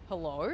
Hello?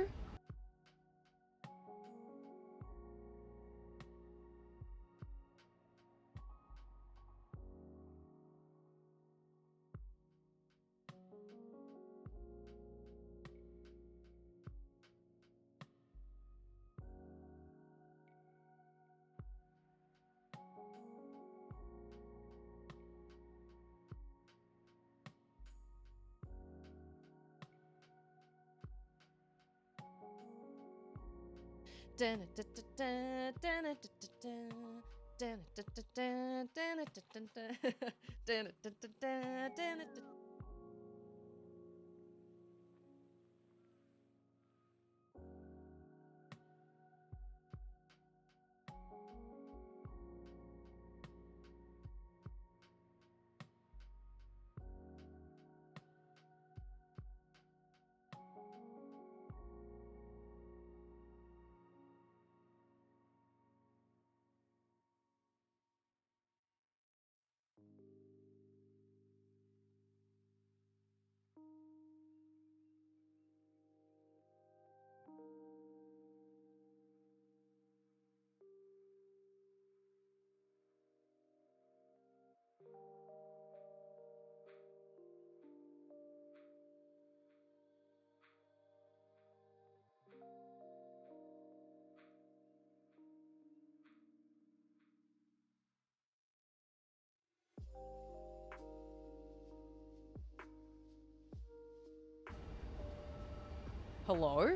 Hello?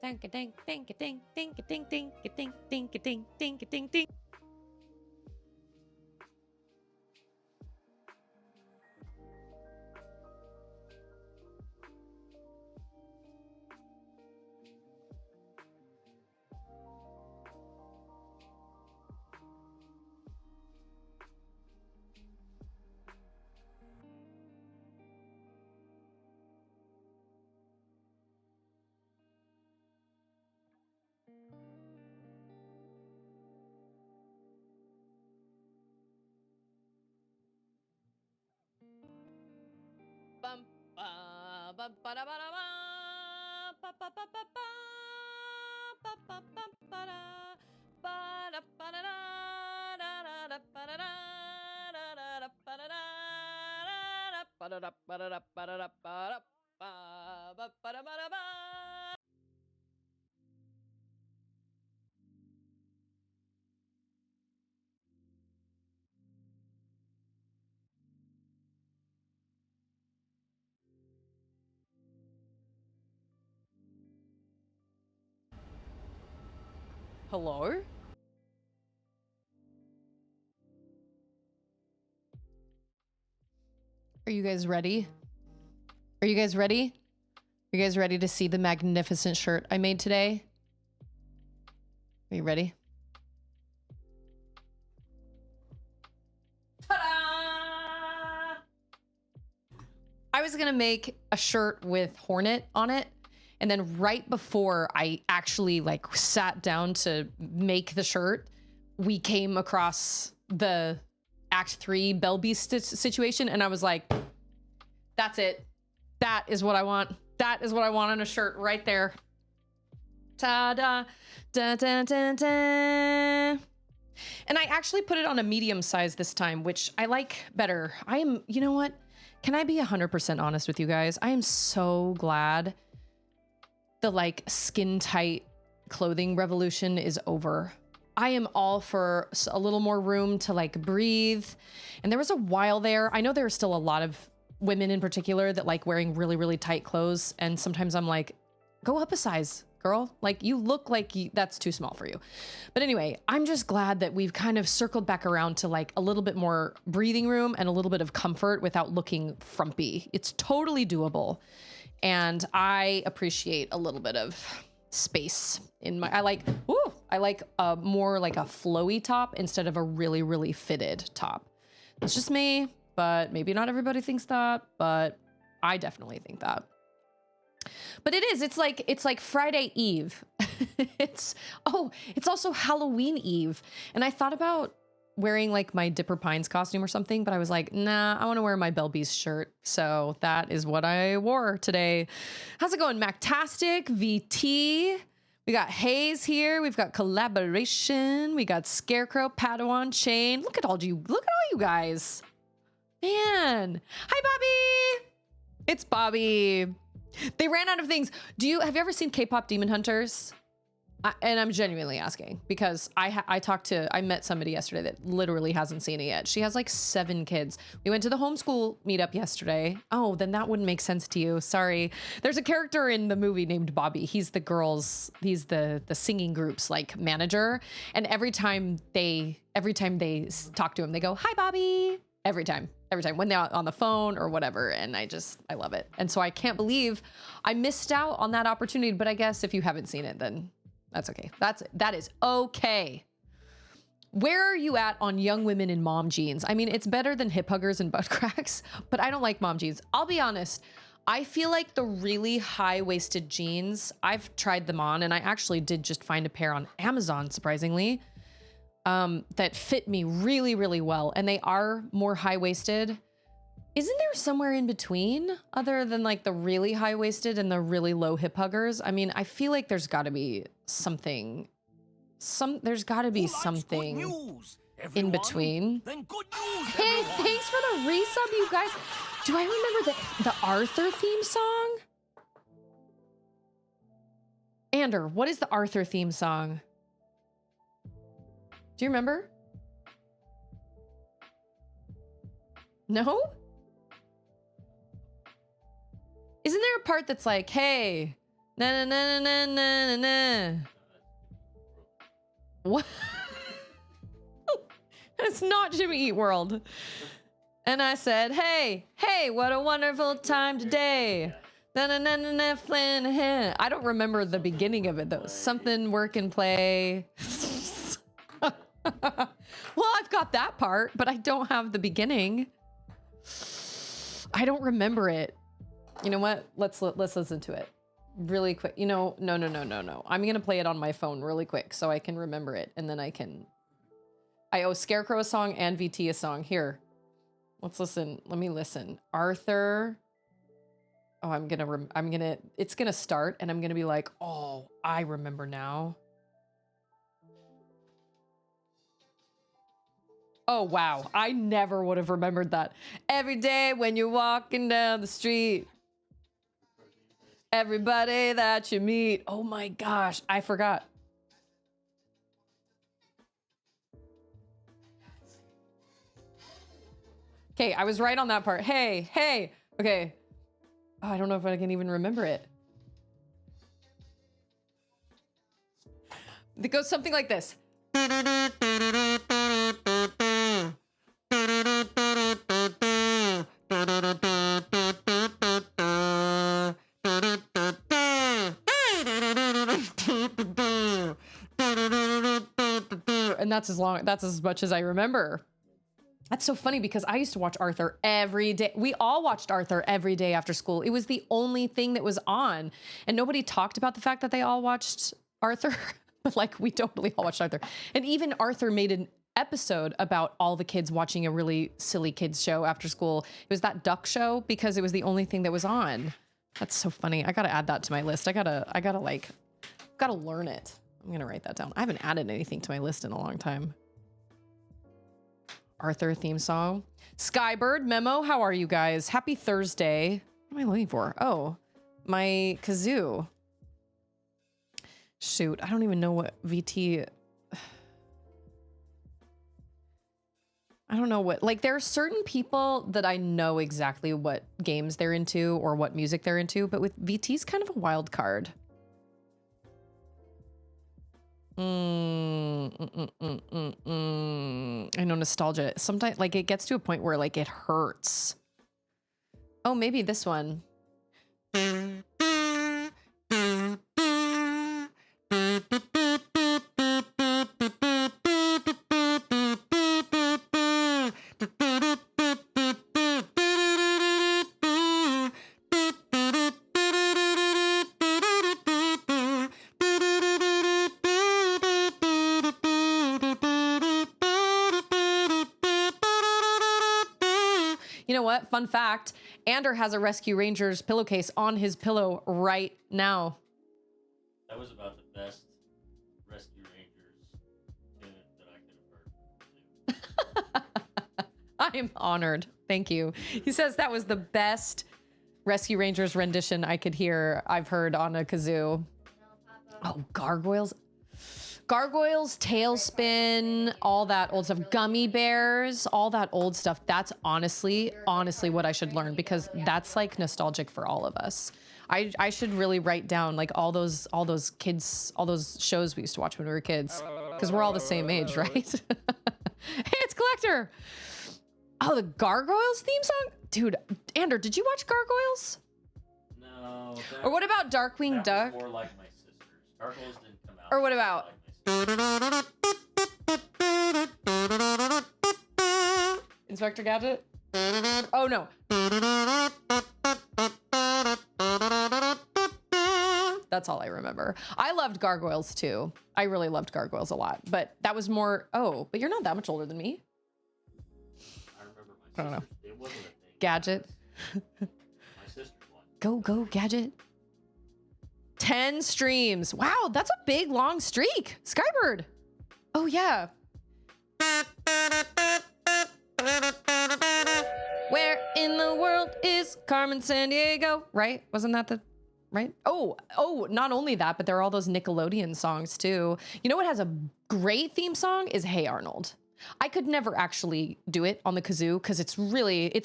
Ding a ding, ding a ding, ding a ding, ding a ding, ding a ding, ding a ding, ding. Bum ba ba ba da ba da ba ba ba ba ba ba ba ba ba ba da ba da ba da da da da ba da da da da ba da da ba da da ba da da ba da da ba da ba ba da ba da ba. Hello? Are you guys ready? Are you guys ready? Are you guys ready to see the magnificent shirt I made today? Are you ready? Ta-da! I was gonna make a shirt with Hornet on it, And then right before I actually like sat down to make the shirt, we came across the Act 3 Bell Beast situation. And I was like, that's it. That is what I want. That is what I want on a shirt right there. Ta-da, da-da-da-da. And I actually put it on a medium size this time, which I like better. I am, you know what? Can I be 100% honest with you guys? I am so glad the like skin tight clothing revolution is over. I am all for a little more room to like breathe. And there was a while there, I know there are still a lot of women in particular that like wearing really, really tight clothes. And sometimes I'm like, go up a size, girl. Like you look like that's too small for you. But anyway, I'm just glad that we've kind of circled back around to like a little bit more breathing room and a little bit of comfort without looking frumpy. It's totally doable. And I appreciate a little bit of space in my, I like more like a flowy top instead of a really, really fitted top. It's just me, but maybe not everybody thinks that, but I definitely think that. But it's like Friday Eve. It's also Halloween Eve. And I thought about wearing like my Dipper Pines costume or something, but I was like, nah, I want to wear my Bell Beast shirt. So that is what I wore today. How's it going, Mactastic, VT? We got Hayes here. We've got Collaboration. We got Scarecrow, Padawan, Chain. Look at all you guys. Man. Hi, Bobby. It's Bobby. They ran out of things. Have you ever seen K-pop Demon Hunters? And I'm genuinely asking because I met somebody yesterday that literally hasn't seen it yet. She has like 7 kids. We went to the homeschool meetup yesterday. Oh, then that wouldn't make sense to you. Sorry. There's a character in the movie named Bobby. He's the singing group's like manager. And every time they talk to him, they go, "Hi, Bobby." Every time when they're on the phone or whatever. And I love it. And so I can't believe I missed out on that opportunity. But I guess if you haven't seen it, then that's okay. That is okay. Where are you at on young women in mom jeans? I mean, it's better than hip huggers and butt cracks, but I don't like mom jeans. I'll be honest. I feel like the really high-waisted jeans, I've tried them on and I actually did just find a pair on Amazon, surprisingly, that fit me really, really well. And they are more high-waisted. Isn't there somewhere in between other than like the really high-waisted and the really low hip huggers? I mean, I feel like there's got to be something, there's got to be something in between. Hey, thanks for the resub, you guys. Do I remember the Arthur theme song? Ander, what is the Arthur theme song? Do you remember? No? Isn't there a part that's like, hey, na na na na na na na? What? It's not Jimmy Eat World. And I said, hey, what a wonderful time today. Na na na na na Flynn. I don't remember the beginning of it though. Something work and play. Well, I've got that part, but I don't have the beginning. I don't remember it. You know what? Let's listen to it really quick. You know, no. I'm going to play it on my phone really quick so I can remember it. And then I owe Scarecrow a song and VT a song. Here, let's listen. Let me listen. Arthur. Oh, it's going to start and I'm going to be like, oh, I remember now. Oh, wow. I never would have remembered that. Every day when you're walking down the street, everybody that you meet. Oh my gosh, I forgot. Okay, I was right on that part. Hey. Okay. Oh, I don't know if I can even remember it. It goes something like this. And that's as much as I remember. That's so funny because I used to watch Arthur every day. We all watched Arthur every day after school. It was the only thing that was on. And nobody talked about the fact that they all watched Arthur. But like, we totally all watched Arthur. And even Arthur made an episode about all the kids watching a really silly kids show after school. It was that duck show because it was the only thing that was on. That's so funny. I gotta add that to my list. I gotta learn it. I'm gonna write that down. I haven't added anything to my list in a long time. Arthur theme song. Skybird, Memo, how are you guys? Happy Thursday. What am I looking for? Oh, my kazoo. Shoot, I don't even know what VT... I don't know what... Like, there are certain people that I know exactly what games they're into or what music they're into, but with VT's kind of a wild card. I know, nostalgia. Sometimes, like, it gets to a point where, like, it hurts. Oh, maybe this one. What? Fun fact, Ander has a Rescue Rangers pillowcase on his pillow right now. That was about the best Rescue Rangers tune that I could have heard. I am honored. Thank you. He says that was the best Rescue Rangers rendition I've heard on a kazoo. Oh, Gargoyles. Gargoyles, Tailspin, all that old stuff. Gummy Bears, all that old stuff. That's honestly what I should learn because that's like nostalgic for all of us. I should really write down like all those kids, all those shows we used to watch when we were kids because we're all the same age, right? Hey, it's Collector. Oh, the Gargoyles theme song? Dude, Ander, did you watch Gargoyles? No. Or what about Darkwing Duck? More like my sisters. Gargoyles didn't come out. Or what about... Inspector Gadget? Oh, no. That's all I remember. I loved Gargoyles, too. I really loved Gargoyles a lot. But that was more... Oh, but you're not that much older than me. I remember my sisters. I don't know. It wasn't a thing. Gadget. My sister's one. Go, Gadget. 10 streams. Wow, that's a big, long streak. Skybird. Oh, yeah. Where in the world is Carmen Sandiego? Right? Wasn't that the... Right? Oh, not only that, but there are all those Nickelodeon songs, too. You know what has a great theme song is Hey Arnold. I could never actually do it on the kazoo because it's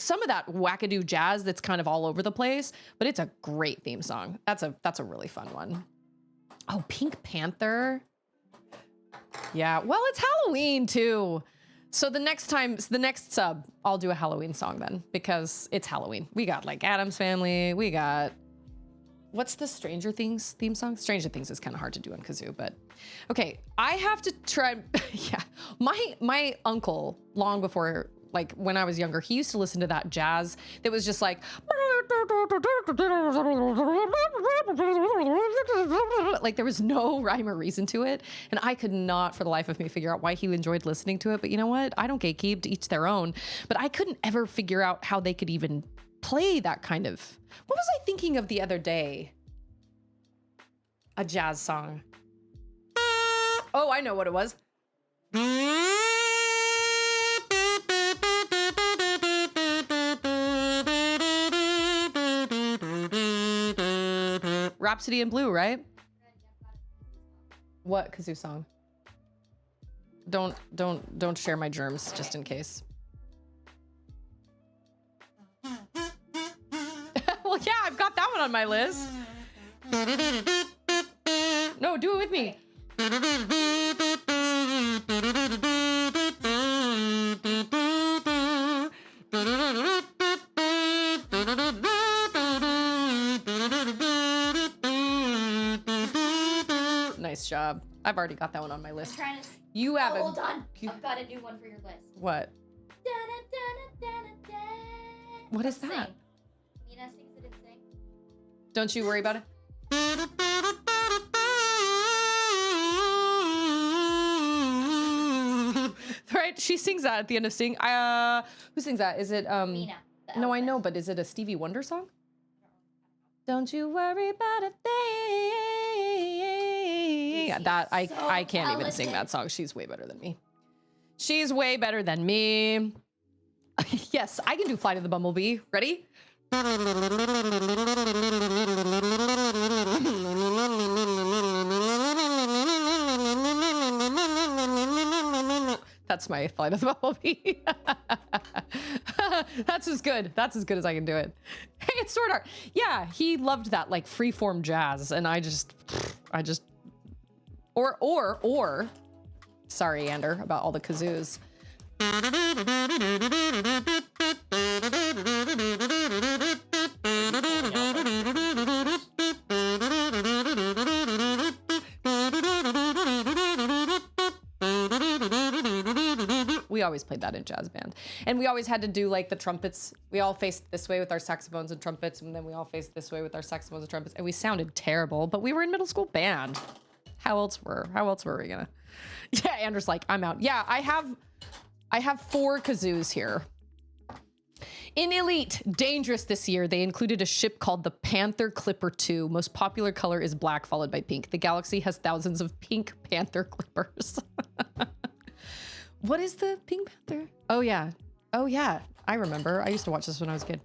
some of that wackadoo jazz that's kind of all over the place, but it's a great theme song. That's a really fun one. Oh, Pink Panther. Yeah, well, it's Halloween too. So the next sub, I'll do a Halloween song then because it's Halloween. We got like Addams Family. We got, what's the Stranger Things theme song? Stranger Things is kind of hard to do on kazoo, but okay, I have to try. Yeah, my uncle, long before, like when I was younger, he used to listen to that jazz that was just like, like there was no rhyme or reason to it. And I could not for the life of me figure out why he enjoyed listening to it. But you know what? I don't gatekeep, to each their own. But I couldn't ever figure out how they could even play that kind of, what was I thinking of the other day? A jazz song. Oh, I know what it was. Rhapsody in Blue, right? What kazoo song? Don't share my germs just in case. Well, yeah, I've got that one on my list. No, do it with me. Nice job. I've already got that one on my list. You have hold on. I've got a new one for your list. What? What is that? Sing. Mina sings it in Sing. Don't you worry about it. Right? She sings that at the end of Sing. Who sings that? Is it Mina. No, I know, but is it a Stevie Wonder song? Don't you worry about a thing. That I can't even sing that song. She's way better than me. She's way better than me. Yes, I can do Fly to the Bumblebee. Ready? That's my Fly to the Bumblebee. That's as good. That's as good as I can do it. Hey, it's Sword Art. Yeah, he loved that like freeform jazz, and I just, or. Sorry, Ander, about all the kazoos. We always played that in jazz band. And we always had to do like the trumpets. We all faced this way with our saxophones and trumpets, and then we all faced this way with our saxophones and trumpets. And we sounded terrible, but we were in middle school band. How else were we gonna? Yeah, Andrew's like, I'm out. Yeah, I have 4 kazoos here. In Elite, dangerous this year, they included a ship called the Panther Clipper 2. Most popular color is black, followed by pink. The galaxy has thousands of pink Panther Clippers. What is the Pink Panther? Oh, yeah. Oh, yeah. I remember. I used to watch this when I was a kid.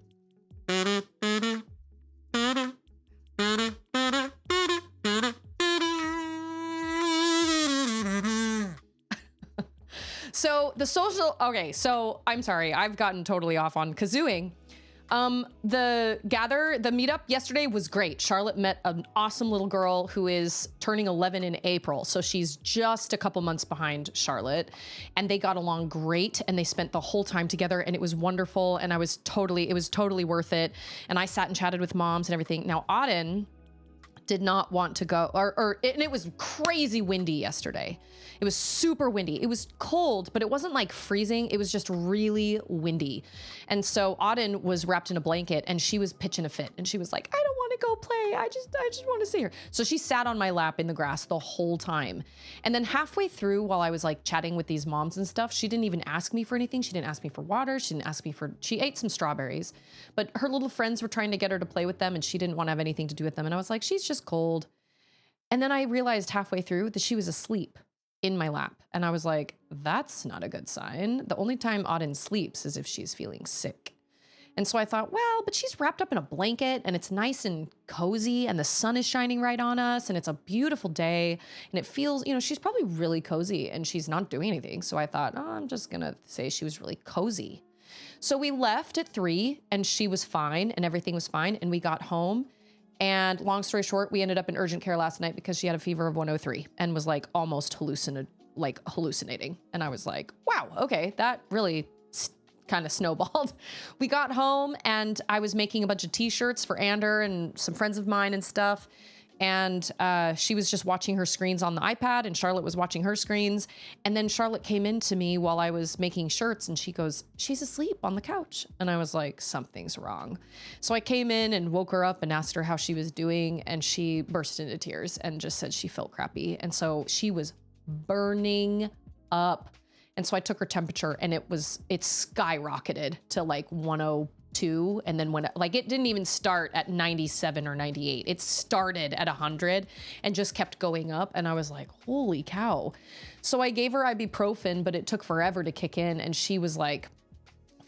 So the social, okay, so I'm sorry, I've gotten totally off on kazooing. The meetup yesterday was great. Charlotte met an awesome little girl who is turning 11 in April. So she's just a couple months behind Charlotte, and they got along great, and they spent the whole time together, and it was wonderful. And it was totally worth it. And I sat and chatted with moms and everything. Now Auden did not want to go, and it was crazy windy yesterday. It was super windy. It was cold, but it wasn't like freezing. It was just really windy. And so Auden was wrapped in a blanket, and she was pitching a fit, and she was like, I don't want to go play. I just want to see her. So she sat on my lap in the grass the whole time. And then halfway through, while I was like chatting with these moms and stuff, she didn't even ask me for anything. She didn't ask me for water. She ate some strawberries, but her little friends were trying to get her to play with them, and she didn't want to have anything to do with them. And I was like, she's just cold. And then I realized halfway through that she was asleep in my lap. And I was like, that's not a good sign. The only time Auden sleeps is if she's feeling sick. And so I thought, well, but she's wrapped up in a blanket, and it's nice and cozy, and the sun is shining right on us, and it's a beautiful day, and it feels, she's probably really cozy, and she's not doing anything. So I thought, I'm just gonna say she was really cozy. So we left at 3, and she was fine, and everything was fine, and we got home. And long story short, we ended up in urgent care last night because she had a fever of 103 and was like almost hallucinating. And I was like, wow, okay, that really kind of snowballed. We got home, and I was making a bunch of t-shirts for Ander and some friends of mine and stuff. And she was just watching her screens on the iPad, and Charlotte was watching her screens. And then Charlotte came in to me while I was making shirts, and she goes, she's asleep on the couch. And I was like, something's wrong. So I came in and woke her up and asked her how she was doing, and she burst into tears and just said she felt crappy. And so she was burning up. And so I took her temperature, and it skyrocketed to like 102. And then it didn't even start at 97 or 98. It started at 100 and just kept going up. And I was like, holy cow. So I gave her ibuprofen, but it took forever to kick in. And she was like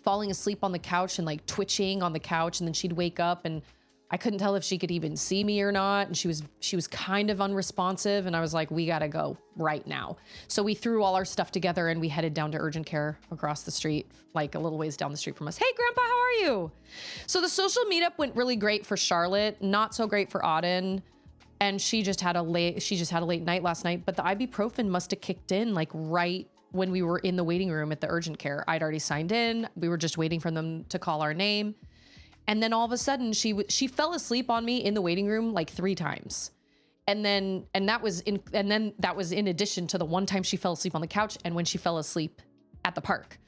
falling asleep on the couch and like twitching on the couch. And then she'd wake up, and I couldn't tell if she could even see me or not. And she was kind of unresponsive. And I was like, we got to go right now. So we threw all our stuff together, and we headed down to urgent care across the street, like a little ways down the street from us. Hey, Grandpa, how are you? So the social meetup went really great for Charlotte, not so great for Auden. And she just had a late night last night, but the ibuprofen must have kicked in like right when we were in the waiting room at the urgent care. I'd already signed in. We were just waiting for them to call our name. And then all of a sudden she fell asleep on me in the waiting room like 3 times. And then that was in addition to the one time she fell asleep on the couch and when she fell asleep at the park.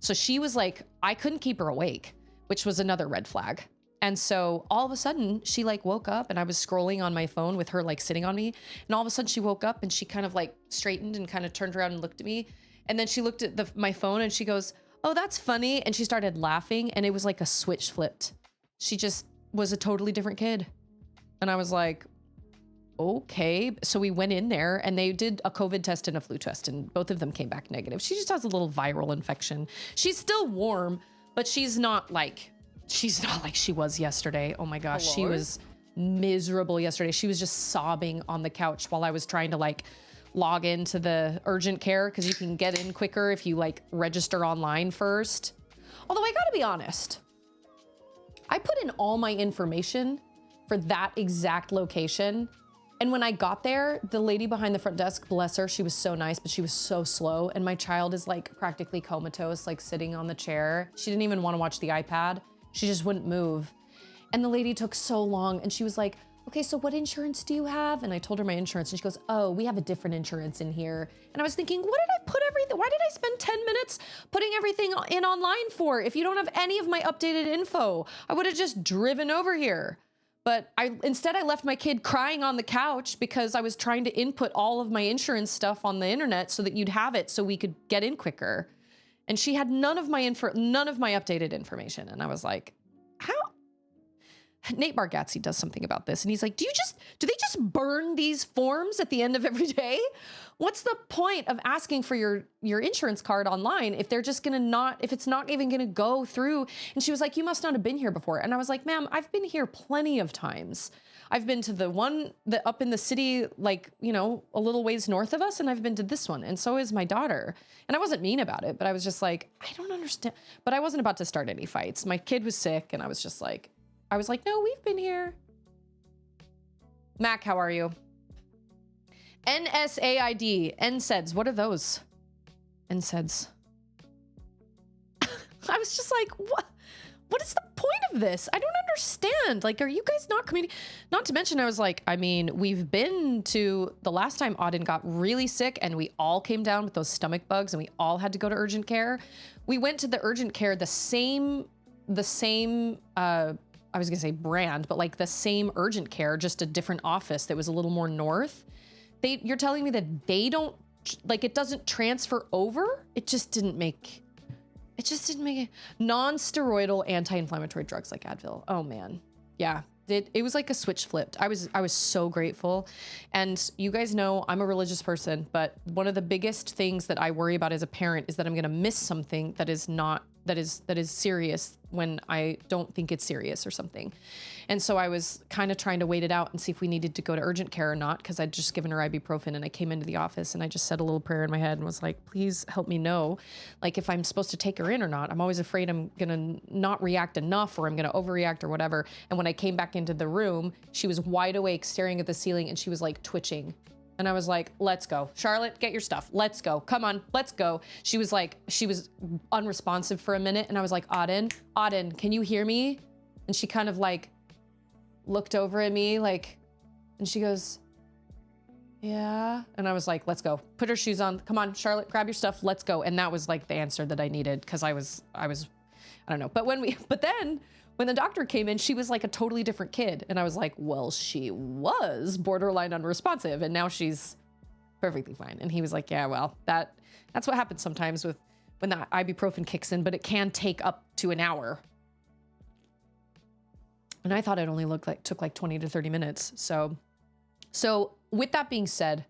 So she was like, I couldn't keep her awake, which was another red flag. And so all of a sudden she like woke up, and I was scrolling on my phone with her like sitting on me. And all of a sudden she woke up and she kind of like straightened and kind of turned around and looked at me. And then she looked at my phone and she goes, "Oh, that's funny." And she started laughing, and it was like a switch flipped. She just was a totally different kid. And I was like, okay. So we went in there and they did a COVID test and a flu test, and both of them came back negative. She just has a little viral infection. She's still warm, but she's not like she was yesterday. Oh my gosh. She was miserable yesterday. She was just sobbing on the couch while I was trying to like log into the urgent care, because you can get in quicker if you like register online first. Although I gotta be honest, I put in all my information for that exact location. And when I got there, the lady behind the front desk, bless her, she was so nice, but she was so slow. And my child is like practically comatose, like sitting on the chair. She didn't even want to watch the iPad. She just wouldn't move. And the lady took so long, and she was like, "Okay, so what insurance do you have?" And I told her my insurance, and she goes, "Oh, we have a different insurance in here." And I was thinking, what did I put everything, why did I spend 10 minutes putting everything in online for if you don't have any of my updated info? I would have just driven over here. But instead I left my kid crying on the couch because I was trying to input all of my insurance stuff on the internet so that you'd have it so we could get in quicker. And she had none of my updated information. And I was like, how? Nate Bargatze does something about this. And he's like, do they just burn these forms at the end of every day? What's the point of asking for your insurance card online if they're just if it's not even gonna go through? And she was like, you must not have been here before. And I was like, ma'am, I've been here plenty of times. I've been to the one that up in the city, like, you know, a little ways north of us, and I've been to this one. And so is my daughter. And I wasn't mean about it, but I was just like, I don't understand. But I wasn't about to start any fights. My kid was sick, and I was like, no, we've been here. Mac, how are you? NSAID, NSAIDs, what are those? NSAIDs. I was just like, what is the point of this? I don't understand. Like, are you guys not communicating? Not to mention, I was like, I mean, we've been to the last time Auden got really sick and we all came down with those stomach bugs and we all had to go to urgent care. We went to the urgent care, the same, I was gonna say brand, but like the same urgent care, just a different office that was a little more north. You're telling me that they don't, like, it doesn't transfer over? It just didn't make non-steroidal anti-inflammatory drugs like Advil. Oh man. Yeah. It was like a switch flipped. I was so grateful. And you guys know I'm a religious person, but one of the biggest things that I worry about as a parent is that I'm going to miss something that is serious when I don't think it's serious or something. And so I was kind of trying to wait it out and see if we needed to go to urgent care or not, because I'd just given her ibuprofen, and I came into the office and I just said a little prayer in my head and was like, please help me know, like, if I'm supposed to take her in or not. I'm always afraid I'm going to not react enough, or I'm going to overreact or whatever. And when I came back into the room, she was wide awake staring at the ceiling, and she was like twitching. And I was like, let's go. Charlotte, get your stuff. Let's go. Come on, let's go. She was unresponsive for a minute. And I was like, Auden, can you hear me? And she kind of like looked over at me, like, and she goes, yeah. And I was like, let's go. Put her shoes on. Come on, Charlotte, grab your stuff. Let's go. And that was like the answer that I needed, because I don't know. But then when the doctor came in, she was like a totally different kid. And I was like, well, she was borderline unresponsive, and now she's perfectly fine. And he was like, yeah, well, that's what happens sometimes when that ibuprofen kicks in, but it can take up to an hour. And I thought it only took like 20 to 30 minutes. So with that being said,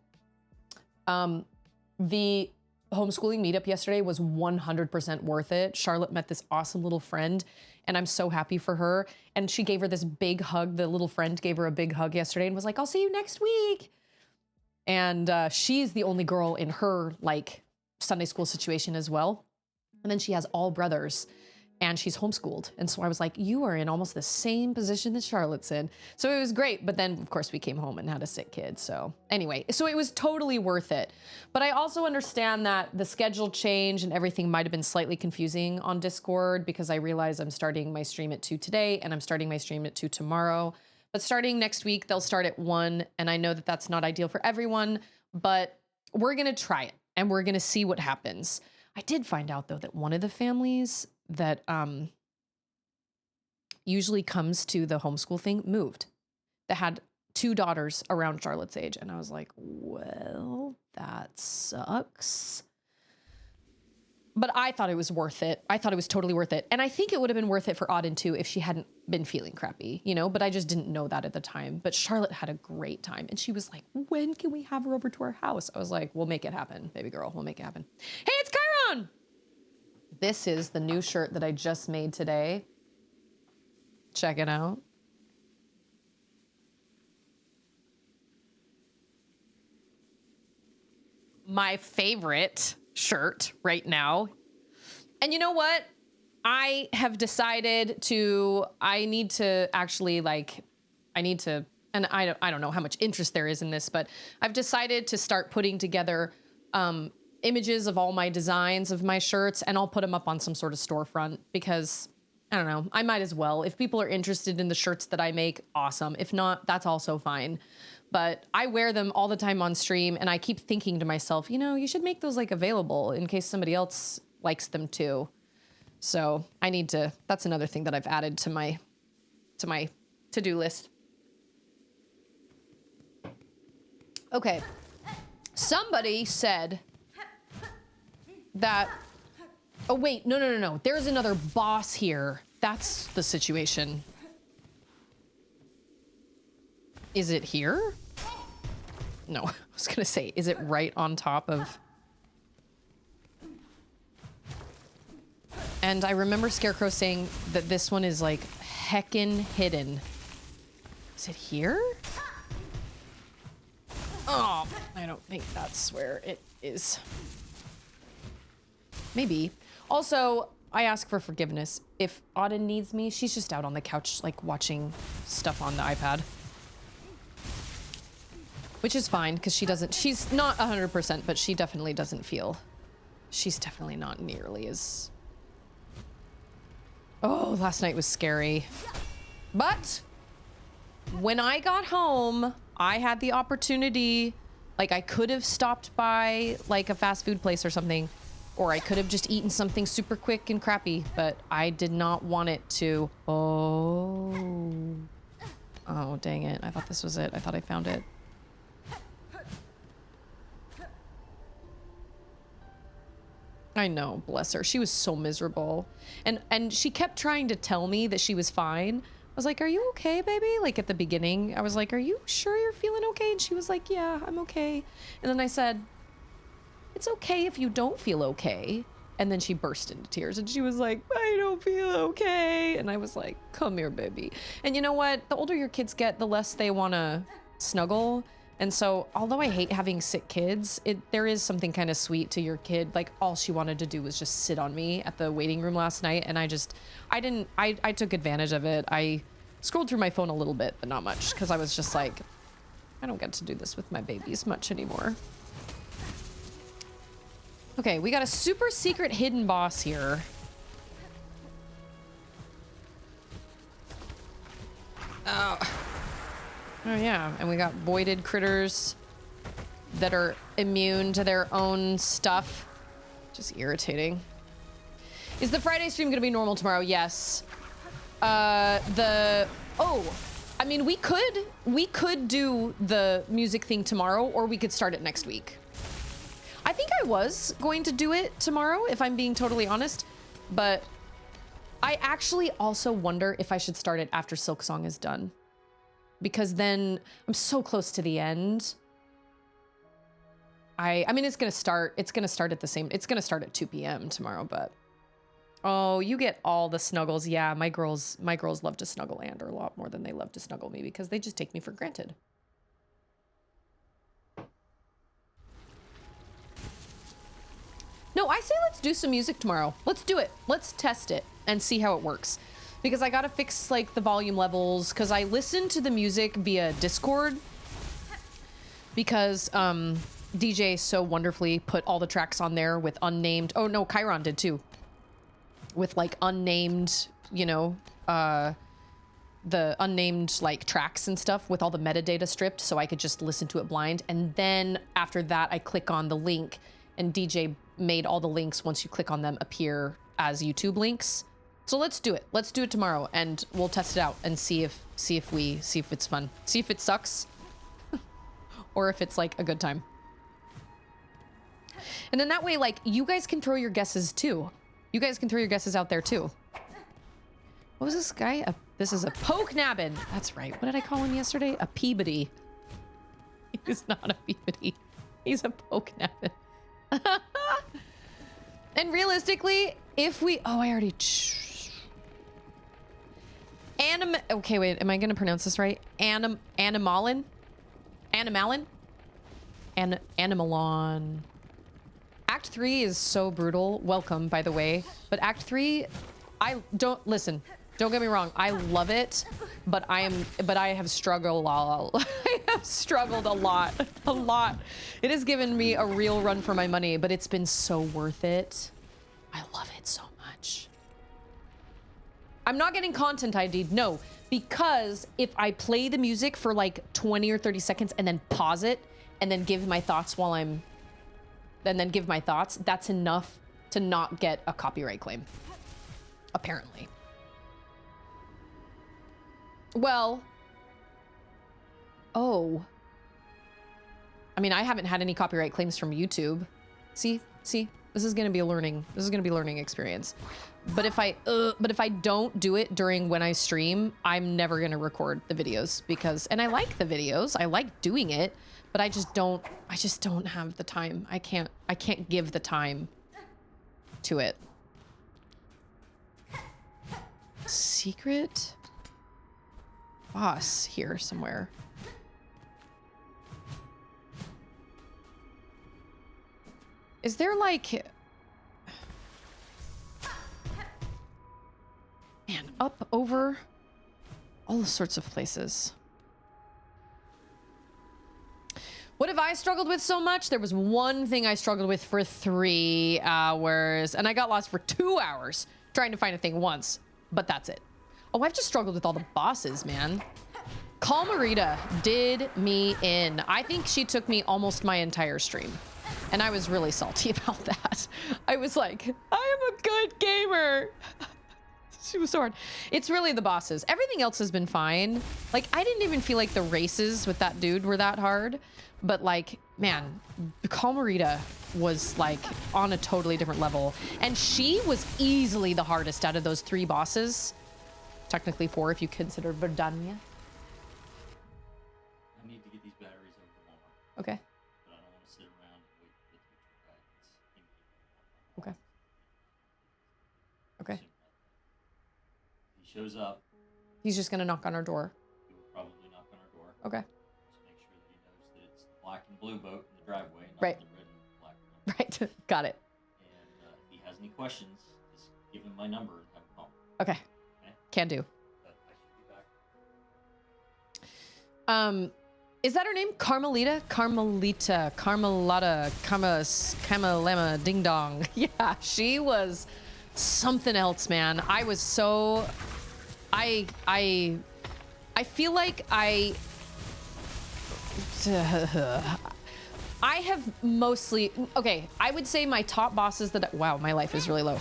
the homeschooling meetup yesterday was 100% worth it. Charlotte met this awesome little friend, and I'm so happy for her. And she gave her this big hug. The little friend gave her a big hug yesterday and was like, I'll see you next week. And she's the only girl in her like Sunday school situation as well. And then she has all brothers, and she's homeschooled. And so I was like, you are in almost the same position that Charlotte's in. So it was great. But then of course we came home and had a sick kid. So anyway, so it was totally worth it. But I also understand that the schedule change and everything might've been slightly confusing on Discord, because I realize I'm starting my stream at 2 today, and I'm starting my stream at 2 tomorrow. But starting next week, they'll start at 1. And I know that that's not ideal for everyone, but we're going to try it and we're going to see what happens. I did find out though that one of the families that usually comes to the homeschool thing moved. That had 2 daughters around Charlotte's age. And I was like, well, that sucks. But I thought it was worth it. I thought it was totally worth it. And I think it would have been worth it for Auden too if she hadn't been feeling crappy, you know, but I just didn't know that at the time. But Charlotte had a great time. And she was like, when can we have her over to our house? I was like, we'll make it happen, baby girl. We'll make it happen. Hey, it's Chiron. This is the new shirt that I just made today. Check it out. My favorite shirt right now. And you know what? I have decided to, I need to, and I don't know how much interest there is in this, but I've decided to start putting together images of all my designs of my shirts, and I'll put them up on some sort of storefront because I don't know, I might as well. If people are interested in the shirts that I make, awesome. If not, that's also fine. But I wear them all the time on stream, and I keep thinking to myself, you know, you should make those like available in case somebody else likes them too. So I need to, that's another thing that I've added to my to-do list. Okay. Somebody said that, oh wait, no. There's another boss here. That's the situation. Is it here? No, I was gonna say, is it right on top of... And I remember Scarecrow saying that this one is like heckin' hidden. Is it here? Oh, I don't think that's where it is. Maybe. Also, I ask for forgiveness. If Auden needs me, she's just out on the couch, like watching stuff on the iPad. Which is fine, because she's not 100%, but she definitely doesn't feel, she's definitely not nearly as, oh, last night was scary. But when I got home, I had the opportunity, like I could have stopped by like a fast food place or something, or I could have just eaten something super quick and crappy, but I did not want it to, oh, dang it. I thought this was it. I thought I found it. I know, bless her. She was so miserable. And she kept trying to tell me that she was fine. I was like, are you okay, baby? Like at the beginning, I was like, are you sure you're feeling okay? And she was like, yeah, I'm okay. And then I said, it's okay if you don't feel okay. And then she burst into tears and she was like, I don't feel okay. And I was like, come here, baby. And you know what? The older your kids get, the less they want to snuggle. And so, although I hate having sick kids, there is something kind of sweet to your kid. Like, all she wanted to do was just sit on me at the waiting room last night. And I took advantage of it. I scrolled through my phone a little bit, but not much. Because I was just like, I don't get to do this with my babies much anymore. Okay, we got a super secret hidden boss here. Oh. Oh yeah, and we got voided critters that are immune to their own stuff. Just irritating. Is the Friday stream gonna be normal tomorrow? Yes. I mean, we could do the music thing tomorrow, or we could start it next week. I think I was going to do it tomorrow, if I'm being totally honest, but I actually also wonder if I should start it after Silksong is done. Because then I'm so close to the end. I mean, it's gonna start at it's gonna start at 2 p.m. tomorrow, but oh, you get all the snuggles. Yeah, my girls love to snuggle Ander a lot more than they love to snuggle me because they just take me for granted. No, I say let's do some music tomorrow. Let's do it. Let's test it and see how it works. Because I gotta fix like the volume levels, because I listen to the music via Discord because DJ so wonderfully put all the tracks on there with unnamed, oh no, Chiron did too, with like unnamed, you know, the unnamed like tracks and stuff with all the metadata stripped, so I could just listen to it blind. And then after that I click on the link, and DJ made all the links, once you click on them, appear as YouTube links. So let's do it. Let's do it tomorrow, and we'll test it out and see if it's fun. See if it sucks, or if it's like a good time. And then that way, like, you guys can throw your guesses too. You guys can throw your guesses out there too. What was this guy? This is a poke nabbin. That's right. What did I call him yesterday? A Peabody. He's not a Peabody. He's a poke nabbin. And realistically, if we... Oh, I already... Okay, wait. Am I going to pronounce this right? Animalon? Animalon? Animalon. Act 3 is so brutal. Welcome, by the way. But Act 3, don't get me wrong. I love it, but I have struggled. I have struggled a lot. A lot. It has given me a real run for my money, but it's been so worth it. I love it so much. I'm not getting content ID'd, no, because if I play the music for like 20 or 30 seconds and then pause it and then give my thoughts that's enough to not get a copyright claim. Apparently. Well, oh. I mean, I haven't had any copyright claims from YouTube. See, this is gonna be a learning experience. But if I don't do it during when I stream, I'm never gonna record the videos because, and I like the videos, I like doing it, but I just don't have the time. I can't give the time to it. Secret boss here somewhere. Is there like... Man, up, over, all sorts of places. What have I struggled with so much? There was one thing I struggled with for 3 hours, and I got lost for 2 hours trying to find a thing once, but that's it. Oh, I've just struggled with all the bosses, man. Calmarita did me in. I think she took me almost my entire stream, and I was really salty about that. I was like, I am a good gamer. She was so hard. It's really the bosses. Everything else has been fine. Like, I didn't even feel like the races with that dude were that hard. But like, man, Calmarita was like on a totally different level. And she was easily the hardest out of those 3 bosses. Technically 4 if you consider Verdania. I need to get these batteries over to Walmart. Okay. But I don't want to sit around and wait for the Twitch guidance. Okay. Okay. He shows up. He's just gonna knock on our door. He will probably knock on our door. Okay. Just make sure that he knows that it's the black and blue boat in the driveway, not Right. the red and black one. Right. Got it. And if he has any questions, just give him my number and have him call. Okay. Can do. But I should be back. Is that her name? Carmelita? Carmelita. Carmelata. Camalema Ding Dong. Yeah, she was something else, man. I was so... I feel like I have mostly... Okay, I would say my top bosses that... Wow, my life is really low.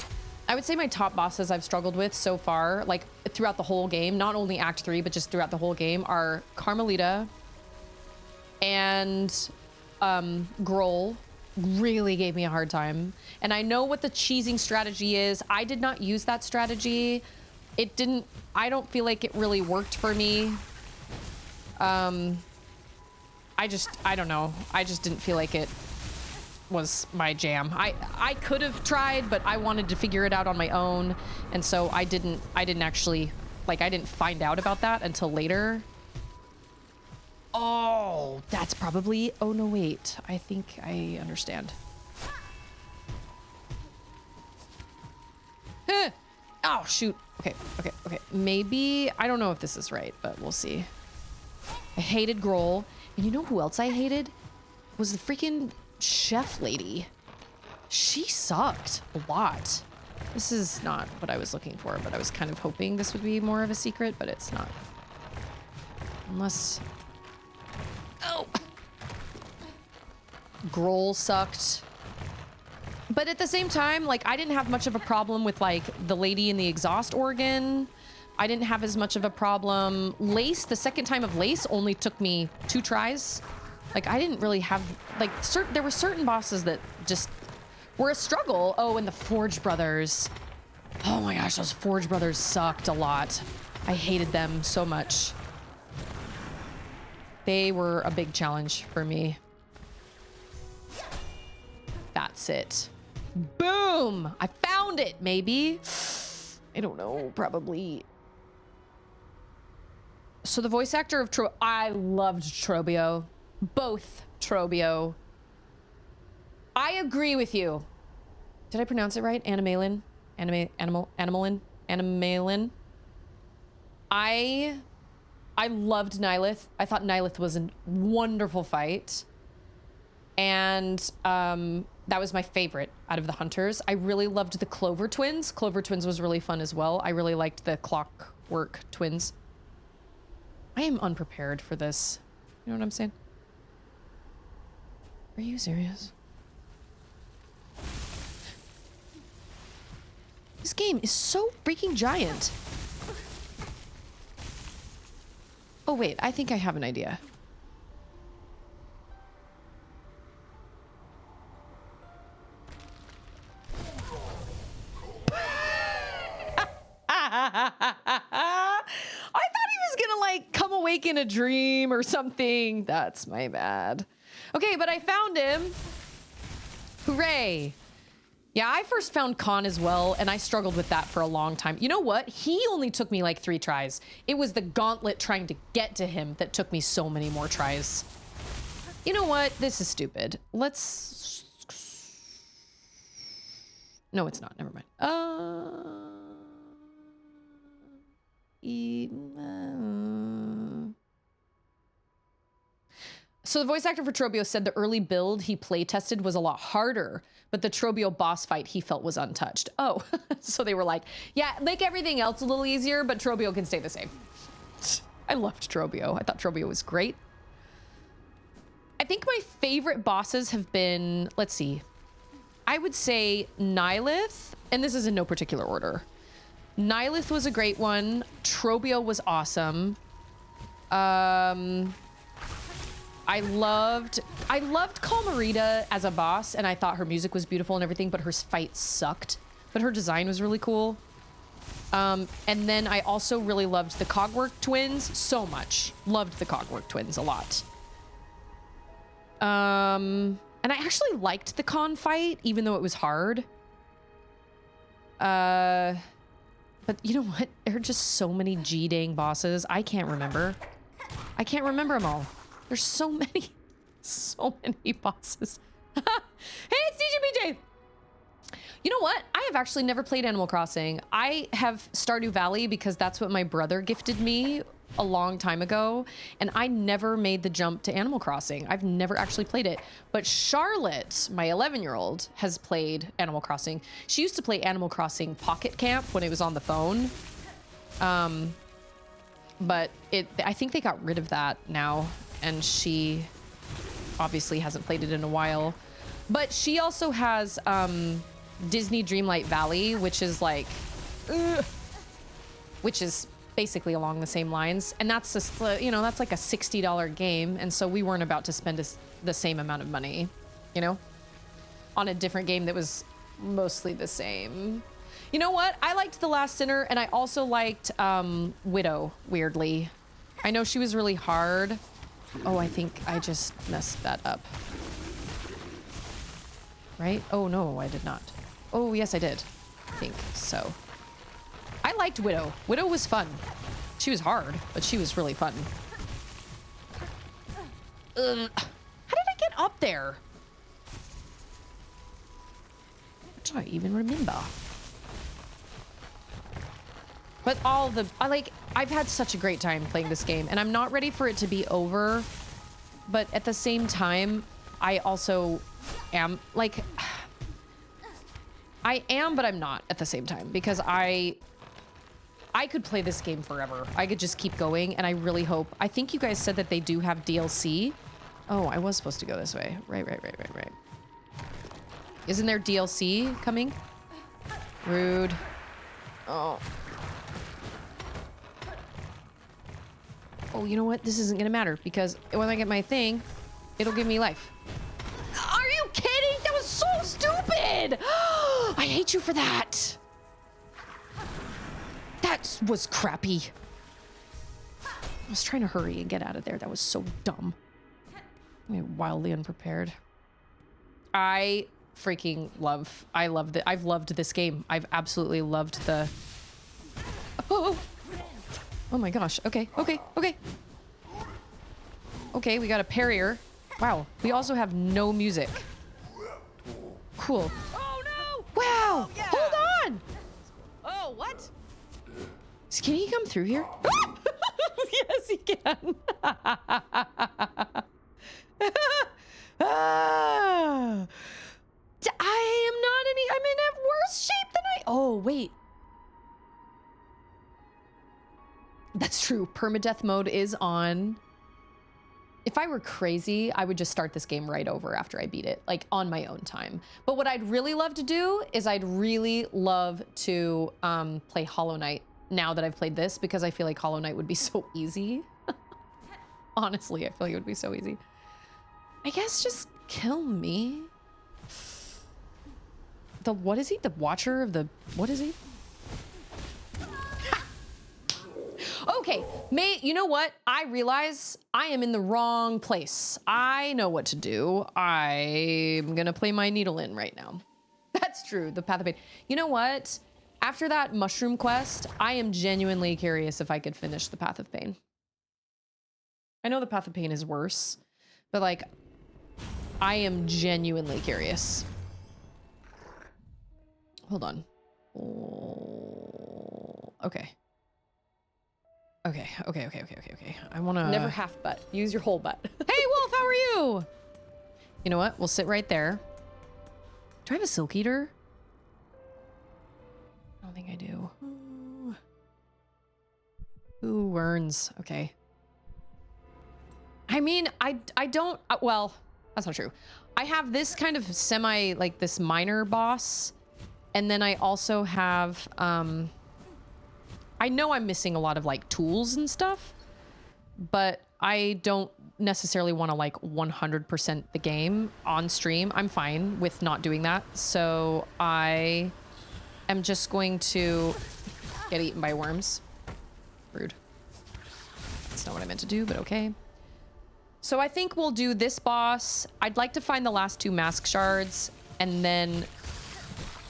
I would say my top bosses I've struggled with so far, like throughout the whole game, not only Act 3, but just throughout the whole game, are Carmelita and Grohl. Really gave me a hard time. And I know what the cheesing strategy is. I did not use that strategy. It didn't... I don't feel like it really worked for me. I don't know. I just didn't feel like it was my jam. I could have tried, but I wanted to figure it out on my own, and so I didn't actually, like, I didn't find out about that until later. Oh, that's probably... Oh, no, wait. I think I understand. Oh, shoot. Okay. Maybe... I don't know if this is right, but we'll see. I hated Grohl. And you know who else I hated? Was the freaking chef lady. She sucked a lot. This is not what I was looking for, but I was kind of hoping this would be more of a secret, but it's not. Unless... Oh! Grohl sucked. But at the same time, like, I didn't have much of a problem with, like, the lady in the exhaust organ. I didn't have as much of a problem. Lace, the second time of Lace only took me 2 tries. Like, I didn't really have, like, there were certain bosses that just were a struggle. Oh, and the Forge Brothers. Oh my gosh, those Forge Brothers sucked a lot. I hated them so much. They were a big challenge for me. That's it. Boom! I found it, maybe. I don't know, probably. So the voice actor of I loved Trobio. Both Trobio. I agree with you. Did I pronounce it right? Animalin? Animalin? I loved Nihilith. I thought Nihilith was a wonderful fight. And that was my favorite out of the hunters. I really loved the Clover Twins. Clover Twins was really fun as well. I really liked the Clockwork Twins. I am unprepared for this. You know what I'm saying? Are you serious? This game is so freaking giant. Oh wait, I think I have an idea. I thought he was gonna like come awake in a dream or something. That's my bad. Okay, but I found him. Hooray. Yeah, I first found Khan as well, and I struggled with that for a long time. You know what? He only took me like 3 tries. It was the gauntlet trying to get to him that took me so many more tries. You know what? This is stupid. Let's... No, it's not. Never mind. So the voice actor for Trobio said the early build he play tested was a lot harder, but the Trobio boss fight he felt was untouched. Oh, so they were like, yeah, make everything else a little easier, but Trobio can stay the same. I loved Trobio. I thought Trobio was great. I think my favorite bosses have been, let's see, I would say Nihilith, and this is in no particular order. Nihilith was a great one. Trobio was awesome. I loved Calmarita as a boss, and I thought her music was beautiful and everything, but her fight sucked. But her design was really cool. And then I also really loved the Cogwork Twins so much. Loved the Cogwork Twins a lot. And I actually liked the Con fight, even though it was hard. But you know what? There are just so many G-dang bosses. I can't remember. I can't remember them all. There's so many bosses. Hey, it's DJBJ. You know what? I have actually never played Animal Crossing. I have Stardew Valley because that's what my brother gifted me a long time ago. And I never made the jump to Animal Crossing. I've never actually played it. But Charlotte, my 11-year-old, has played Animal Crossing. She used to play Animal Crossing Pocket Camp when it was on the phone. But I think they got rid of that now. And she obviously hasn't played it in a while. But she also has Disney Dreamlight Valley, which is like... which is basically along the same lines. And that's just, you know, that's like a $60 game. And so we weren't about to spend the same amount of money, you know, on a different game that was mostly the same. You know what? I liked The Last Sinner, and I also liked Widow, weirdly. I know she was really hard. Oh, I think I just messed that up. Right? Oh, no, I did not. Oh, yes, I did. I think so. I liked Widow. Widow was fun. She was hard, but she was really fun. How did I get up there? Do I even remember? But I've had such a great time playing this game, and I'm not ready for it to be over. But at the same time, I also am, like, I am, but I'm not at the same time, because I could play this game forever. I could just keep going, and I really hope, I think you guys said that they do have DLC. Oh, I was supposed to go this way. Right. Isn't there DLC coming? Rude. Oh. Oh, you know what? This isn't gonna matter because when I get my thing, it'll give me life. Are you kidding? That was so stupid! I hate you for that. That was crappy. I was trying to hurry and get out of there. That was so dumb. I mean, wildly unprepared. I I've loved this game. I've absolutely loved the... Oh my gosh. Okay. Okay, we got a parrier. Wow. We also have no music. Cool. Oh no! Wow. Oh, yeah. Hold on. Oh, what? Can he come through here? Yes, he can. I'm in a worse shape than oh, wait. That's true. Permadeath mode is on. If I were crazy, I would just start this game right over after I beat it, like on my own time. But what I'd really love to do is I'd really love to play Hollow Knight now that I've played this, because I feel like Hollow Knight would be so easy. Honestly, I feel like it would be so easy. I guess just kill me. What is he? The Watcher of the... What is he? Okay, you know what? I realize I am in the wrong place. I know what to do. I'm gonna play my needle in right now. That's true, the Path of Pain. You know what? After that mushroom quest, I am genuinely curious if I could finish the Path of Pain. I know the Path of Pain is worse, but like, I am genuinely curious. Hold on. Oh, okay. Okay. I wanna... Never half butt. Use your whole butt. Hey, Wolf, how are you? You know what? We'll sit right there. Do I have a Silk Eater? I don't think I do. Ooh, Werns. Okay. I mean, I don't... well, that's not true. I have this kind of semi, like this minor boss. And then I also have... I know I'm missing a lot of like tools and stuff, but I don't necessarily want to like 100% the game on stream. I'm fine with not doing that. So I am just going to get eaten by worms. Rude. That's not what I meant to do, but okay. So I think we'll do this boss. I'd like to find the last 2 mask shards, and then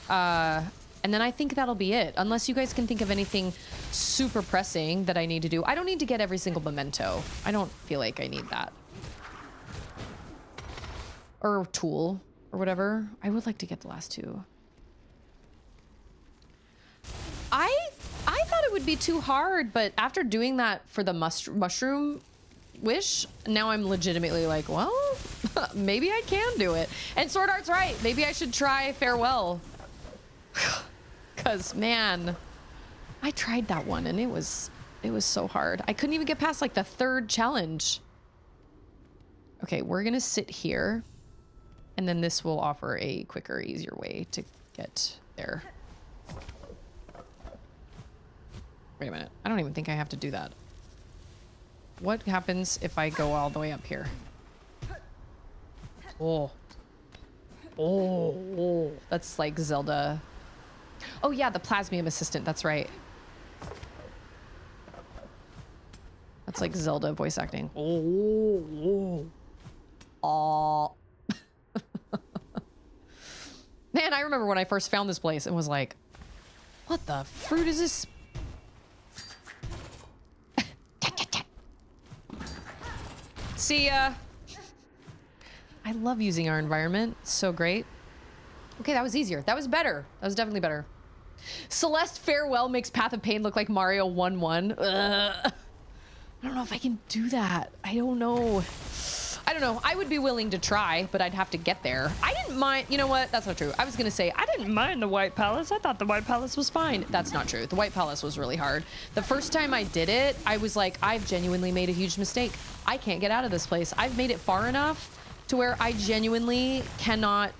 I think that'll be it. Unless you guys can think of anything super pressing that I need to do. I don't need to get every single memento. I don't feel like I need that. Or tool, or whatever. I would like to get the last 2. I thought it would be too hard, but after doing that for the mushroom wish, now I'm legitimately like, well, maybe I can do it. And Sword Art's right. Maybe I should try Farewell. Because, man, I tried that one and it was so hard. I couldn't even get past like the 3rd challenge. Okay, we're gonna sit here, and then this will offer a quicker, easier way to get there. Wait a minute. I don't even think I have to do that. What happens if I go all the way up here? Oh. Oh. That's like Zelda. Oh yeah, the Plasmium assistant. That's right. That's like Zelda voice acting. Oh. Oh. Man, I remember when I first found this place and was like, what the fruit is this? See ya. I love using our environment. It's so great. Okay, that was easier. That was better. That was definitely better. Celeste Farewell makes Path of Pain look like Mario 1-1. I don't know if I can do that. I don't know. I would be willing to try, but I'd have to get there. I didn't mind. You know what? That's not true. I was going to say, I didn't mind the White Palace. I thought the White Palace was fine. That's not true. The White Palace was really hard. The first time I did it, I was like, I've genuinely made a huge mistake. I can't get out of this place. I've made it far enough to where I genuinely cannot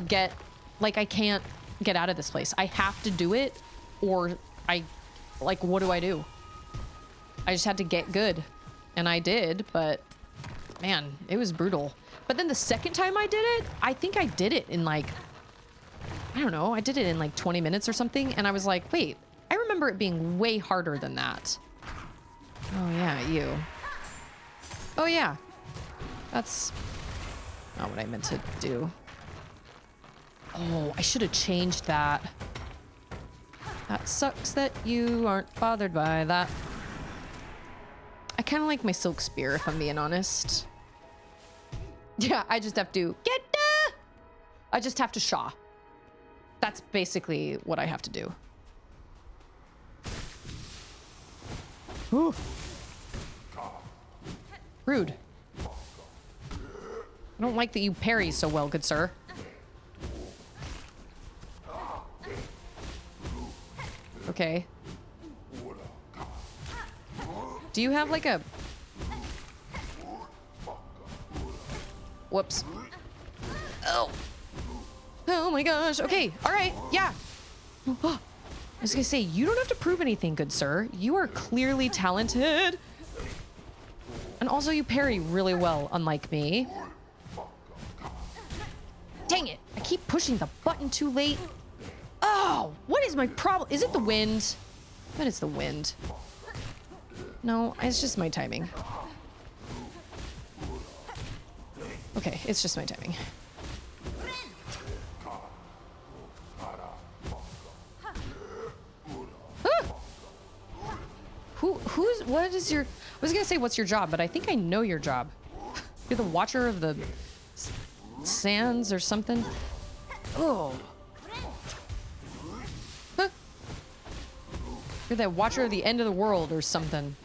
get like, I can't get out of this place. I have to do it, or like, what do I do? I just had to get good. And I did, but man, it was brutal. But then the second time I did it, I think I did it in like, I don't know, I did it in like 20 minutes or something. And I was like, wait, I remember it being way harder than that. Oh yeah, you. Oh yeah. That's not what I meant to do. Oh, I should have changed that. That sucks that you aren't bothered by that. I kind of like my silk spear, if I'm being honest. Yeah, I just have to get I just have to shaw. That's basically what I have to do. Ooh. Rude. I don't like that you parry so well, good sir. Okay. Do you have like a... Whoops. Oh. Oh my gosh. Okay. All right. Yeah. Oh, I was gonna say, you don't have to prove anything, good sir. You are clearly talented. And also you parry really well, unlike me. Dang it. I keep pushing the button too late. Oh, what is my problem? Is it the wind? I bet it's the wind. No, it's just my timing. Okay, it's just my timing. Ah! What is your... I was gonna say what's your job, but I think I know your job. You're the watcher of the sands or something. Oh. Huh. You're the watcher of the end of the world or something.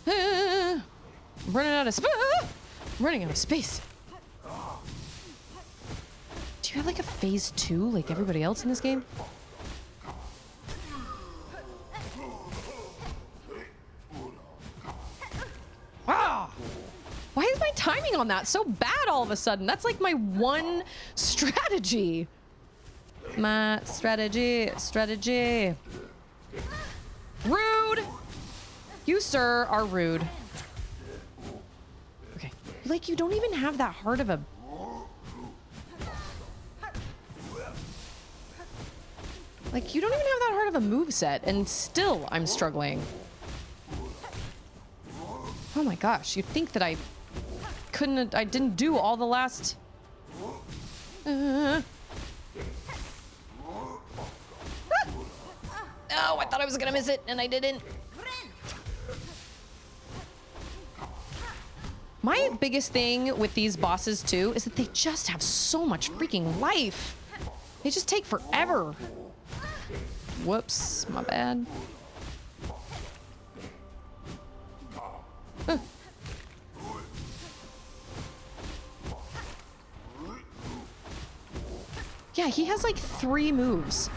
I'm running out of space. I'm running out of space. Do you have like a phase 2 like everybody else in this game? Ah! Why is my timing on that so bad all of a sudden? That's like my one strategy. My strategy. Rude! You, sir, are rude. Okay. Like, you don't even have that hard of a... Like, you don't even have that hard of a moveset, and still I'm struggling. Oh my gosh, you'd think that I didn't do all the last... Ah! Oh, I thought I was gonna miss it, and I didn't. My biggest thing with these bosses, too, is that they just have so much freaking life. They just take forever. Whoops, my bad. Yeah, he has like 3 moves.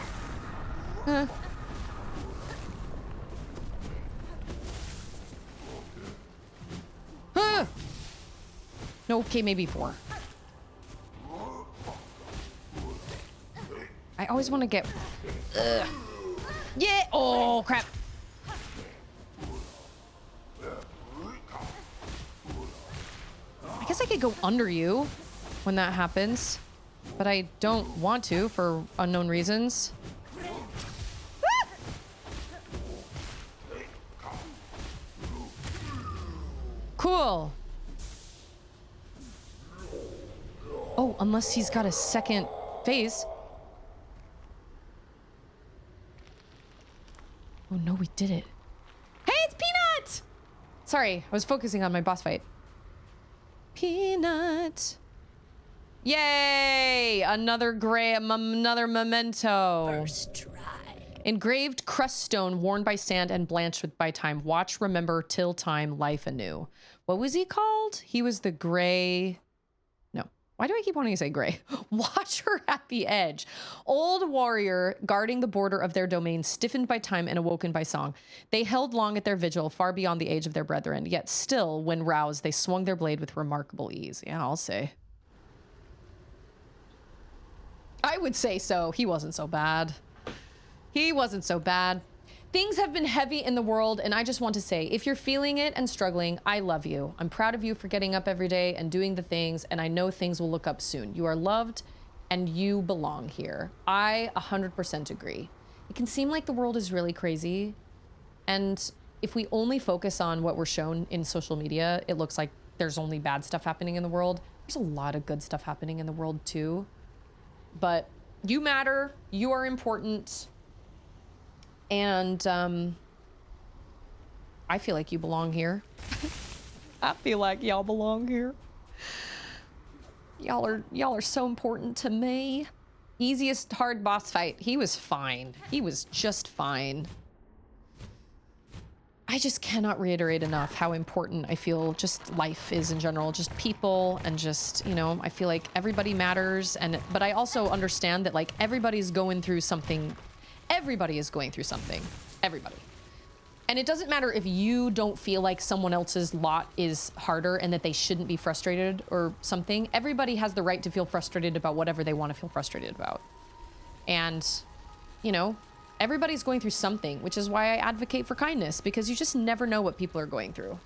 No, okay, maybe 4. I always want to get... Yeah! Oh, crap. I guess I could go under you when that happens, but I don't want to for unknown reasons. Cool. Oh, unless he's got a second phase. Oh no, we did it. Hey, it's Peanut! Sorry, I was focusing on my boss fight. Peanut. Yay! Another another memento. First try. Engraved crust stone worn by sand and blanched by time. Watch, remember, till time, life anew. What was he called? He was the gray... No. Why do I keep wanting to say gray? Watcher at the edge. Old warrior guarding the border of their domain, stiffened by time and awoken by song. They held long at their vigil, far beyond the age of their brethren. Yet still, when roused, they swung their blade with remarkable ease. Yeah, I'll say. I would say so. He wasn't so bad. He wasn't so bad. Things have been heavy in the world, and I just want to say, if you're feeling it and struggling, I love you. I'm proud of you for getting up every day and doing the things, and I know things will look up soon. You are loved, and you belong here. I 100% agree. It can seem like the world is really crazy, and if we only focus on what we're shown in social media, it looks like there's only bad stuff happening in the world. There's a lot of good stuff happening in the world, too. But you matter. You are important. And I feel like you belong here. I feel like y'all belong here. Y'all are so important to me. Easiest hard boss fight. He was fine. He was just fine. I just cannot reiterate enough how important I feel just life is in general, just people, and just, you know, I feel like everybody matters. But I also understand that like everybody's going through something. Everybody is going through something. Everybody. And it doesn't matter if you don't feel like someone else's lot is harder and that they shouldn't be frustrated or something. Everybody has the right to feel frustrated about whatever they want to feel frustrated about. And, you know, everybody's going through something, which is why I advocate for kindness, because you just never know what people are going through.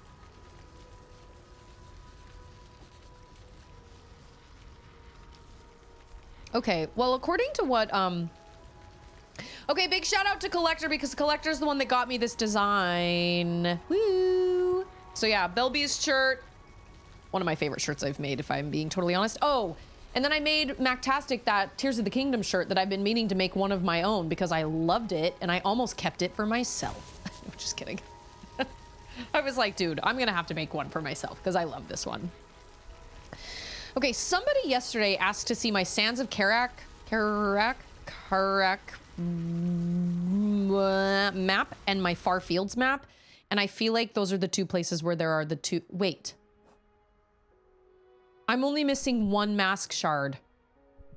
Okay, well, according to what, okay, big shout out to Collector, because Collector's the one that got me this design. Woo! So yeah, Belby's shirt. One of my favorite shirts I've made, if I'm being totally honest. Oh, and then I made Mactastic that Tears of the Kingdom shirt that I've been meaning to make one of my own because I loved it and I almost kept it for myself. I'm just kidding. I was like, dude, I'm gonna have to make one for myself because I love this one. Okay, somebody yesterday asked to see my Sands of Karak map and my Far Fields map, and I feel like those are the two places where there are the two. Wait, I'm only missing one mask shard.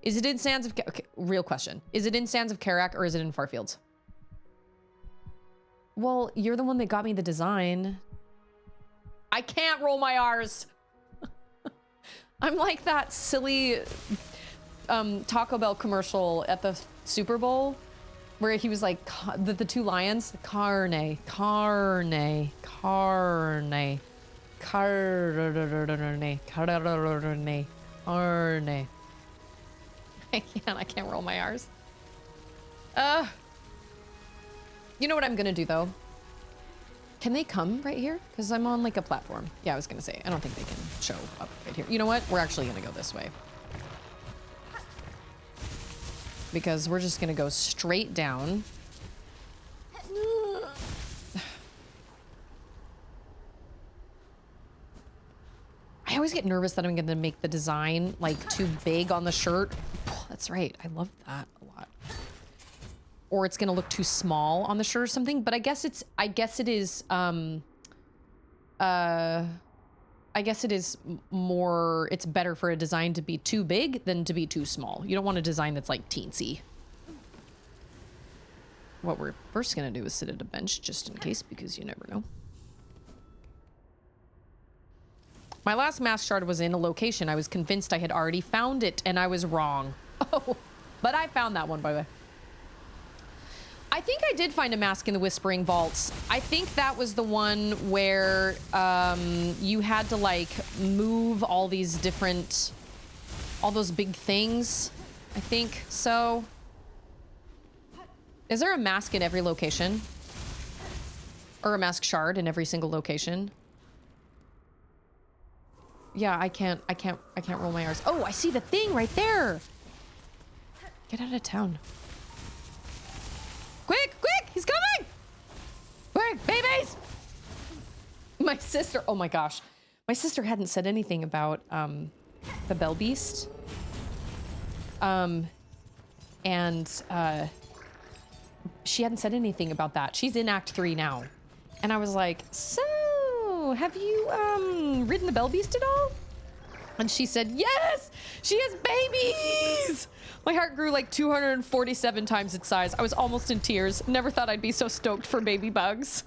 Is it in Sands of okay, real question, is it in Sands of Karak or is it in Far Fields? Well, you're the one that got me the design. I can't roll my R's. I'm like that silly Taco Bell commercial at the Super Bowl where he was like the two lions, carne. I can't roll my R's. You know what I'm gonna do though? Can they come right here? Because I'm on like a platform. Yeah, I was gonna say, I don't think they can show up right here. You know what? We're actually gonna go this way. Because we're just gonna go straight down. I always get nervous that I'm gonna make the design like too big on the shirt. That's right, I love that a lot. Or it's gonna look too small on the shirt or something, but I guess it is more, it's better for a design to be too big than to be too small. You don't want a design that's like teensy. What we're first gonna do is sit at a bench just in case, because you never know. My last mask shard was in a location. I was convinced I had already found it and I was wrong. Oh, but I found that one, by the way. I think I did find a mask in the Whispering Vaults. I think that was the one where you had to like move all these different, all those big things. I think so. Is there a mask in every location? Or a mask shard in every single location? Yeah, I can't roll my R's. Oh, I see the thing right there. Get out of town. Quick, quick, he's coming! Quick, babies! My sister, oh my gosh. My sister hadn't said anything about the Bell Beast. She hadn't said anything about that. She's in Act 3 now. And I was like, so, have you ridden the Bell Beast at all? And she said, yes, she has babies. My heart grew like 247 times its size. I was almost in tears. Never thought I'd be so stoked for baby bugs.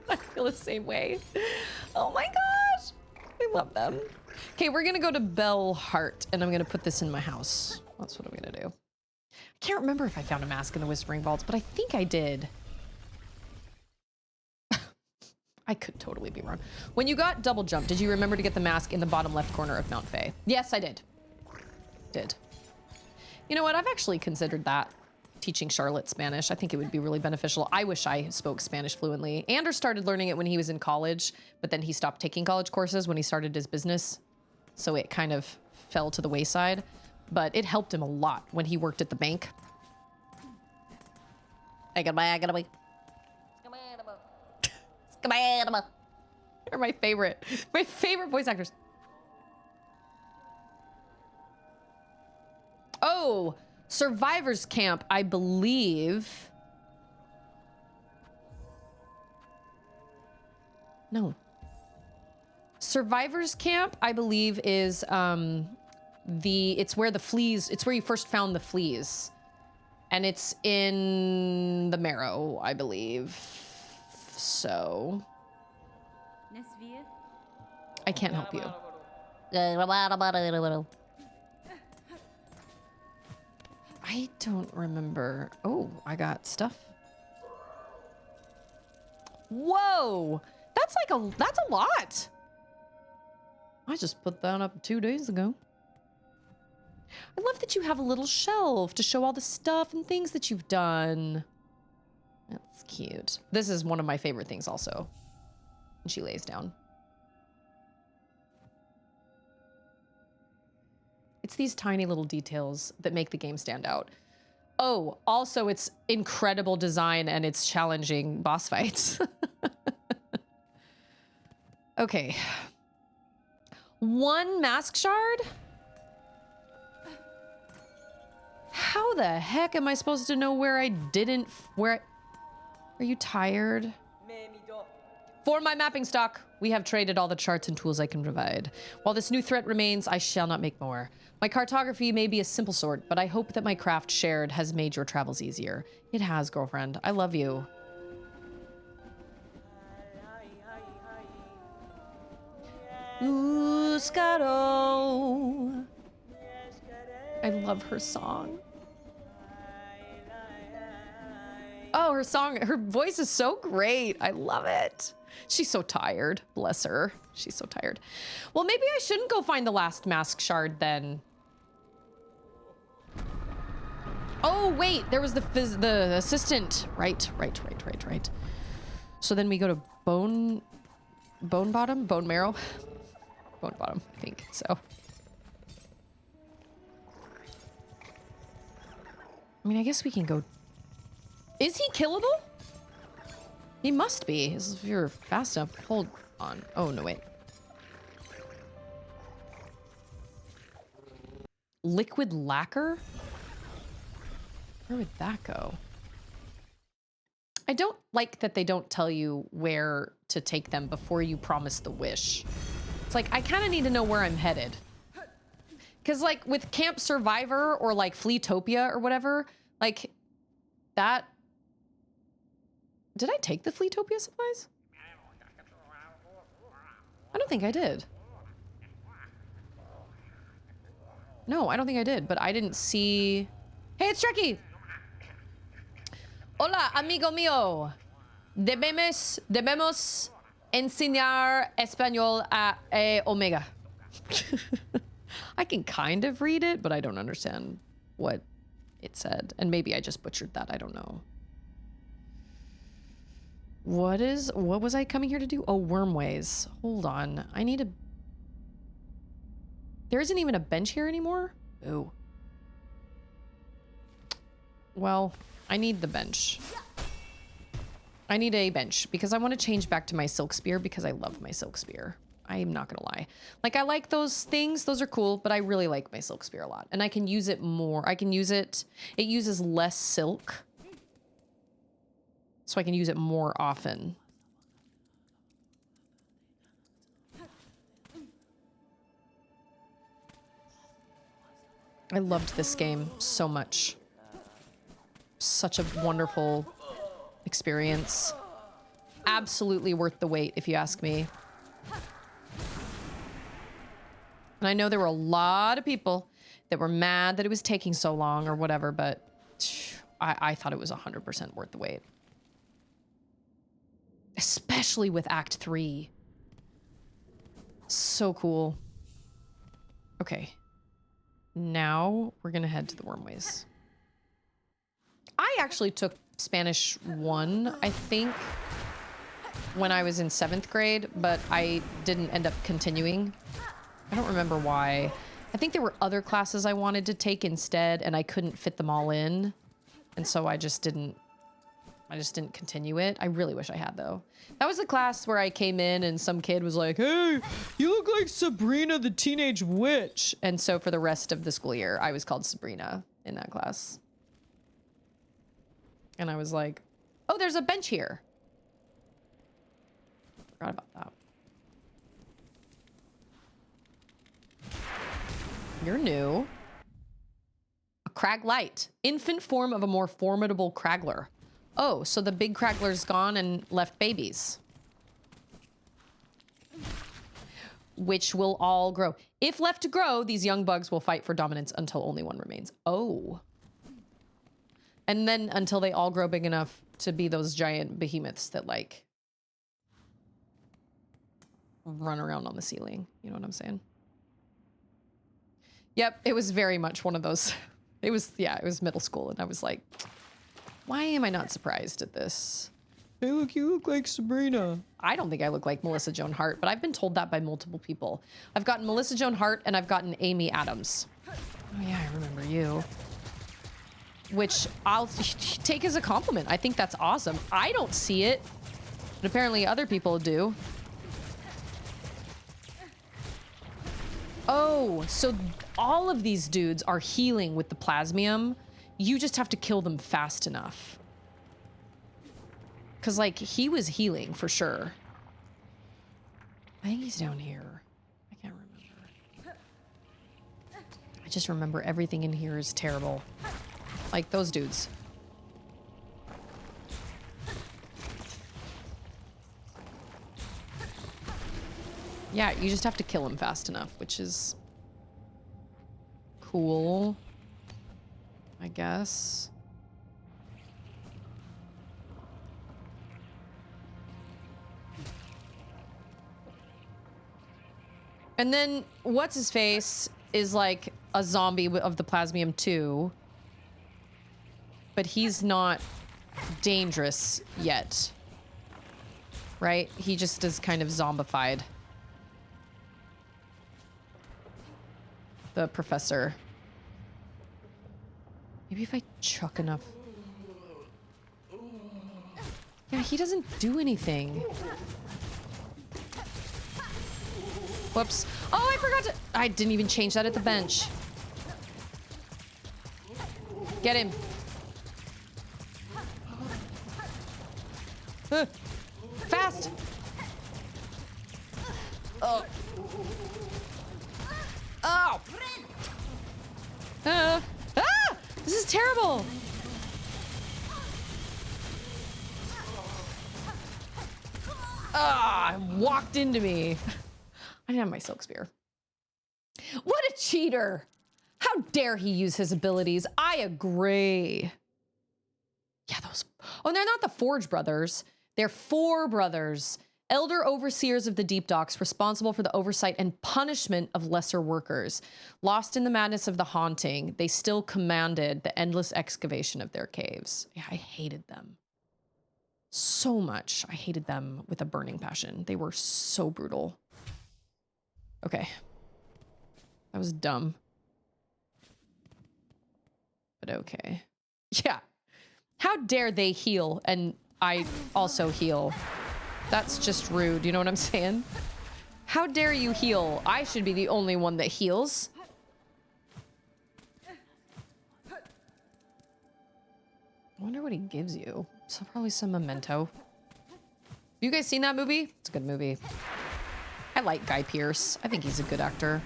I feel the same way. Oh my gosh. I love them. Okay, we're gonna go to Bell Heart and I'm gonna put this in my house. That's what I'm gonna do. I can't remember if I found a mask in the Whispering Vaults, but I think I did. I could totally be wrong. When you got double jump, did you remember to get the mask in the bottom left corner of Mount Faye? Yes, I did. Did. You know what? I've actually considered that. Teaching Charlotte Spanish. I think it would be really beneficial. I wish I spoke Spanish fluently. Anders started learning it when he was in college, but then he stopped taking college courses when he started his business. So it kind of fell to the wayside, but it helped him a lot when he worked at the bank. They're my favorite voice actors. Oh, Survivor's Camp, I believe. No. Survivor's Camp, I believe, is it's where the fleas, it's where you first found the fleas. And it's in the Marrow, I believe. So I can't help you. I don't remember. Oh, I got stuff. Whoa! That's a lot. I just put that up 2 days ago. I love that you have a little shelf to show all the stuff and things that you've done. That's cute. This is one of my favorite things also. And she lays down. It's these tiny little details that make the game stand out. Oh, also it's incredible design and it's challenging boss fights. Okay. 1 mask shard? How the heck am I supposed to know where I didn't... Are you tired? For my mapping stock, we have traded all the charts and tools I can provide. While this new threat remains, I shall not make more. My cartography may be a simple sort, but I hope that my craft shared has made your travels easier. It has, girlfriend. I love you. Uscaro. I love her song. Oh, her voice is so great. I love it. She's so tired. Bless her. She's so tired. Well, maybe I shouldn't go find the last mask shard then. Oh, wait. There was the assistant. Right. So then we go to bone marrow. Bone bottom, I think. So. I mean, I guess we can go. Is he killable? He must be, if you're fast enough. Hold on. Oh, no, wait. Liquid lacquer? Where would that go? I don't like that they don't tell you where to take them before you promise the wish. It's like, I kind of need to know where I'm headed. Because, like, with Camp Survivor or, like, Fleetopia or whatever, like, that... Did I take the Fleetopia supplies? I don't think I did. No, I don't think I did, but I didn't see... Hey, it's Trekkie! Hola, amigo mío. Debemos enseñar español a Omega. I can kind of read it, but I don't understand what it said. And maybe I just butchered that. I don't know. What was I coming here to do? Oh, Wormways. Hold on. I need a... There isn't even a bench here anymore? Ooh. Well, I need the bench. I need a bench because I want to change back to my silk spear because I love my silk spear. I am not gonna lie. Like, I like those things. Those are cool, but I really like my silk spear a lot. And I can use it more. I can use it... It uses less silk. So I can use it more often. I loved this game so much. Such a wonderful experience. Absolutely worth the wait, if you ask me. And I know there were a lot of people that were mad that it was taking so long or whatever, but I thought it was 100% worth the wait. Especially with Act 3. So cool. Okay. Now we're gonna head to the Wormways. I actually took Spanish 1, I think, when I was in 7th grade, but I didn't end up continuing. I don't remember why. I think there were other classes I wanted to take instead, and I couldn't fit them all in. And so I just didn't continue it. I really wish I had, though. That was the class where I came in and some kid was like, hey, you look like Sabrina the Teenage Witch. And so for the rest of the school year, I was called Sabrina in that class. And I was like, oh, there's a bench here. Forgot about that. You're new. A crag light. Infant form of a more formidable cragler. Oh, so the big cragler's gone and left babies. Which will all grow. If left to grow, these young bugs will fight for dominance until only one remains. Oh. And then until they all grow big enough to be those giant behemoths that, like, run around on the ceiling. You know what I'm saying? Yep, it was very much one of those. It was middle school, and I was like, why am I not surprised at this? Hey, look, you look like Sabrina. I don't think I look like Melissa Joan Hart, but I've been told that by multiple people. I've gotten Melissa Joan Hart, and I've gotten Amy Adams. Oh, yeah, I remember you. Which I'll take as a compliment. I think that's awesome. I don't see it, but apparently other people do. Oh, so all of these dudes are healing with the Plasmium. You just have to kill them fast enough. Because, like, he was healing for sure. I think he's down here. I can't remember. I just remember everything in here is terrible. Like those dudes. Yeah, you just have to kill him fast enough, which is cool, I guess. And then what's his face is like a zombie of the Plasmium too, but he's not dangerous yet, right? He just is kind of zombified. The professor. Maybe if I chuck enough. Yeah, he doesn't do anything. Whoops. Oh, I forgot to... I didn't even change that at the bench. Get him. Fast. Oh. Oh. This is terrible. I walked into me. I didn't have my silk spear. What a cheater. How dare he use his abilities? I agree. Yeah, those... Oh, they're not the Forge brothers. They're 4 brothers. Elder overseers of the deep docks, responsible for the oversight and punishment of lesser workers. Lost in the madness of the haunting, they still commanded the endless excavation of their caves. Yeah, I hated them. So much. I hated them with a burning passion. They were so brutal. Okay. That was dumb. But okay. Yeah. How dare they heal and I also heal? That's just rude. You know what I'm saying? How dare you heal? I should be the only one that heals. I wonder what he gives you. So probably some memento. You guys seen that movie? It's a good movie. I like Guy Pearce. I think he's a good actor.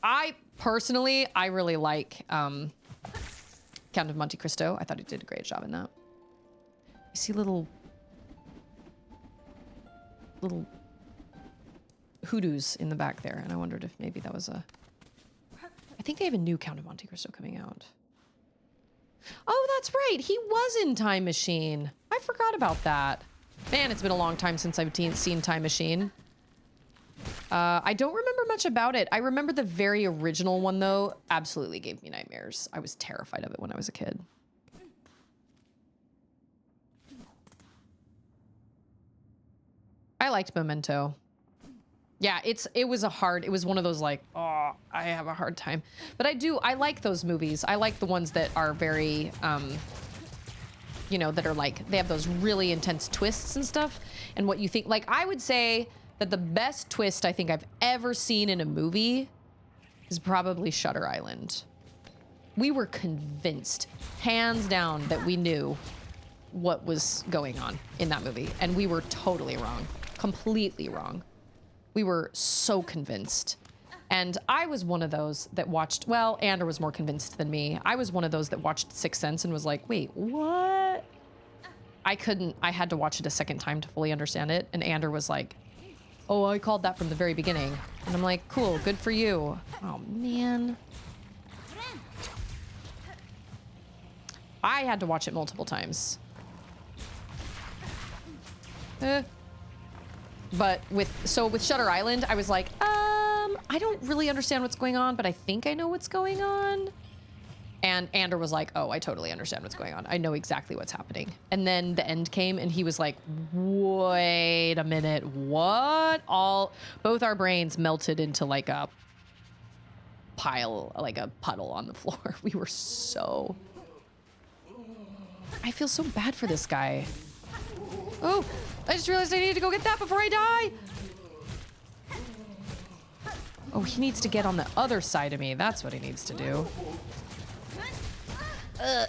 I really like Count of Monte Cristo. I thought he did a great job in that. I see little hoodoos in the back there, and I wondered if maybe that was a... I think they have a new Count of Monte Cristo coming out. Oh, that's right. He was in Time Machine. I forgot about that. Man, it's been a long time since I've seen Time Machine. I don't remember much about it. I remember the very original one, though. Absolutely gave me nightmares. I was terrified of it when I was a kid. I liked Memento. Yeah, it was one of those like, oh, I have a hard time. But I like those movies. I like the ones that are very, you know, that are like, they have those really intense twists and stuff. And what you think, like, I would say that the best twist I think I've ever seen in a movie is probably Shutter Island. We were convinced, hands down, that we knew what was going on in that movie. And we were totally wrong. Completely wrong. We were so convinced. And I was one of those that watched, well, Ander was more convinced than me. I was one of those that watched Sixth Sense and was like, wait, what? I had to watch it a second time to fully understand it. And Ander was like, oh, I called that from the very beginning. And I'm like, cool, good for you. Oh, man. I had to watch it multiple times. But with Shutter Island, I was like, I don't really understand what's going on, but I think I know what's going on. And Ander was like, oh, I totally understand what's going on. I know exactly what's happening. And then the end came and he was like, wait a minute, what? Both our brains melted into like a pile, like a puddle on the floor. We were so... I feel so bad for this guy. Oh, I just realized I need to go get that before I die. Oh, he needs to get on the other side of me. That's what he needs to do. I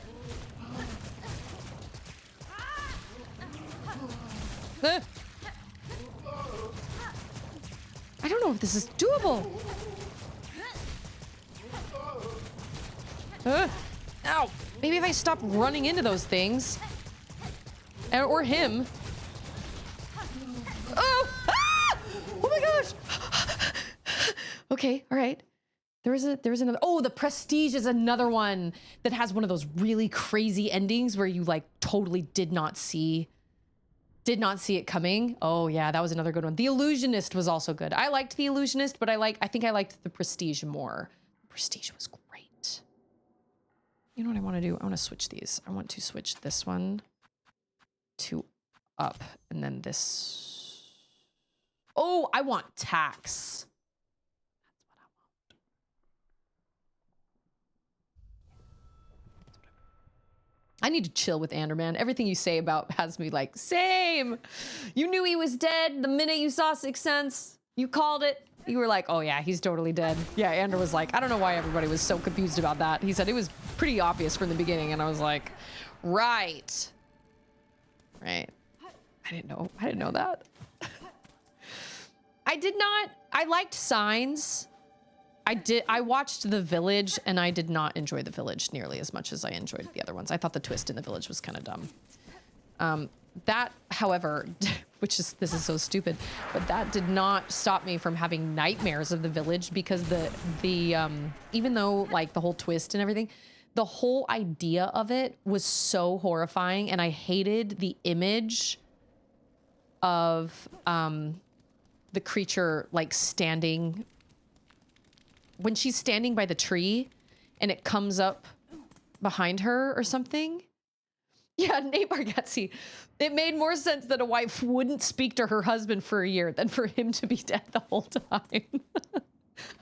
don't know if this is doable. Ow. Maybe if I stop running into those things. Or him. Oh! Ah! Oh my gosh! Okay, all right. There was another. Oh, The Prestige is another one that has one of those really crazy endings where you like totally did not see it coming. Oh yeah, that was another good one. The Illusionist was also good. I liked The Illusionist, but I think I liked The Prestige more. Prestige was great. You know what I want to do? I want to switch these. I want to switch this one to up and then this. Oh, I want tax. I need to chill with Anderman. Everything you say about has me like, same. You knew he was dead the minute you saw Sixth Sense. You called it. You were like, oh yeah, he's totally dead. Yeah, Ander was like, I don't know why everybody was so confused about that. He said it was pretty obvious from the beginning. And I was like, right. Right. I didn't know that. I liked Signs. I watched The Village and I did not enjoy The Village nearly as much as I enjoyed the other ones. I thought the twist in The Village was kind of dumb. That, however, this is so stupid, but that did not stop me from having nightmares of The Village because even though like the whole twist and everything, the whole idea of it was so horrifying and I hated the image of the creature like standing when she's standing by the tree and it comes up behind her or something. Yeah, Nate Bargatze. It made more sense that a wife wouldn't speak to her husband for a year than for him to be dead the whole time.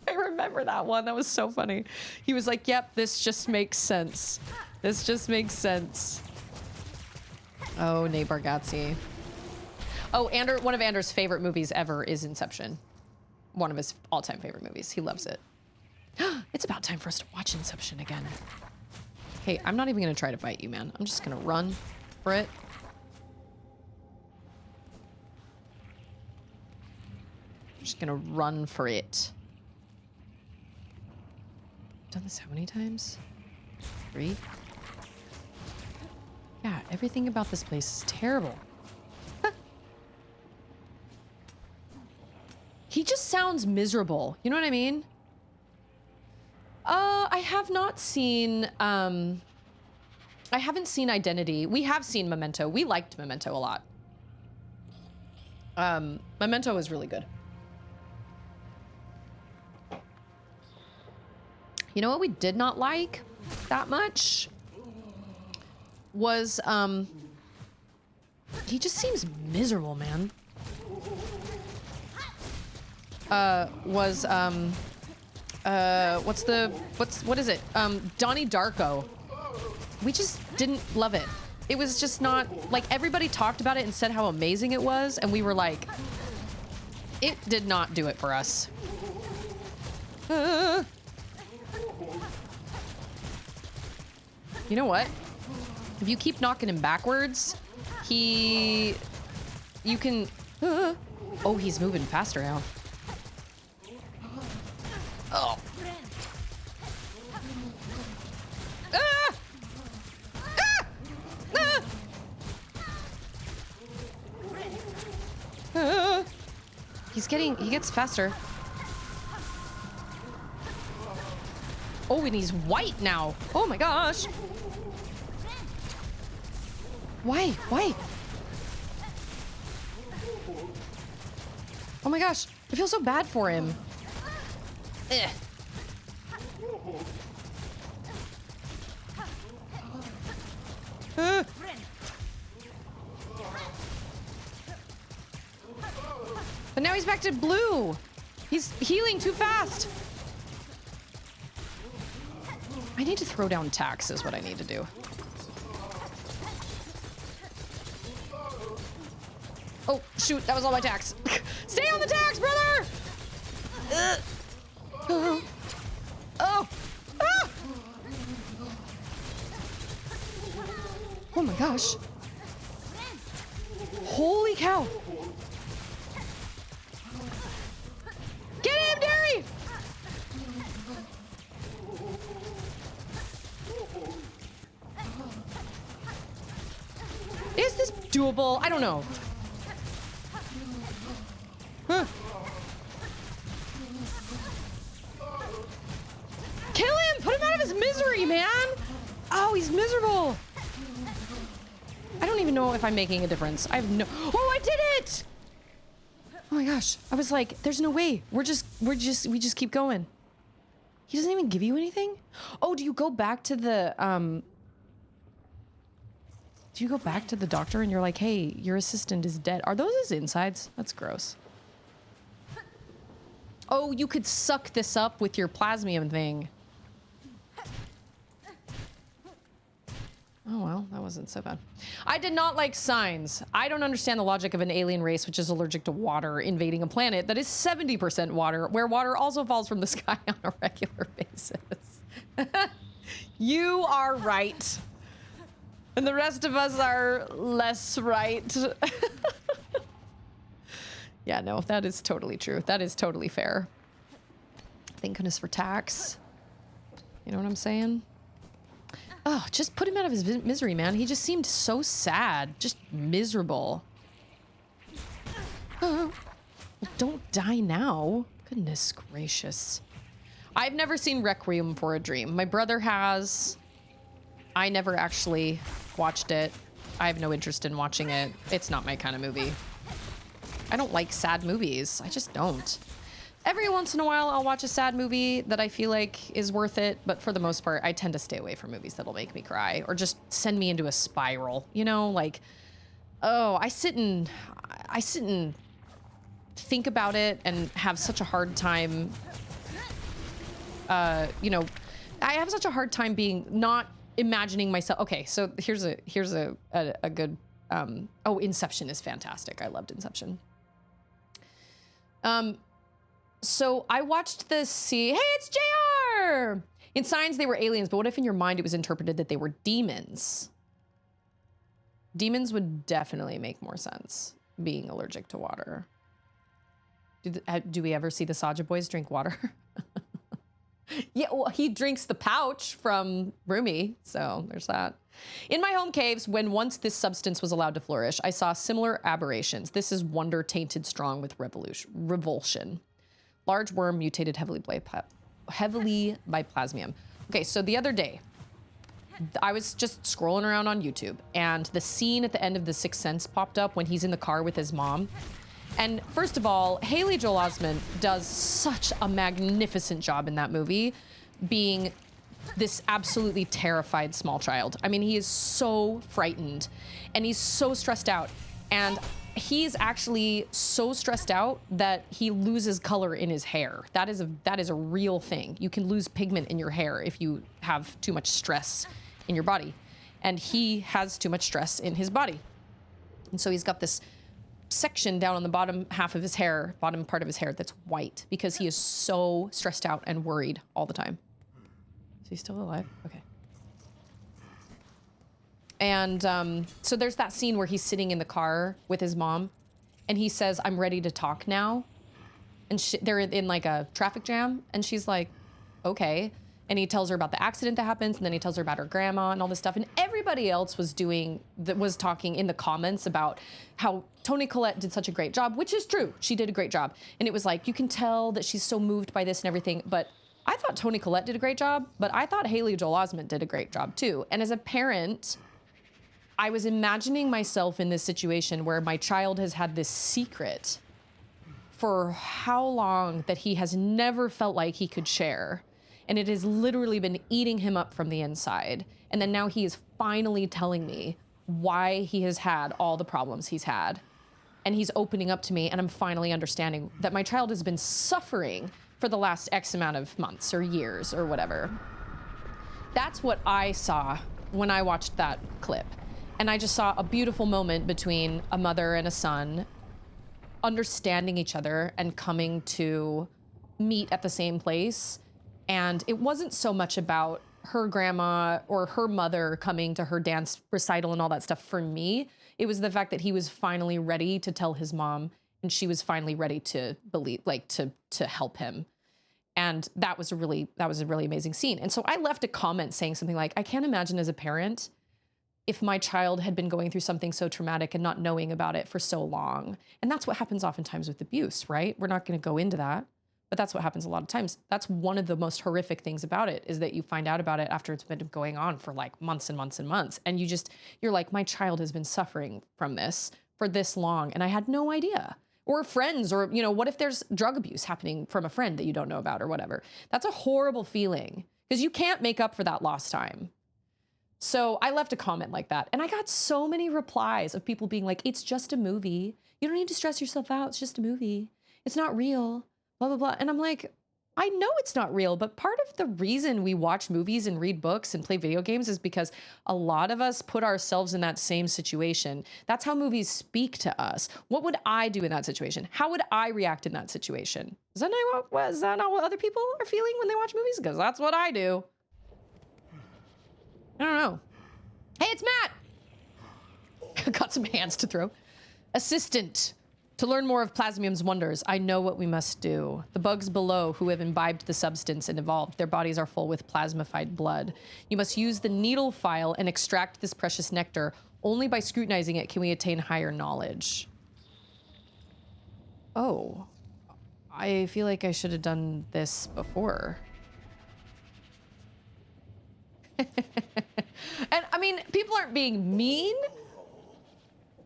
I remember that one. That was so funny. He was like, yep, this just makes sense. This just makes sense. Oh, Nate Bargatze. Oh, one of Ander's favorite movies ever is Inception. One of his all-time favorite movies. He loves it. It's about time for us to watch Inception again. Okay, I'm not even gonna try to fight you, man. I'm just gonna run for it. I'm just gonna run for it. I've done this how many times? 3? Yeah, everything about this place is terrible. He just sounds miserable. You know what I mean? I have not seen, I haven't seen Identity. We have seen Memento. We liked Memento a lot. Memento was really good. You know what we did not like that much? Was, he just seems miserable, man. What is it? Donnie Darko. We just didn't love it. It was just not, like, everybody talked about it and said how amazing it was, and we were like, it did not do it for us. You know what? If you keep knocking him backwards, you can, oh, he's moving faster now. Oh. Ah! Ah! Ah! Ah! He gets faster. Oh, and he's white now. Oh my gosh. Why? Why? Oh my gosh. I feel so bad for him. Ugh. But now he's back to blue. He's healing too fast. I need to throw down tax is what I need to do. Oh, shoot. That was all my tax. Stay on the tax, brother! Oh. Oh. Ah! Oh my gosh. Holy cow. Get him, Derry! Is this doable? I don't know. Huh. Kill him! Put him out of his misery, man! Oh, he's miserable. I don't even know if I'm making a difference. I have no... Oh, I did it! Oh my gosh. I was like, there's no way. We just keep going. He doesn't even give you anything? Oh, do you go back to the, do you go back to the doctor and you're like, hey, your assistant is dead? Are those his insides? That's gross. Oh, you could suck this up with your plasmium thing. Oh, well, that wasn't so bad. I did not like Signs. I don't understand the logic of an alien race which is allergic to water invading a planet that is 70% water, where water also falls from the sky on a regular basis. You are right. And the rest of us are less right. Yeah, no, that is totally true. That is totally fair. Thank goodness for tax. You know what I'm saying? Oh, just put him out of his misery, man. He just seemed so sad. Just miserable. Oh. Well, don't die now. Goodness gracious. I've never seen Requiem for a Dream. My brother has. I never actually watched it. I have no interest in watching it. It's not my kind of movie. I don't like sad movies. I just don't. Every once in a while, I'll watch a sad movie that I feel like is worth it. But for the most part, I tend to stay away from movies that'll make me cry or just send me into a spiral. You know, like, oh, I sit and think about it and have such a hard time. You know, I have such a hard time being not imagining myself. Okay, so here's a good. Oh, Inception is fantastic. I loved Inception. So I watched this. Hey, it's JR! In Signs, they were aliens, but what if in your mind it was interpreted that they were demons? Demons would definitely make more sense, being allergic to water. Do we ever see the Saja boys drink water? Yeah, well, he drinks the pouch from Rumi, so there's that. In my home caves, when once this substance was allowed to flourish, I saw similar aberrations. This is wonder tainted strong with revulsion. Large worm mutated heavily by heavily by Plasmium. Okay, so the other day, I was just scrolling around on YouTube, and the scene at the end of The Sixth Sense popped up when he's in the car with his mom. And first of all, Haley Joel Osment does such a magnificent job in that movie, being this absolutely terrified small child. I mean, he is so frightened, and he's so stressed out. And he's actually so stressed out that he loses color in his hair. That is a real thing. You can lose pigment in your hair if you have too much stress in your body. And he has too much stress in his body. And so he's got this section down on the bottom half of his hair, bottom part of his hair, that's white because he is so stressed out and worried all the time. Is he still alive? Okay. And so there's that scene where he's sitting in the car with his mom, and he says, "I'm ready to talk now." And they're in like a traffic jam, and she's like, "Okay." And he tells her about the accident that happens, and then he tells her about her grandma and all this stuff. And everybody else was talking in the comments about how Toni Collette did such a great job, which is true. She did a great job. And it was like, you can tell that she's so moved by this and everything. But I thought Toni Collette did a great job, but I thought Haley Joel Osment did a great job too. And as a parent, I was imagining myself in this situation where my child has had this secret for how long that he has never felt like he could share. And it has literally been eating him up from the inside. And then now he is finally telling me why he has had all the problems he's had. And he's opening up to me, and I'm finally understanding that my child has been suffering for the last X amount of months or years or whatever. That's what I saw when I watched that clip. And I just saw a beautiful moment between a mother and a son understanding each other and coming to meet at the same place. And it wasn't so much about her grandma or her mother coming to her dance recital and all that stuff for me. It was the fact that he was finally ready to tell his mom, and she was finally ready to believe, like to help him. And that was a really amazing scene. And so I left a comment saying something like, I can't imagine as a parent if my child had been going through something so traumatic and not knowing about it for so long. And that's what happens oftentimes with abuse, right? We're not going to go into that, but that's what happens a lot of times. That's one of the most horrific things about it, is that you find out about it after it's been going on for like months and months and months. And you're like, my child has been suffering from this for this long, and I had no idea. Or friends, or, what if there's drug abuse happening from a friend that you don't know about or whatever? That's a horrible feeling, because you can't make up for that lost time. So I left a comment like that, and I got so many replies of people being like, it's just a movie. You don't need to stress yourself out. It's just a movie. It's not real, blah, blah, blah. And I'm like, I know it's not real, but part of the reason we watch movies and read books and play video games is because a lot of us put ourselves in that same situation. That's how movies speak to us. What would I do in that situation? How would I react in that situation? Is that not what other people are feeling when they watch movies? Because that's what I do. I don't know. Hey, it's Matt! Got some hands to throw. Assistant. To learn more of Plasmium's wonders, I know what we must do. The bugs below who have imbibed the substance and evolved, their bodies are full with plasmified blood. You must use the needle file and extract this precious nectar. Only by scrutinizing it can we attain higher knowledge. Oh. I feel like I should have done this before. And I mean, people aren't being mean,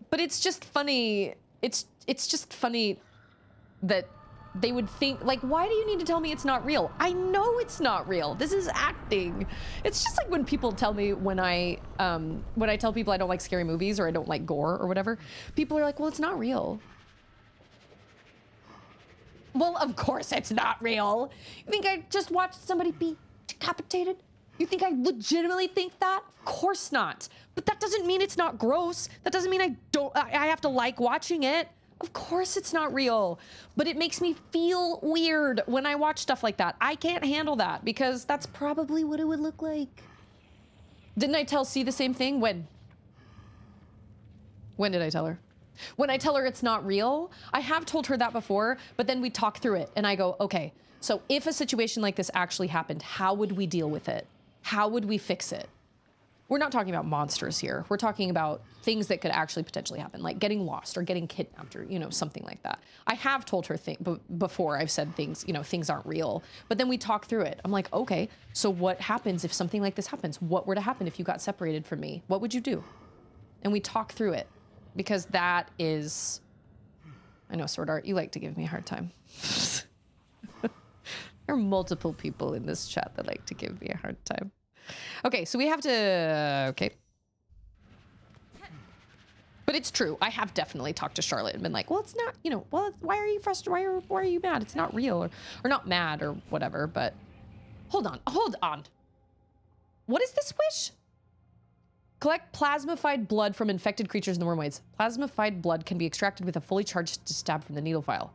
but it's just funny. It's just funny that they would think, like, why do you need to tell me it's not real? I know it's not real. This is acting. It's just like when people tell me when I tell people I don't like scary movies or I don't like gore or whatever, people are like, well, it's not real. Well, of course it's not real. You think I just watched somebody be decapitated? You think I legitimately think that? Of course not. But that doesn't mean it's not gross. That doesn't mean I have to like watching it. Of course it's not real. But it makes me feel weird when I watch stuff like that. I can't handle that because that's probably what it would look like. Didn't I tell C the same thing? When did I tell her? When I tell her it's not real? I have told her that before, but then we talk through it and I go, okay, so if a situation like this actually happened, how would we deal with it? How would we fix it? we're not talking about monsters here. We're talking about things that could actually potentially happen, like getting lost or getting kidnapped or, you know, something like that. I have told her before I've said things, you know, things aren't real, but then we talk through it. I'm like, okay, so what happens if something like this happens? What were to happen if you got separated from me? What would you do? And we talk through it because that is, I know, Sword Art, you like to give me a hard time. There are multiple people in this chat that like to give me a hard time. Okay, so we have to, okay. But it's true. I have definitely talked to Charlotte and been like, well, it's not, you know, well, why are you frustrated? Why are you mad? It's not real or not mad or whatever, but hold on. What is this wish? Collect plasmified blood from infected creatures in the wormways. Plasmified blood can be extracted with a fully charged stab from the needle file.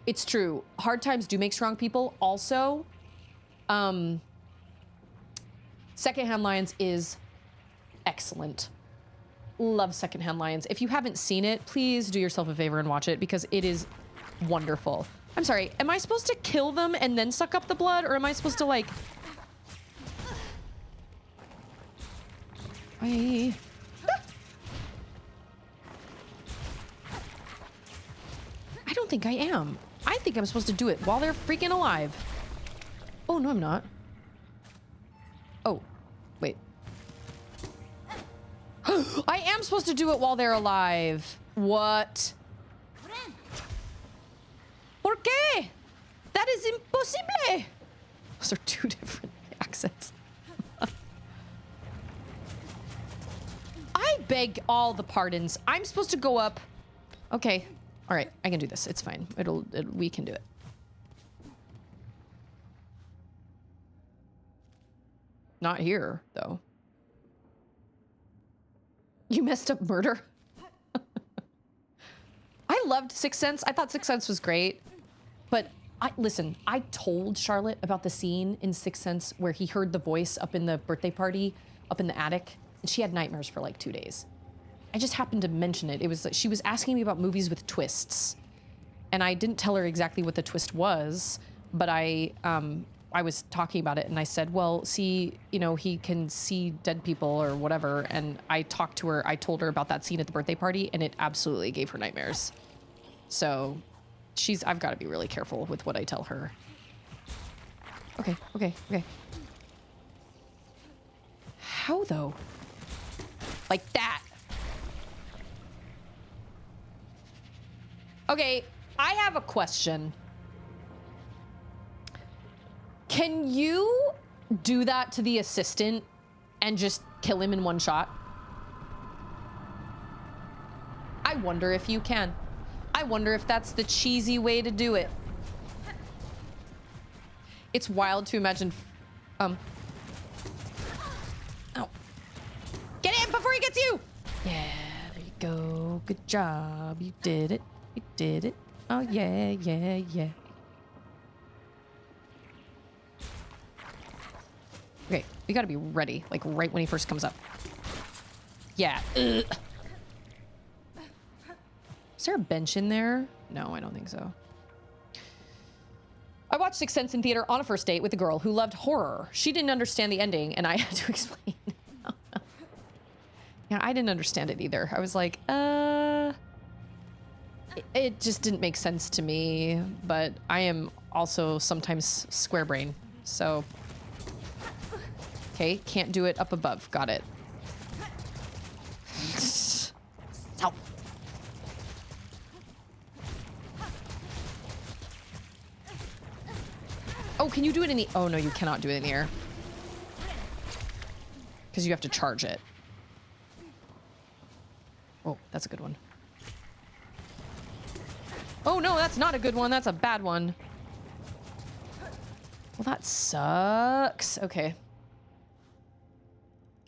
It's true. Hard times do make strong people. Also, Secondhand Lions is excellent. Love Secondhand Lions. If you haven't seen it, please do yourself a favor and watch it because it is wonderful. I'm sorry, am I supposed to kill them and then suck up the blood, or am I supposed to, like... I don't think I am. I think I'm supposed to do it while they're freaking alive. Oh, no, I'm not. Oh, wait. I am supposed to do it while they're alive. What? ¿Por qué? That is impossible. Those are two different accents. I beg all the pardons. I'm supposed to go up. Okay. All right. I can do this. It's fine. We can do it. Not here, though. You messed up murder? I loved Sixth Sense. I thought Sixth Sense was great. But listen, I told Charlotte about the scene in Sixth Sense where he heard the voice up in the birthday party, up in the attic, and she had nightmares for like 2 days. I just happened to mention it. It was like she was asking me about movies with twists. And I didn't tell her exactly what the twist was, but I was talking about it and I said, well, see, you know, he can see dead people or whatever. And I talked to her, I told her about that scene at the birthday party and it absolutely gave her nightmares. So I've got to be really careful with what I tell her. Okay. How though? Like that. Okay, I have a question. Can you do that to the assistant and just kill him in one shot? I wonder if you can. I wonder if that's the cheesy way to do it. It's wild to imagine. Oh. Get him before he gets you! Yeah, there you go. Good job. You did it. You did it. Oh, yeah. Okay, we gotta be ready, like right when he first comes up. Yeah. Ugh. Is there a bench in there? No, I don't think so. I watched Sixth Sense in theater on a first date with a girl who loved horror. She didn't understand the ending, and I had to explain. Yeah, I didn't understand it either. I was like, it just didn't make sense to me, but I am also sometimes square brain, so... Okay, can't do it up above. Got it. Help. Oh, can you do it in the... Oh, no, you cannot do it in the air. Because you have to charge it. Oh, that's a good one. Oh, no, that's not a good one. That's a bad one. Well, that sucks. Okay.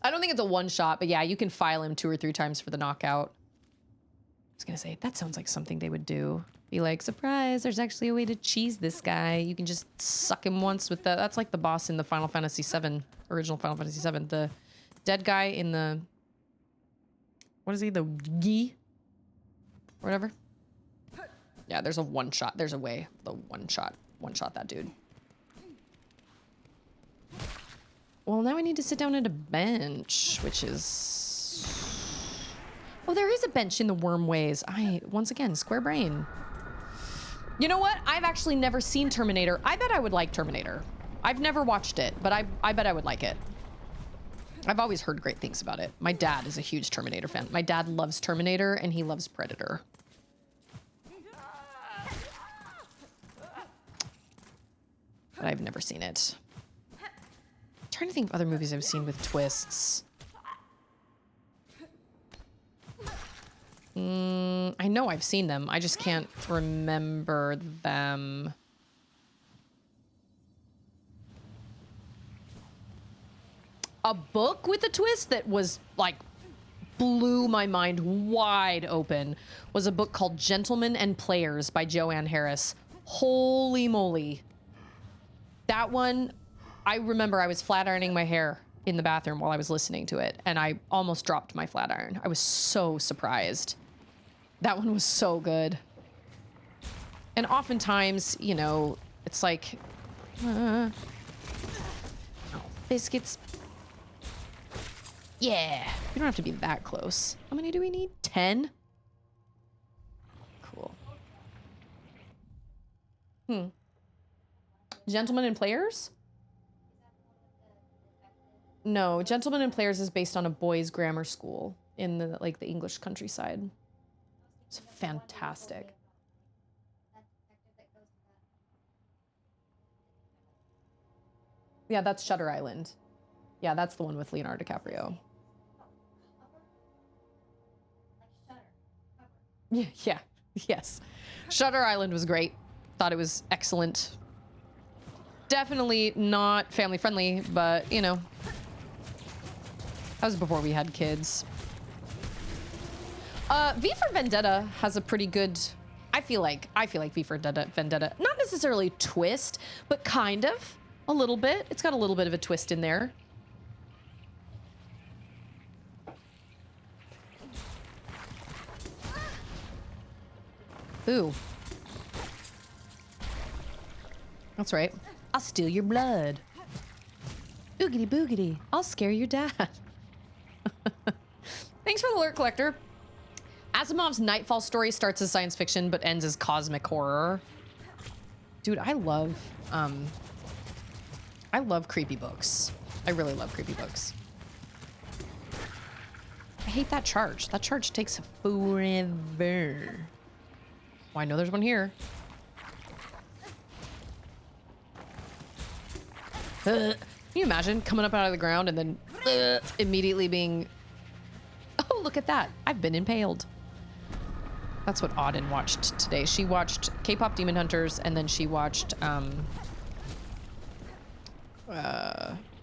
I don't think it's a one shot, but yeah, you can file him 2 or 3 times for the knockout. I was gonna say, that sounds like something they would do. Be like, surprise, there's actually a way to cheese this guy. You can just suck him once with the... That's like the boss in the Final Fantasy VII, original Final Fantasy VII. The dead guy in the... What is he? The Gi? Or whatever. Yeah, there's a one shot. There's a way. The one shot that dude. Well, now I need to sit down at a bench, which is... Oh, there is a bench in the Wormways. Once again, square brain. You know what? I've actually never seen Terminator. I bet I would like Terminator. I've never watched it, but I bet I would like it. I've always heard great things about it. My dad is a huge Terminator fan. My dad loves Terminator, and he loves Predator. But I've never seen it. I'm trying to think of other movies I've seen with twists. I know I've seen them. I just can't remember them. A book with a twist that was like blew my mind wide open was a book called Gentlemen and Players by Joanne Harris. Holy moly. That one, I remember I was flat ironing my hair in the bathroom while I was listening to it, and I almost dropped my flat iron. I was so surprised. That one was so good. And oftentimes, you know, it's like, oh, biscuits. Yeah, we don't have to be that close. How many do we need? 10? Cool. Gentlemen and Players? No, Gentlemen and Players is based on a boys' grammar school in the the English countryside. It's fantastic. Yeah, that's Shutter Island. Yeah, that's the one with Leonardo DiCaprio. Yeah, yes. Shutter Island was great. Thought it was excellent. Definitely not family friendly, but you know, that was before we had kids. V for Vendetta has a pretty good, I feel like V for Vendetta, not necessarily twist, but kind of a little bit. It's got a little bit of a twist in there. Ooh. That's right. I'll steal your blood. Oogity boogity. I'll scare your dad. Thanks for the alert, Collector. Asimov's Nightfall story starts as science fiction but ends as cosmic horror. Dude, I love creepy books. I really love creepy books. I hate that charge. That charge takes forever. Oh, I know there's one here. Can you imagine coming up out of the ground and then immediately being... Oh, look at that. I've been impaled. That's what Auden watched today. She watched K-pop Demon Hunters, and then she watched... and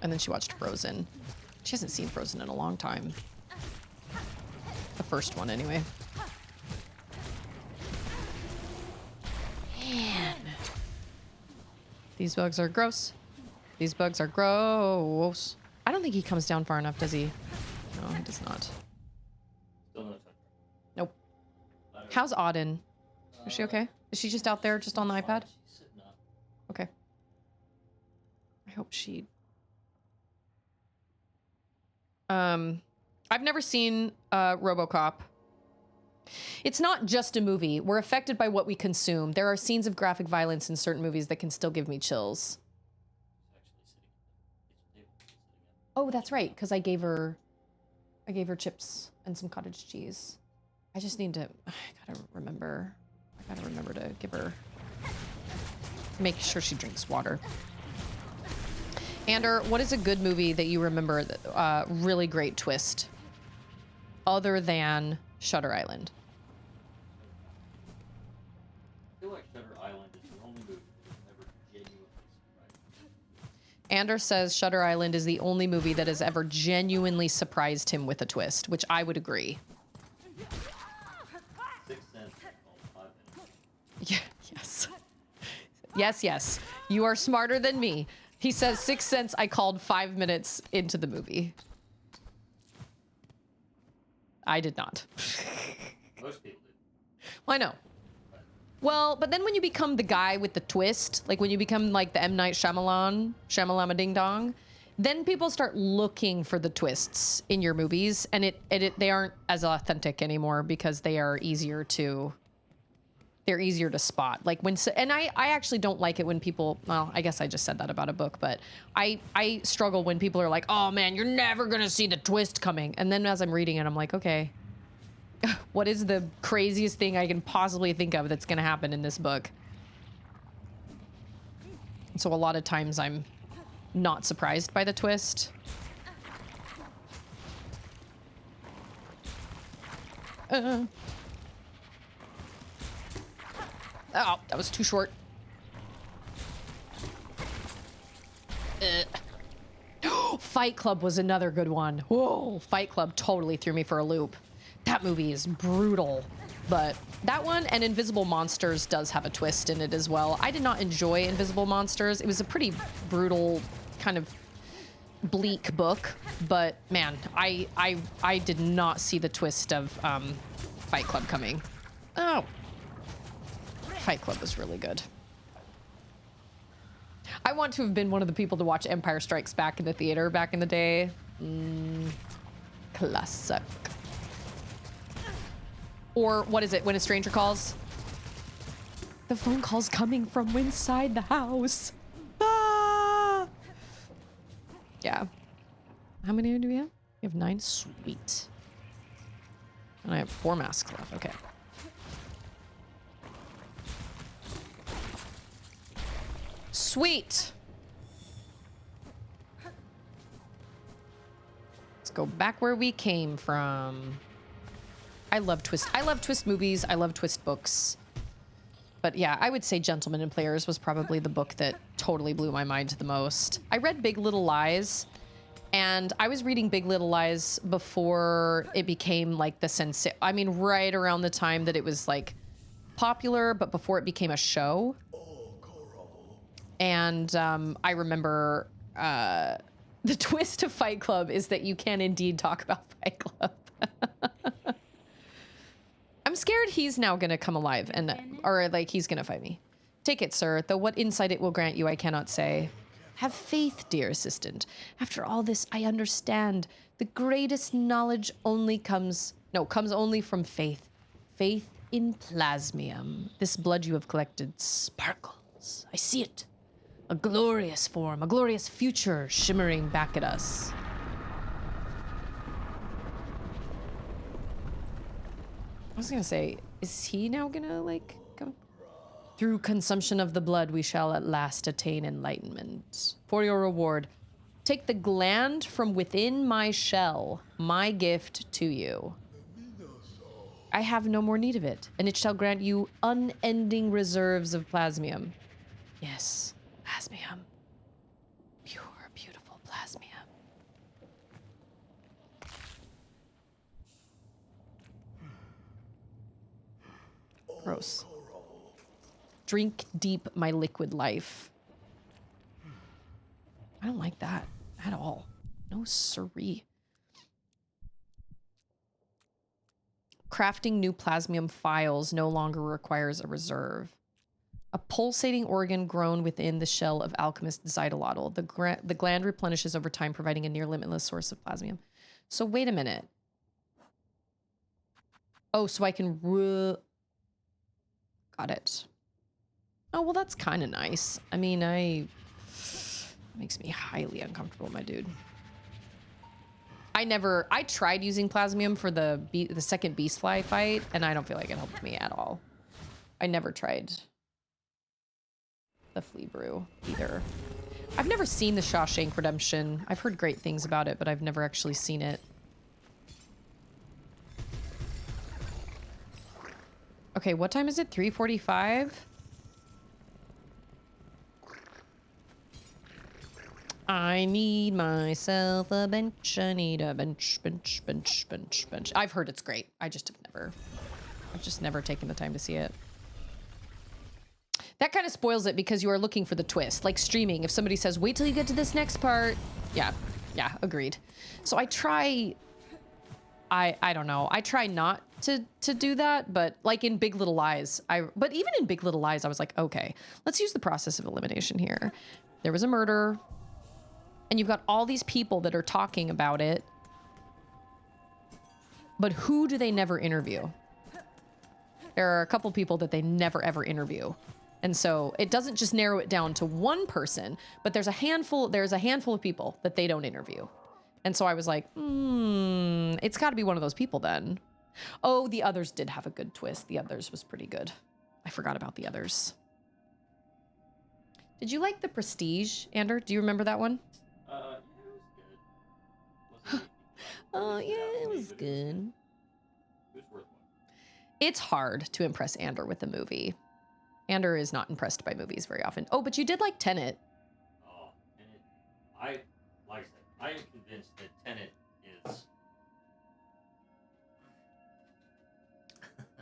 then she watched Frozen. She hasn't seen Frozen in a long time. The first one, anyway. Man. These bugs are gross. These bugs are gross. I don't think he comes down far enough, does he? No, he does not. Still no touch. Nope. How's Auden? Is she okay? Is she just out there, just on the iPad? She's sitting up. Okay. I hope she... I've never seen RoboCop. It's not just a movie. We're affected by what we consume. There are scenes of graphic violence in certain movies that can still give me chills. Oh, that's right, because I gave her chips and some cottage cheese. I just need to... I gotta remember to give her... Make sure she drinks water. Ander, what is a good movie that you remember that really great twist other than Shutter Island? I feel like Shutter Island is the only movie that has ever genuinely surprised me. Ander says Shutter Island is the only movie that has ever genuinely surprised him with a twist, which I would agree. 6 cents is called 5 minutes. Yeah, yes. Yes. You are smarter than me. He says 6 cents I called 5 minutes into the movie. I did not. Most people do. Well, I know. Well, but then when you become the guy with the twist, like when you become like the M. Night Shyamalan, Shyamalama Ding Dong, then people start looking for the twists in your movies, and they aren't as authentic anymore because they're easier to spot. Like and I actually don't like it when people, well, I guess I just said that about a book, but I struggle when people are like, oh man, you're never gonna see the twist coming. And then as I'm reading it, I'm like, okay, what is the craziest thing I can possibly think of that's gonna happen in this book? So a lot of times I'm not surprised by the twist. Oh, that was too short. Fight Club was another good one. Whoa, Fight Club totally threw me for a loop. That movie is brutal. But that one and Invisible Monsters does have a twist in it as well. I did not enjoy Invisible Monsters. It was a pretty brutal, kind of bleak book. But man, I did not see the twist of Fight Club coming. Oh. Fight Club was really good. I want to have been one of the people to watch Empire Strikes Back in the theater back in the day. Classic. Or what is it, When a Stranger Calls? The phone call's coming from inside the house. Ah! Yeah. How many do we have? We have 9? Sweet. And I have 4 masks left. Okay. Sweet. Let's go back where we came from. I love twist movies. I love twist books. But yeah, I would say Gentlemen and Players was probably the book that totally blew my mind the most. I read Big Little Lies, and I was reading Big Little Lies before it became like the sensation. I mean, right around the time that it was like popular, but before it became a show. And I remember the twist of Fight Club is that you can indeed talk about Fight Club. I'm scared he's now gonna come alive or like he's gonna fight me. Take it, sir, though what insight it will grant you I cannot say. Have faith, dear assistant. After all this, I understand. The greatest knowledge comes only from faith. Faith in plasmium. This blood you have collected sparkles. I see it. A glorious form, a glorious future shimmering back at us. I was gonna say, is he now gonna, like, come? Through consumption of the blood, we shall at last attain enlightenment. For your reward, take the gland from within my shell, my gift to you. I have no more need of it, and it shall grant you unending reserves of plasmium. Yes, plasmium. Pure, beautiful plasmium. Gross. Drink deep my liquid life. I don't like that at all. No siree. Crafting new plasmium files no longer requires a reserve. A pulsating organ grown within the shell of alchemist Xydolotl. The gland replenishes over time, providing a near limitless source of plasmium. So wait a minute. Oh, so I can... Got it. Oh, well, that's kind of nice. I mean, makes me highly uncomfortable, my dude. I tried using plasmium for the second beastfly fight, and I don't feel like it helped me at all. I never tried the flea brew either. I've never seen the Shawshank Redemption. I've heard great things about it, but I've never actually seen it. Okay, what time is it? 3:45? I need myself a bench. I need a bench. I've heard it's great. I've just never taken the time to see it. That kind of spoils it because you are looking for the twist. Like streaming, if somebody says, wait till you get to this next part. Yeah, agreed. So I try... I don't know. I try not to do that, but like in Big Little Lies, but even in Big Little Lies, I was like, okay, let's use the process of elimination here. There was a murder. And you've got all these people that are talking about it. But who do they never interview? There are a couple people that they never ever interview. And so it doesn't just narrow it down to one person, but there's a handful of people that they don't interview. And so I was like, it's got to be one of those people then. Oh, The Others did have a good twist. The Others was pretty good. I forgot about The Others. Did you like The Prestige, Ander? Do you remember that one? Yeah, it was good. Oh, yeah, it was good. It was worth one. It's hard to impress Ander with a movie. Ander is not impressed by movies very often. Oh, but you did like Tenet. Oh, Tenet. Like I said, I am convinced that Tenet is.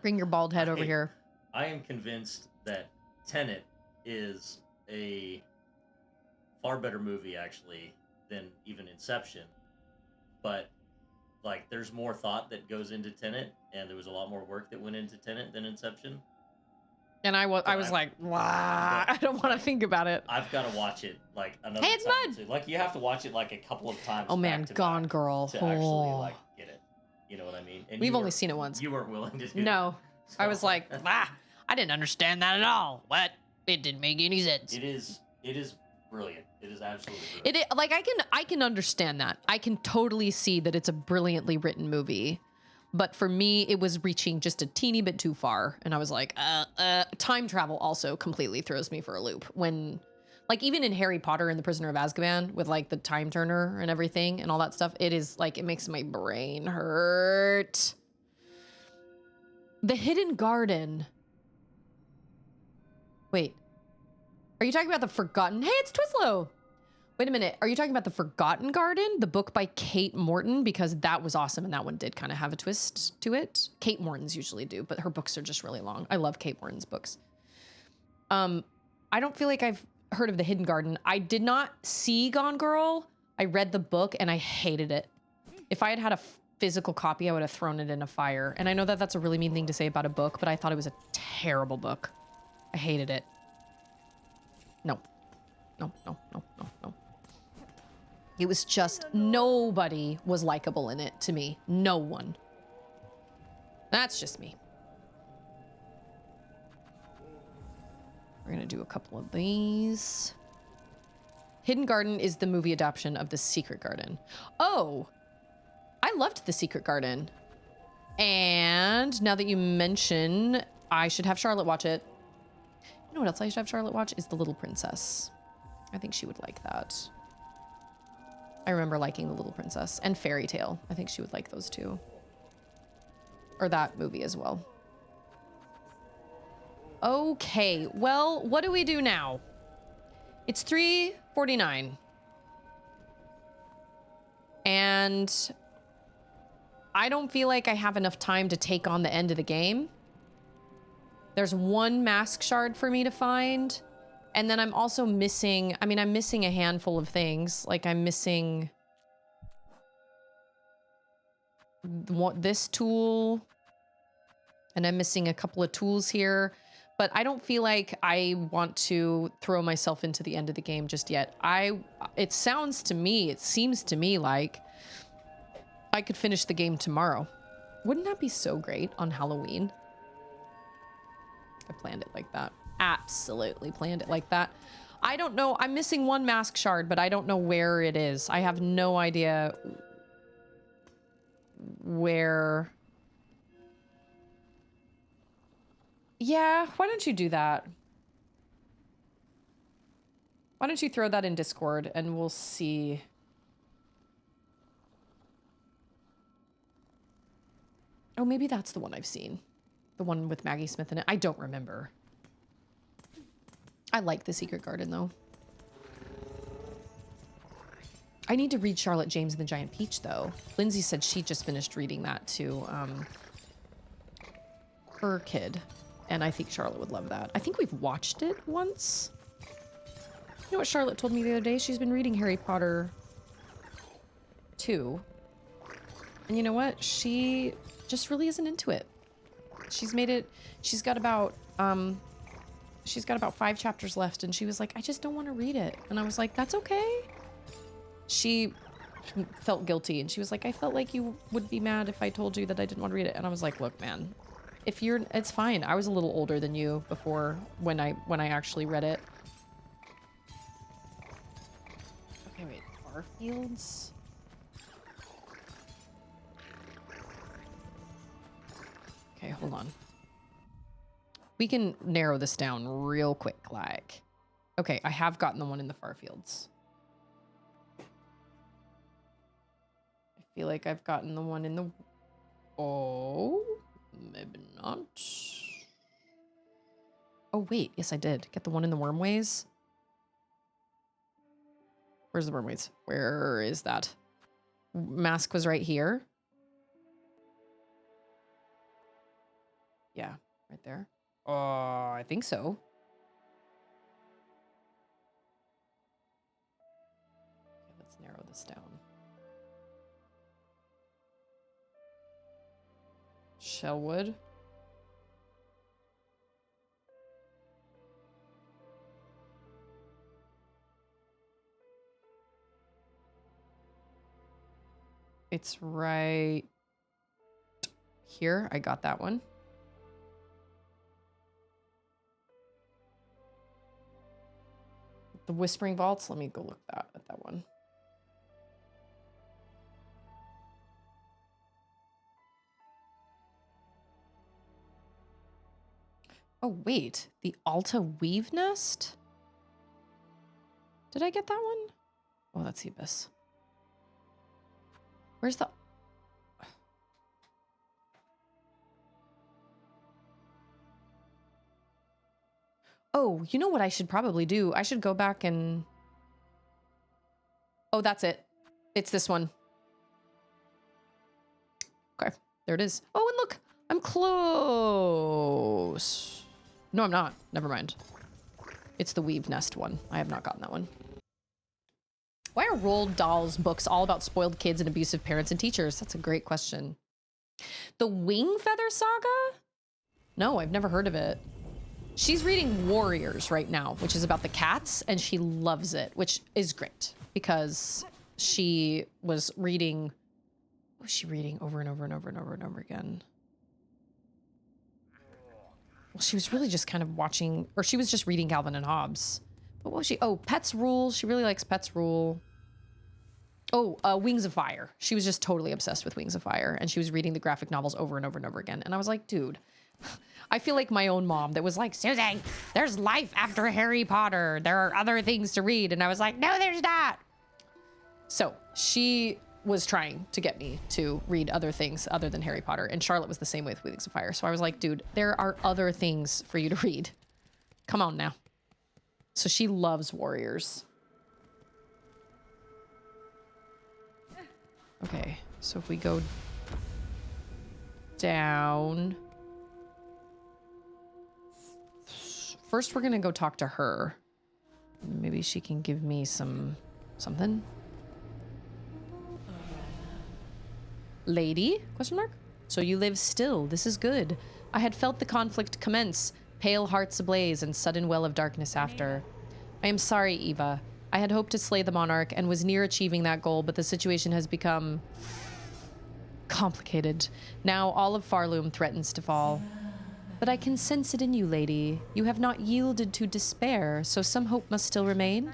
Bring your bald head over here. I am convinced that Tenet is a far better movie, actually, than even Inception. But, like, there's more thought that goes into Tenet, and there was a lot more work that went into Tenet than Inception. And I was like, wow, I don't want to think about it. I've got to watch it, like, another Hey, it's time. Mud! Too. Like, you have to watch it, like, a couple of times. Oh, man, back to Gone back Girl. to actually, like, get it. You know what I mean? And We've only seen it once. You weren't willing to do No. it. I was like, I didn't understand that at all. What? It didn't make any sense. It is brilliant. It is absolutely brilliant. Like, I can understand that. I can totally see that it's a brilliantly written movie. But for me, it was reaching just a teeny bit too far. And I was like, time travel also completely throws me for a loop. When, like, even in Harry Potter and the Prisoner of Azkaban with, like, the time turner and everything and all that stuff, it is, like, it makes my brain hurt. The Hidden Garden. Wait. Are you talking about the Forgotten? Hey, it's Twislow. Wait a minute. Are you talking about the Forgotten Garden, the book by Kate Morton? Because that was awesome, and that one did kind of have a twist to it. Kate Morton's usually do, but her books are just really long. I love Kate Morton's books. I don't feel like I've heard of the Hidden Garden. I did not see Gone Girl. I read the book, and I hated it. If I had had a physical copy, I would have thrown it in a fire. And I know that that's a really mean thing to say about a book, but I thought it was a terrible book. I hated it. No. No, no, no, no, no. It was just, nobody was likable in it to me. No one. That's just me. We're gonna do a couple of these. Hidden Garden is the movie adaptation of The Secret Garden. Oh, I loved The Secret Garden. And now that you mention, I should have Charlotte watch it. You know what else I should have Charlotte watch? Is The Little Princess. I think she would like that. I remember liking The Little Princess and Fairy Tale. I think she would like those two. Or that movie as well. Okay, well, what do we do now? It's 3:49. And I don't feel like I have enough time to take on the end of the game. There's one mask shard for me to find. And then I'm also missing, I mean, I'm missing a handful of things. Like I'm missing this tool. And I'm missing a couple of tools here. But I don't feel like I want to throw myself into the end of the game just yet. It seems to me like I could finish the game tomorrow. Wouldn't that be so great on Halloween? I planned it like that. Absolutely planned it like that. I don't know. I'm missing one mask shard, but I don't know where it is. I have no idea where. Yeah, why don't you do that? Why don't you throw that in Discord and we'll see. Oh, maybe that's the one I've seen. The one with Maggie Smith in it. I don't remember. I like The Secret Garden, though. I need to read Charlotte James and the Giant Peach, though. Lindsay said she just finished reading that to her kid. And I think Charlotte would love that. I think we've watched it once. You know what Charlotte told me the other day? She's been reading Harry Potter 2. And you know what? She just really isn't into it. She's made it... She's got about 5 chapters left, and she was like, I just don't want to read it. And I was like, that's okay. she felt guilty, and she was like, I felt like you would be mad if I told you that I didn't want to read it. And I was like, look, man, if you're, it's fine. I was a little older than you before when I actually read it. Okay, wait, bar fields? Okay, hold on. We can narrow this down real quick, like. Okay, I have gotten the one in the far fields. I feel like I've gotten the one in the... Oh, maybe not. Oh, wait. Yes, I did. Get the one in the wormways. Where's the wormways? Where is that? Mask was right here. Yeah, right there. I think so. Okay, let's narrow this down. Shellwood. It's right here. I got that one. The Whispering Vaults. Let me go look at that one. Oh, wait. The Alta Weave Nest? Did I get that one? Oh, that's the Abyss. Where's the... Oh, you know what I should probably do? I should go back and... Oh, that's it. It's this one. Okay, there it is. Oh, and look, I'm close. No, I'm not. Never mind. It's the Weave Nest one. I have not gotten that one. Why are Roald Dahl's books all about spoiled kids and abusive parents and teachers? That's a great question. The Wing Feather Saga? No, I've never heard of it. She's reading Warriors right now, which is about the cats, and she loves it, which is great because she was reading... What was she reading over and over and over and over and over again? Well, she was really just kind of watching, or she was just reading Calvin and Hobbes. But what was she? Oh, Pets Rule. She really likes Pets Rule. Oh, Wings of Fire. She was just totally obsessed with Wings of Fire, and she was reading the graphic novels over and over and over again. And I was like, dude, I feel like my own mom that was like, Susan, there's life after Harry Potter. There are other things to read. And I was like, no, there's not. So she was trying to get me to read other things other than Harry Potter. And Charlotte was the same way with Wings of Fire. So I was like, dude, there are other things for you to read. Come on now. So she loves Warriors. Okay, so if we go down... First, we're gonna go talk to her. Maybe she can give me something. Lady? Question mark? So you live still. This is good. I had felt the conflict commence, pale hearts ablaze and sudden well of darkness after. I am sorry, Eva. I had hoped to slay the monarch and was near achieving that goal, but the situation has become complicated. Now all of Farloom threatens to fall. But I can sense it in you, lady. You have not yielded to despair, so some hope must still remain.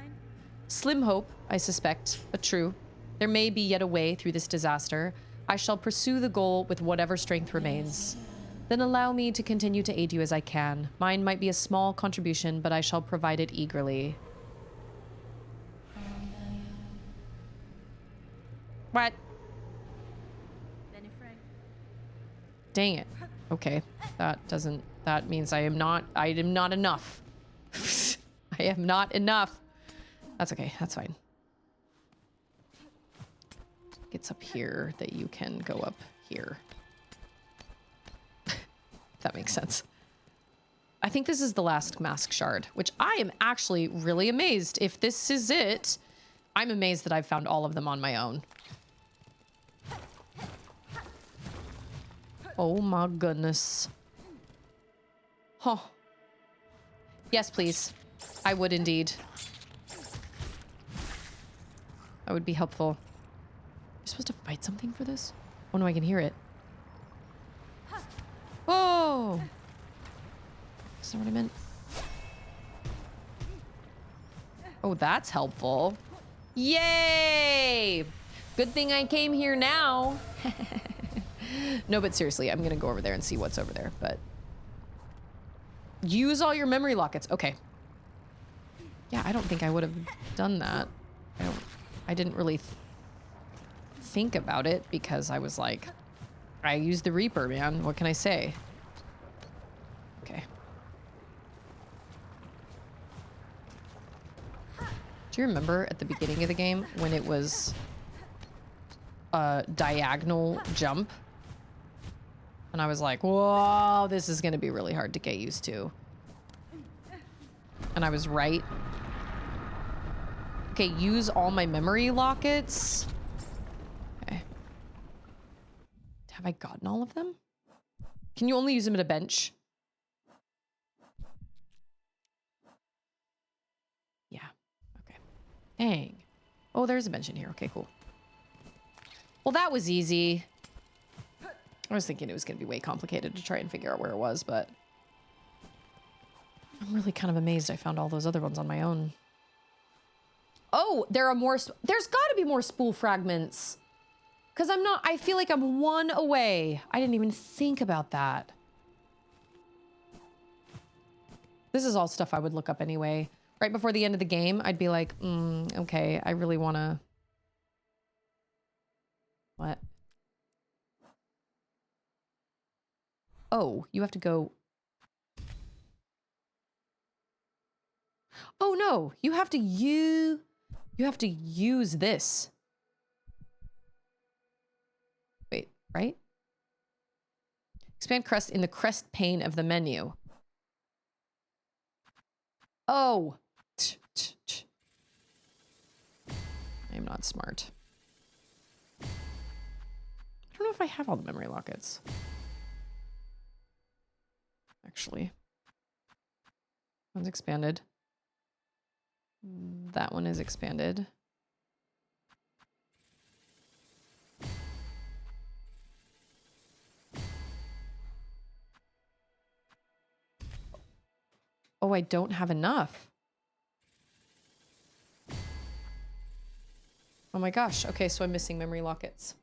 Slim hope, I suspect, but true. There may be yet a way through this disaster. I shall pursue the goal with whatever strength remains. Then allow me to continue to aid you as I can. Mine might be a small contribution, but I shall provide it eagerly. What? Dang it. Okay. That means I am not enough. I am not enough. That's okay. That's fine. It's up here that you can go up here. That makes sense. I think this is the last mask shard, which I am actually really amazed. If this is it, I'm amazed that I've found all of them on my own. Oh my goodness. Huh. Yes, please. I would indeed. That would be helpful. You're supposed to fight something for this? Oh no, I can hear it. Whoa! That's not what I meant. Oh, that's helpful. Yay! Good thing I came here now. No, but seriously, I'm gonna go over there and see what's over there, but... Use all your memory lockets. Okay. Yeah, I don't think I would have done that. I didn't really think about it because I was like, I used the Reaper, man. What can I say? Okay. Do you remember at the beginning of the game when it was a diagonal jump? And I was like, whoa, this is going to be really hard to get used to. And I was right. Okay, use all my memory lockets. Okay. Have I gotten all of them? Can you only use them at a bench? Yeah. Okay. Dang. Oh, there's a bench in here. Okay, cool. Well, that was easy. I was thinking it was going to be way complicated to try and figure out where it was, but I'm really kind of amazed I found all those other ones on my own. Oh, there are more. There's got to be more spool fragments. Because I feel like I'm one away. I didn't even think about that. This is all stuff I would look up anyway. Right before the end of the game, I'd be like, okay, I really want to... What? Oh, you have to go... Oh no, you have to use this. Wait, right? Expand crest in the crest pane of the menu. Oh. I'm not smart. I don't know if I have all the memory lockets. Actually. One's expanded. That one is expanded. Oh, I don't have enough. Oh my gosh. Okay, so I'm missing memory lockets.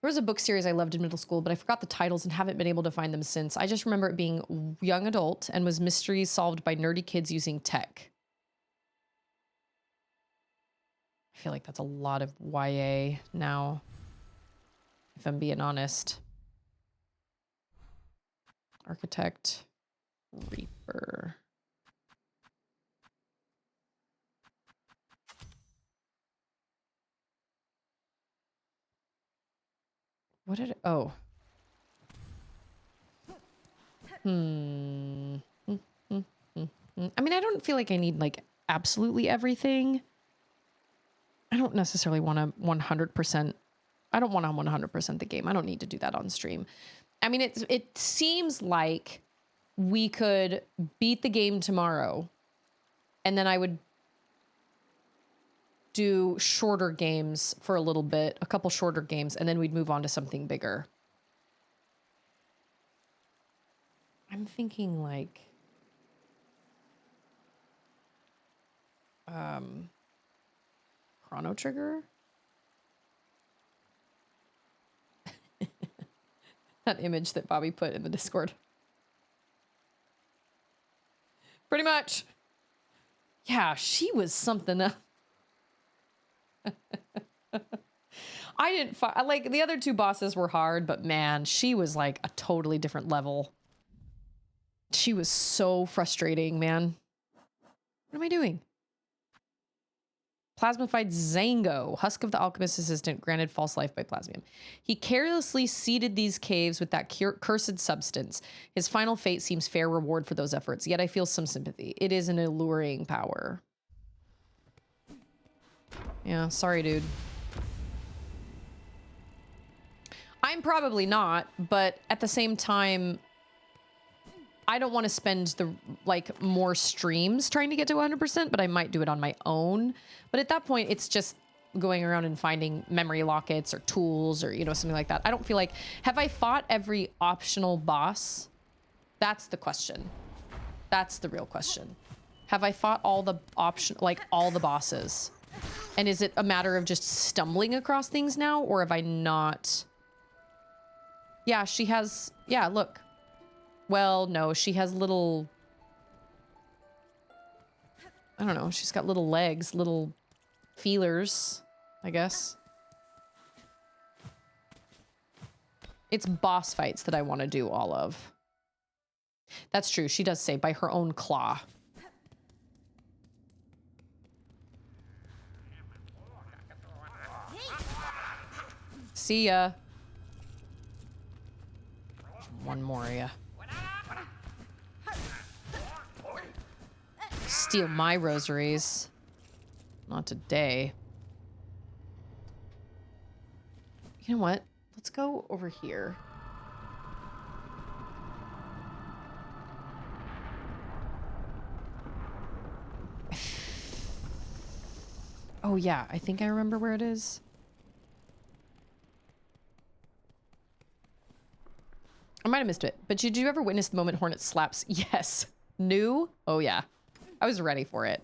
There was a book series I loved in middle school, but I forgot the titles and haven't been able to find them since. I just remember it being young adult and was mysteries solved by nerdy kids using tech. I feel like that's a lot of YA now, if I'm being honest. Architect, Reaper. What did it, oh. I mean, I don't feel like I need like absolutely everything. I don't necessarily want to 100%. I don't want to 100% the game. I don't need to do that on stream. I mean, it seems like we could beat the game tomorrow and then I would do shorter games for a little bit, a couple shorter games, and then we'd move on to something bigger. I'm thinking like, Chrono Trigger? That image that Bobby put in the Discord. Pretty much. Yeah, she was something else. I didn't like the other two bosses were hard, but man, she was like a totally different level. She was so frustrating, man. What am I doing? Plasmium Zango, Husk of the Alchemist's assistant, granted false life by Plasmium. He carelessly seeded these caves with that cursed substance. His final fate seems fair reward for those efforts, yet I feel some sympathy. It is an alluring power. Yeah, sorry, dude. I'm probably not, but at the same time, I don't want to spend the like more streams trying to get to 100%, but I might do it on my own. But at that point, it's just going around and finding memory lockets or tools or, you know, something like that. I don't feel like, have I fought every optional boss? That's the question. That's the real question. Have I fought all the all the bosses? And is it a matter of just stumbling across things now, or have I not? Yeah, she has, yeah, look. Well, no, she has little, I don't know, she's got little legs, little feelers, I guess. It's boss fights that I want to do all of. That's true. She does say by her own claw. See ya. One more, yeah. Steal my rosaries. Not today. You know what? Let's go over here. Oh yeah, I think I remember where it is. I might have missed it, but did you ever witness the moment Hornet slaps? Yes. New? Oh yeah. I was ready for it.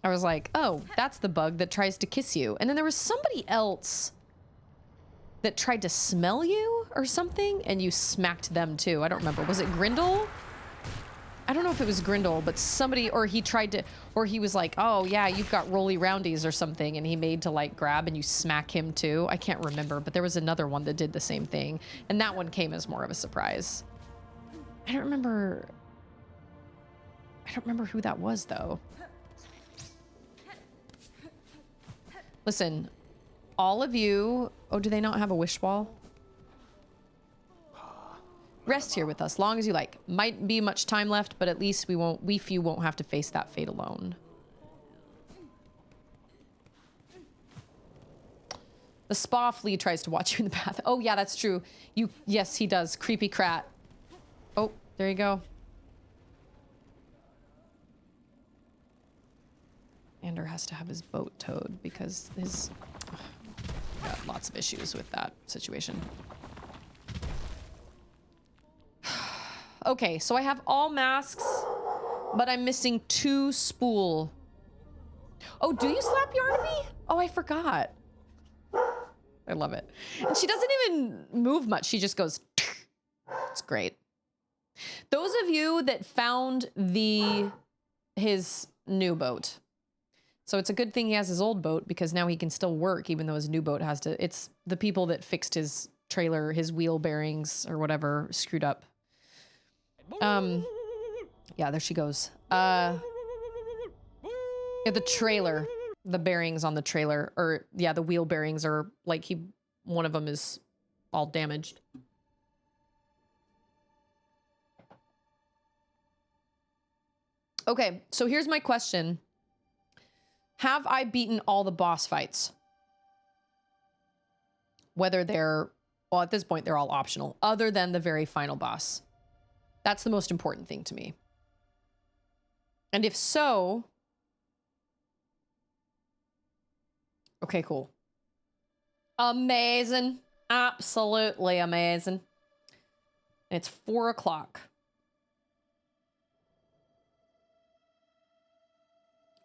I was like, oh, that's the bug that tries to kiss you. And then there was somebody else that tried to smell you or something, and you smacked them too. I don't remember. Was it Grindel? I don't know if it was Grindel, but somebody, or he tried to, or he was like, oh yeah, you've got roly roundies or something, and he made to like grab and you smack him too. I can't remember, but there was another one that did the same thing, and that one came as more of a surprise. I don't remember who that was though. Listen, all of you, oh, do they not have a wish wall? Rest here with us, long as you like. Might be much time left, but at least we few won't have to face that fate alone. The spa flea tries to watch you in the bath. Oh yeah, that's true. Yes, he does. Creepy Krat. Oh, there you go. Ander has to have his boat towed because his got lots of issues with that situation. Okay, so I have all masks, but I'm missing 2 spool. Oh, do you slap Yarnaby? Oh, I forgot. I love it. And she doesn't even move much. She just goes, it's great. Those of you that found his new boat. So it's a good thing he has his old boat because now he can still work even though his new boat has to, it's the people that fixed his trailer, his wheel bearings or whatever screwed up. Yeah, there she goes. Yeah, the trailer, the bearings on the trailer, or yeah, the wheel bearings are like one of them is all damaged. Okay, so here's my question. Have I beaten all the boss fights? Whether they're, well, at this point, they're all optional, other than the very final boss. That's the most important thing to me. And if so, okay, cool. Amazing. Absolutely amazing. It's 4 o'clock.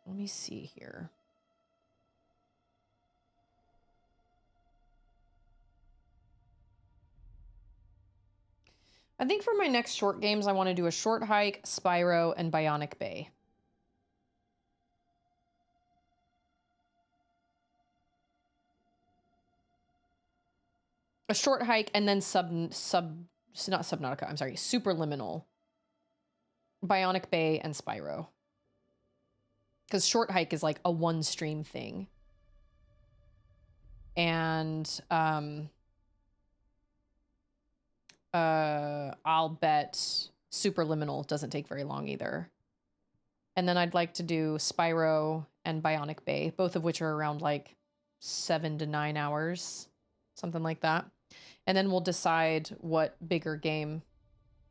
Let me see here. I think for my next short games, I want to do a Short Hike, Spyro, and Bionic Bay. A Short Hike and then not Subnautica, I'm sorry, Superliminal, Bionic Bay, and Spyro. Because Short Hike is like a one stream thing. And I'll bet Superliminal doesn't take very long either. And then I'd like to do Spyro and Bionic Bay, both of which are around like 7 to 9 hours, something like that. And then we'll decide what bigger game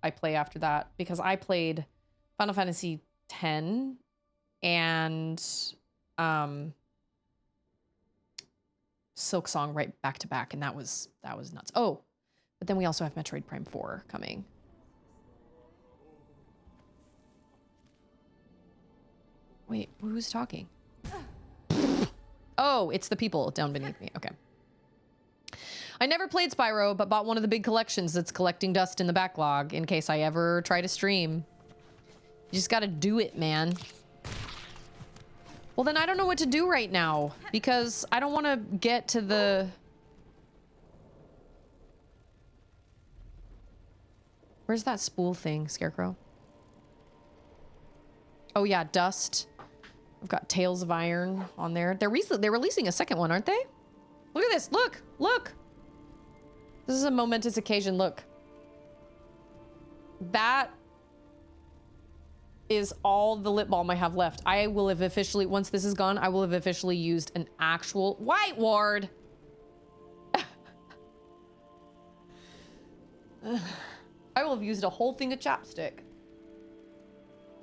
I play after that, because I played Final Fantasy X and Silksong right back to back, and that was nuts. Oh, but then we also have Metroid Prime 4 coming. Wait, who's talking? Oh, it's the people down beneath me. Okay. I never played Spyro, but bought one of the big collections that's collecting dust in the backlog in case I ever try to stream. You just gotta do it, man. Well, then I don't know what to do right now, because I don't want to get to the... Where's that spool thing, Scarecrow? Oh yeah, dust. I've got Tales of Iron on there. They're releasing a second one, aren't they? Look at this. Look. Look. This is a momentous occasion. Look. That is all the lip balm I have left. I will have officially, once this is gone, I will have officially used an actual white ward. I will have used a whole thing of chapstick.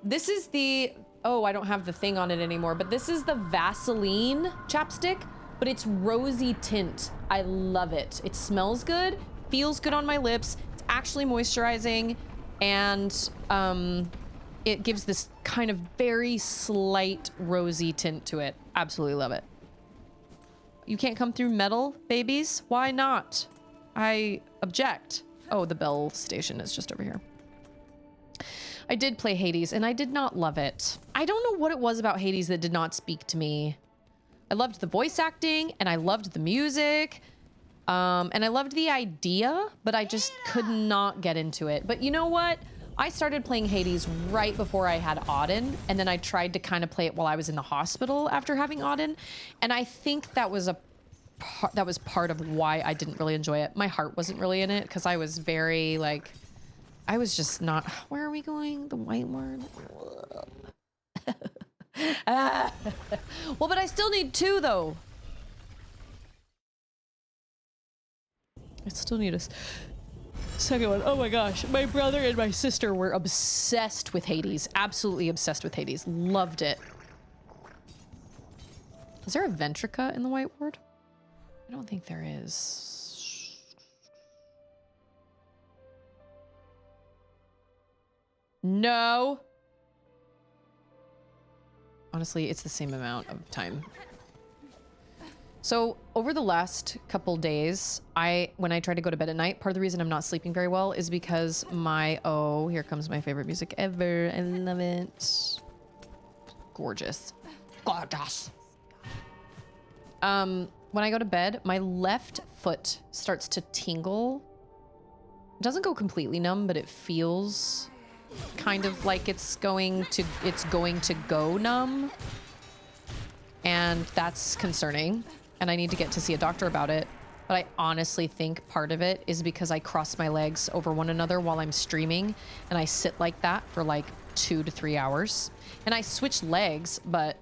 This is the, oh, I don't have the thing on it anymore, but this is the Vaseline chapstick, but it's rosy tint. I love it. It smells good, feels good on my lips. It's actually moisturizing, and it gives this kind of very slight rosy tint to it. Absolutely love it. You can't come through metal, babies? Why not? I object. Oh, the bell station is just over here. I did play Hades, and I did not love it. I don't know what it was about Hades that did not speak to me. I loved the voice acting, and I loved the music, and I loved the idea, but I just could not get into it. But you know what? I started playing Hades right before I had Auden, and then I tried to kind of play it while I was in the hospital after having Auden, and I think that was part of why I didn't really enjoy it. My heart wasn't really in it, because I was very, like... I was just not... Where are we going? The white word? Well, but I still need 2, though. I still need a second one. Oh my gosh. My brother and my sister were obsessed with Hades. Absolutely obsessed with Hades. Loved it. Is there a Ventrica in the white word? I don't think there is. No. Honestly, it's the same amount of time. So over the last couple days, when I try to go to bed at night, part of the reason I'm not sleeping very well is because oh, here comes my favorite music ever. I love it. Gorgeous. Gorgeous. When I go to bed, my left foot starts to tingle. It doesn't go completely numb, but it feels kind of like it's going to go numb, and that's concerning, and I need to get to see a doctor about it. But I honestly think part of it is because I cross my legs over one another while I'm streaming, and I sit like that for like 2 to 3 hours, and I switch legs, but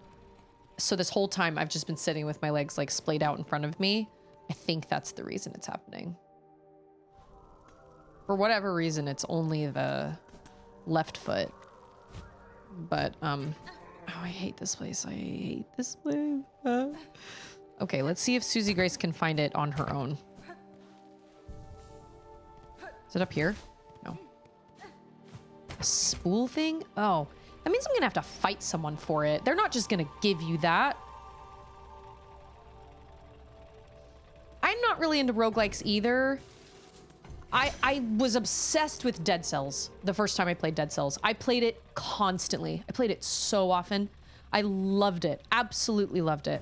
so this whole time I've just been sitting with my legs like splayed out in front of me. I think that's the reason it's happening. For whatever reason, it's only the left foot, but oh, I hate this place. I hate this place. Okay, let's see if Susie Grace can find it on her own. Is it up here? No. A spool thing? Oh, that means I'm gonna have to fight someone for it. They're not just gonna give you that. I'm not really into roguelikes either. I was obsessed with Dead Cells the first time I played Dead Cells. I played it constantly. I played it so often. I loved it. Absolutely loved it.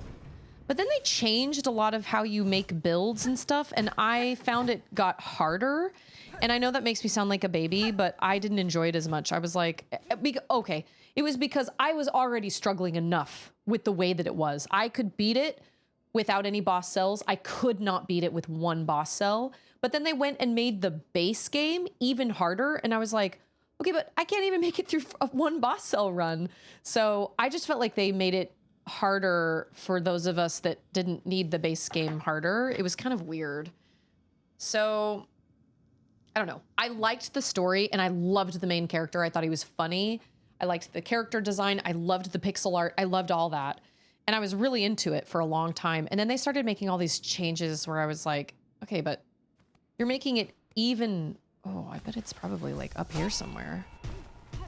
But then they changed a lot of how you make builds and stuff, and I found it got harder. And I know that makes me sound like a baby, but I didn't enjoy it as much. I was like, okay, it was because I was already struggling enough with the way that it was. I could beat it without any boss cells. I could not beat it with one boss cell. But then they went and made the base game even harder. And I was like, okay, but I can't even make it through a one boss cell run. So I just felt like they made it harder for those of us that didn't need the base game harder. It was kind of weird. So I don't know. I liked the story and I loved the main character. I thought he was funny. I liked the character design. I loved the pixel art. I loved all that. And I was really into it for a long time. And then they started making all these changes where I was like, okay, but you're making it even... Oh, I bet it's probably like up here somewhere. Oh,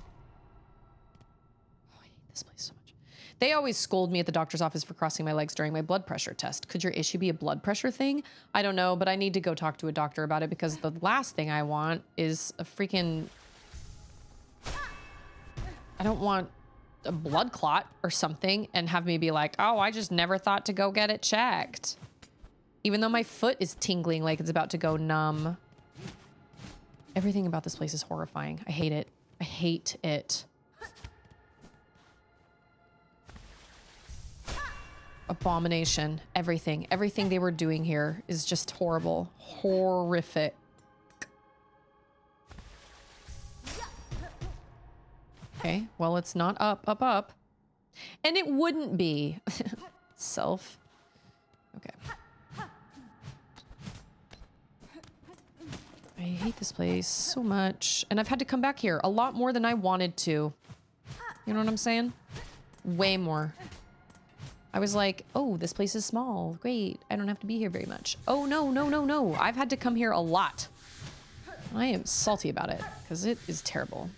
I hate this place so much. They always scold me at the doctor's office for crossing my legs during my blood pressure test. Could your issue be a blood pressure thing? I don't know, but I need to go talk to a doctor about it because the last thing I want is a freaking... I don't want a blood clot or something and have me be like, oh, I just never thought to go get it checked. Even though my foot is tingling like it's about to go numb. Everything about this place is horrifying. I hate it. I hate it. Abomination. Everything. Everything they were doing here is just horrible. Horrific. Okay, well, it's not up, up, up. And it wouldn't be. Self. Okay. I hate this place so much. And I've had to come back here a lot more than I wanted to. You know what I'm saying? Way more. I was like, oh, this place is small. Great. I don't have to be here very much. Oh, no, no, no, no. I've had to come here a lot. I am salty about it because it is terrible.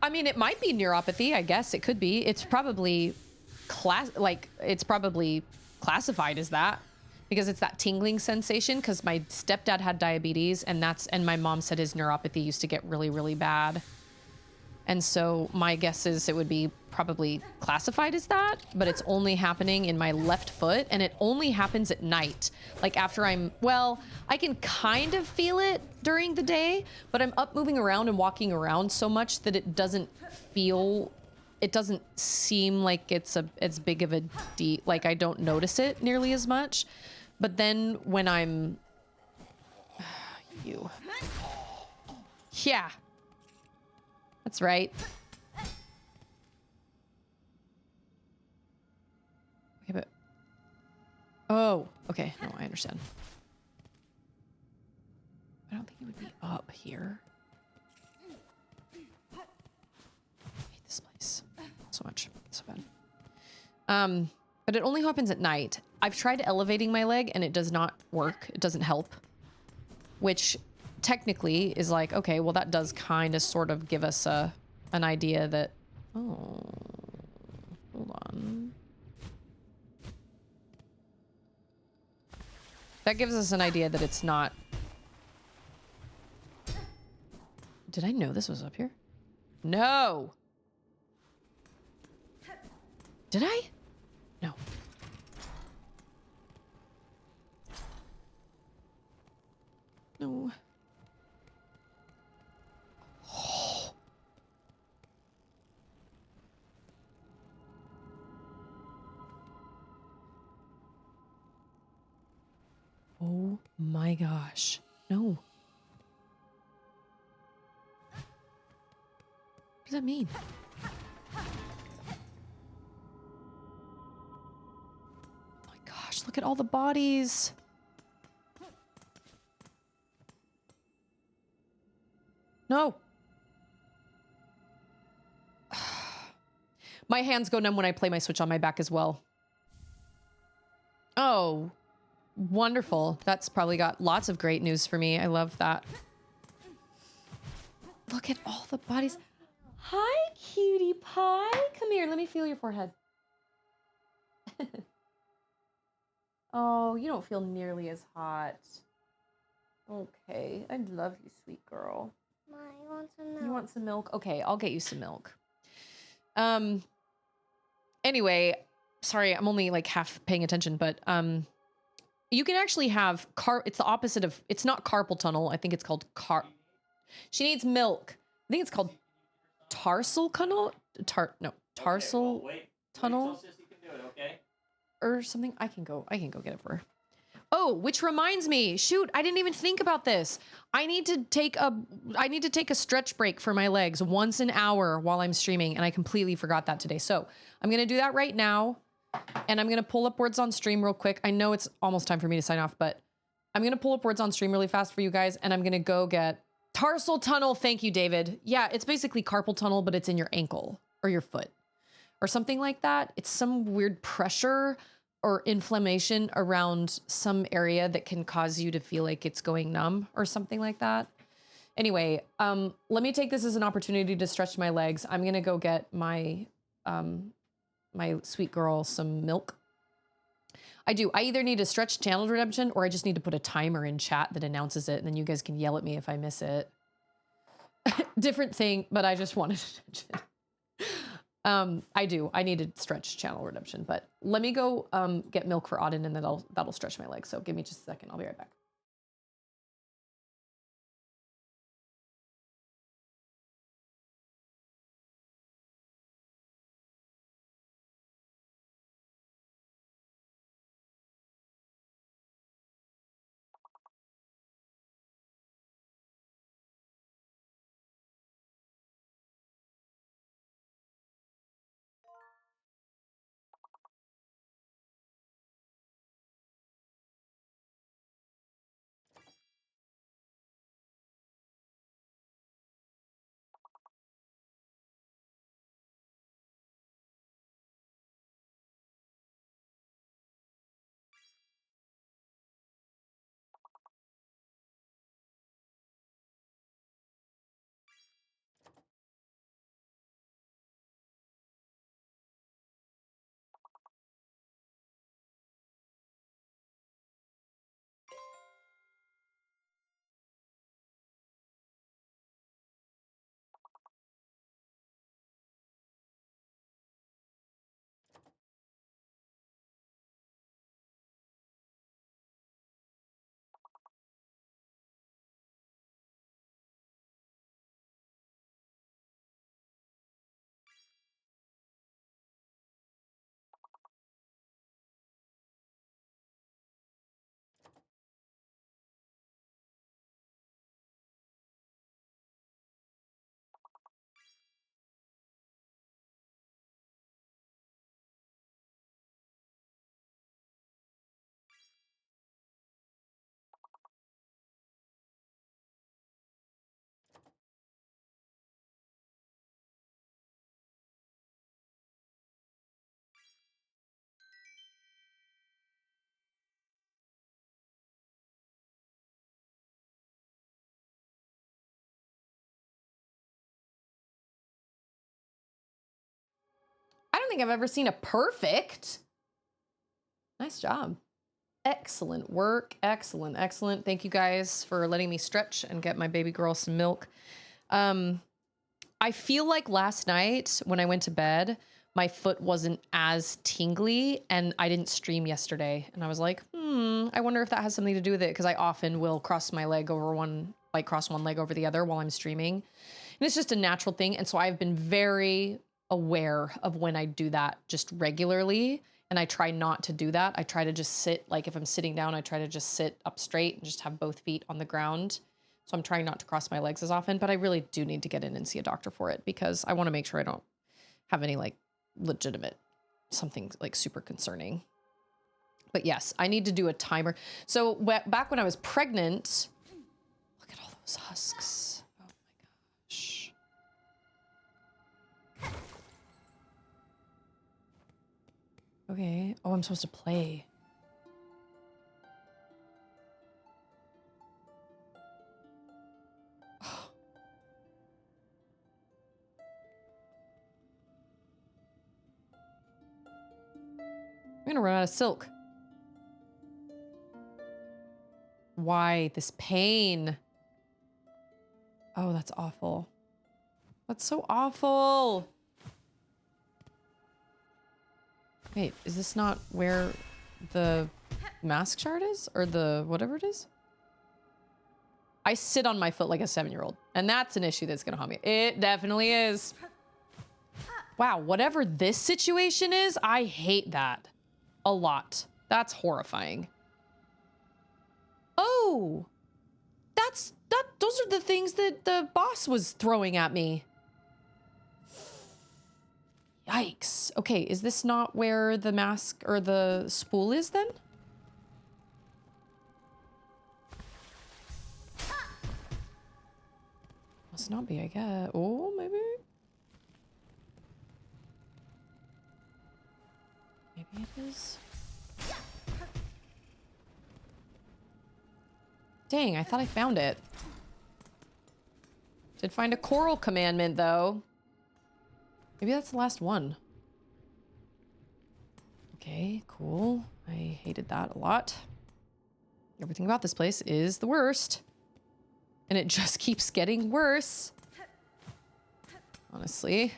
I mean, it might be neuropathy. I guess it could be. It's probably it's probably classified as that. Because it's that tingling sensation, because my stepdad had diabetes and my mom said his neuropathy used to get really, really bad. And so my guess is it would be probably classified as that, but it's only happening in my left foot and it only happens at night. Like after I can kind of feel it during the day, but I'm up moving around and walking around so much that it doesn't seem like it's as big of a deal. Like I don't notice it nearly as much. But then when I'm... you. Yeah. That's right. Okay, but... Oh, okay. No, I understand. I don't think it would be up here. I hate this place so much. It's so bad. But it only happens at night. I've tried elevating my leg and it does not work. It doesn't help. Which technically is like, okay, well that does kind of sort of give us an idea that... Oh, hold on. That gives us an idea that it's not... Did I know this was up here? No! Did I? No. No. Oh. Oh my gosh. No. What does that mean? Look at all the bodies. No. My hands go numb when I play my Switch on my back as well. Oh, wonderful. That's probably got lots of great news for me. I love that. Look at all the bodies. Hi, cutie pie. Come here. Let me feel your forehead. Oh, you don't feel nearly as hot. Okay, I love you, sweet girl. Ma, I want some milk. You want some milk? Okay, I'll get you some milk. Anyway, sorry, I'm only like half paying attention, but you can actually have it's the opposite of, it's not carpal tunnel. I think it's called she needs milk. I think it's called tarsal tunnel. Tarsal tunnel. Or something. I can go get it for her. Oh, which reminds me, shoot, I didn't even think about this. I need to take a stretch break for my legs once an hour while I'm streaming, and I completely forgot that today. So I'm gonna do that right now, and I'm gonna pull up words on stream real quick. I know it's almost time for me to sign off, but I'm going to pull up words on stream really fast for you guys, and I'm going to go get tarsal tunnel. Thank you, David. Yeah, it's basically carpal tunnel, but it's in your ankle or your foot or something like that. It's some weird pressure or inflammation around some area that can cause you to feel like it's going numb or something like that. Anyway, let me take this as an opportunity to stretch my legs. I'm going to go get my, my sweet girl some milk. I either need to stretch channel redemption or I just need to put a timer in chat that announces it, and then you guys can yell at me if I miss it. Different thing, but I just wanted to mention. I need to stretch channel redemption, but let me go get milk for Auden, and then that'll stretch my legs. So give me just a second. I'll be right back. I don't think I've ever seen a perfect. Nice job. Excellent work. Excellent, excellent. Thank you guys for letting me stretch and get my baby girl some milk. I feel like last night when I went to bed, my foot wasn't as tingly, and I didn't stream yesterday. And I was like, I wonder if that has something to do with it, because I often will cross my leg over one, like cross one leg over the other while I'm streaming. And it's just a natural thing. And so I've been very aware of when I do that just regularly. And I try not to do that. I try to just sit, like if I'm sitting down, I try to just sit up straight and just have both feet on the ground. So I'm trying not to cross my legs as often, but I really do need to get in and see a doctor for it, because I want to make sure I don't have any like legitimate, something like super concerning. But yes, I need to do a timer. So back when I was pregnant, look at all those husks. Oh my gosh. Okay. Oh, I'm supposed to play. I'm gonna run out of silk. Why this pain? Oh, that's awful. That's so awful. Wait, is this not where the mask shard is? Or the whatever it is? I sit on my foot like a 7-year-old. And that's an issue that's gonna haunt me. It definitely is. Wow, whatever this situation is, I hate that. A lot. That's horrifying. Oh! Those are the things that the boss was throwing at me. Yikes. Okay, is this not where the mask or the spool is then? It's not be, I guess. Oh, maybe? Maybe it is. Dang, I thought I found it. Did find a coral commandment, though. Maybe that's the last one. Okay, cool. I hated that a lot. Everything about this place is the worst. And it just keeps getting worse. Honestly.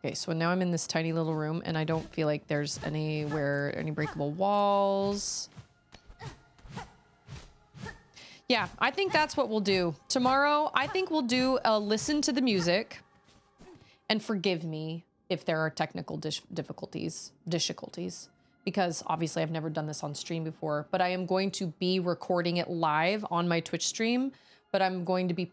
Okay, so now I'm in this tiny little room and I don't feel like there's any breakable walls. Yeah, I think that's what we'll do. Tomorrow, I think we'll do a listen to the music. And forgive me if there are technical difficulties. Because obviously I've never done this on stream before. But I am going to be recording it live on my Twitch stream. But I'm going to be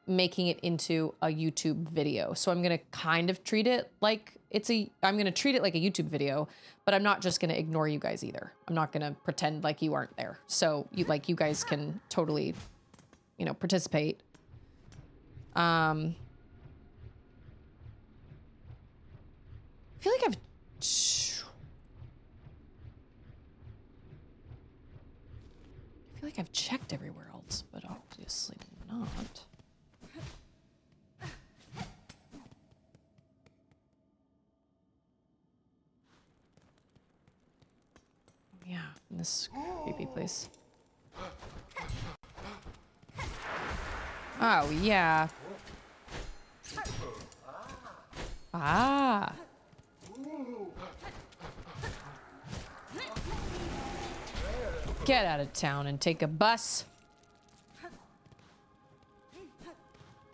making it into a YouTube video. So I'm going to kind of treat it like I'm going to treat it like a YouTube video, but I'm not just going to ignore you guys either. I'm not going to pretend like you aren't there. So you guys can totally, participate. I feel like I've checked everywhere else, but obviously not. Yeah, in this creepy place. Oh, yeah. Ah. Get out of town and take a bus.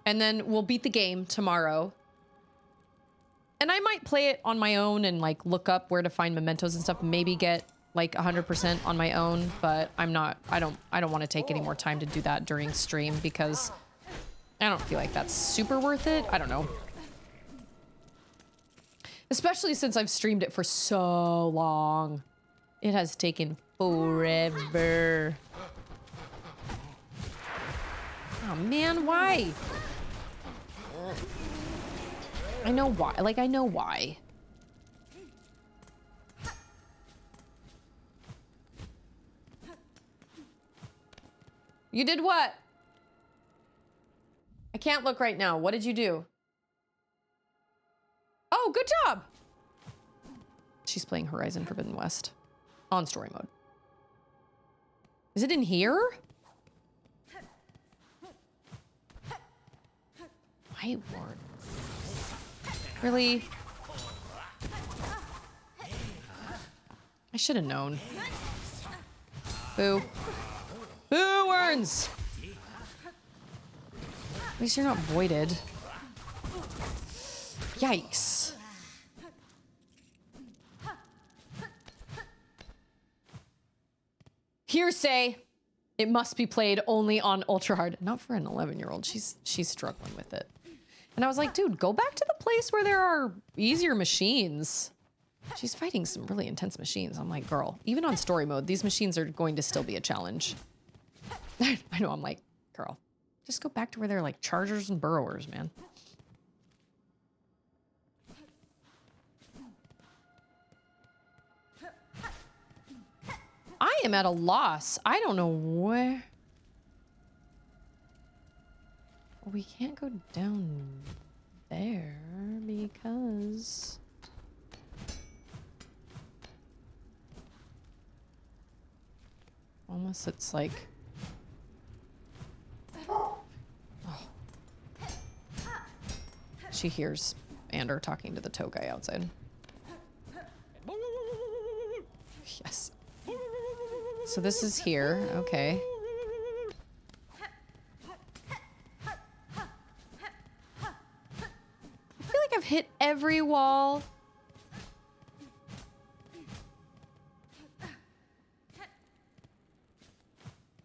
And then we'll beat the game tomorrow. And I might play it on my own and like look up where to find mementos and stuff. Maybe get like 100% on my own, but I don't want to take any more time to do that during stream because I don't feel like that's super worth it. I don't know. Especially since I've streamed it for so long. It has taken forever. Oh man, why? I know why. Like, I know why. You did what? I can't look right now. What did you do? Oh, good job. She's playing Horizon Forbidden West on story mode. Is it in here? Whiteward. Really? I should have known. Boo. Boo, Werns! At least you're not voided. Yikes. Hearsay. It must be played only on ultra hard. Not for an 11-year-old. She's struggling with it. And I was like, dude, go back to the place where there are easier machines. She's fighting some really intense machines. I'm like, girl, even on story mode, these machines are going to still be a challenge. I know, I'm like, girl, just go back to where there are like chargers and burrowers, man. I am at a loss. I don't know where. We can't go down there because... Unless it's like... Oh. She hears Ander talking to the tow guy outside. Yes. So this is here. Okay. I feel like I've hit every wall.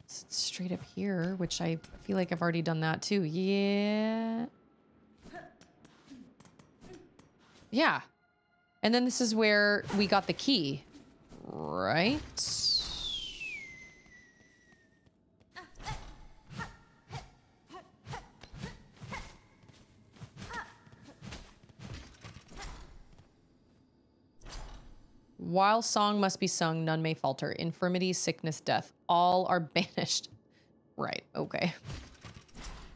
It's straight up here, which I feel like I've already done that too. Yeah. Yeah. And then this is where we got the key. Right? While song must be sung, none may falter. Infirmity, sickness, death, all are banished. Right, okay.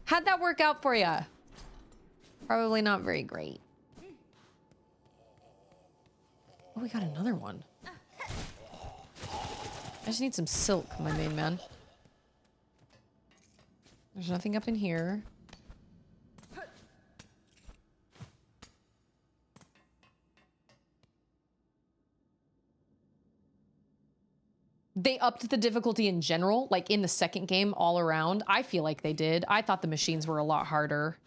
How'd that work out for ya? Probably not very great. Oh, we got another one. I just need some silk, my main man. There's nothing up in here. They upped the difficulty in general, like in the second game all around. I feel like they did. I thought the machines were a lot harder.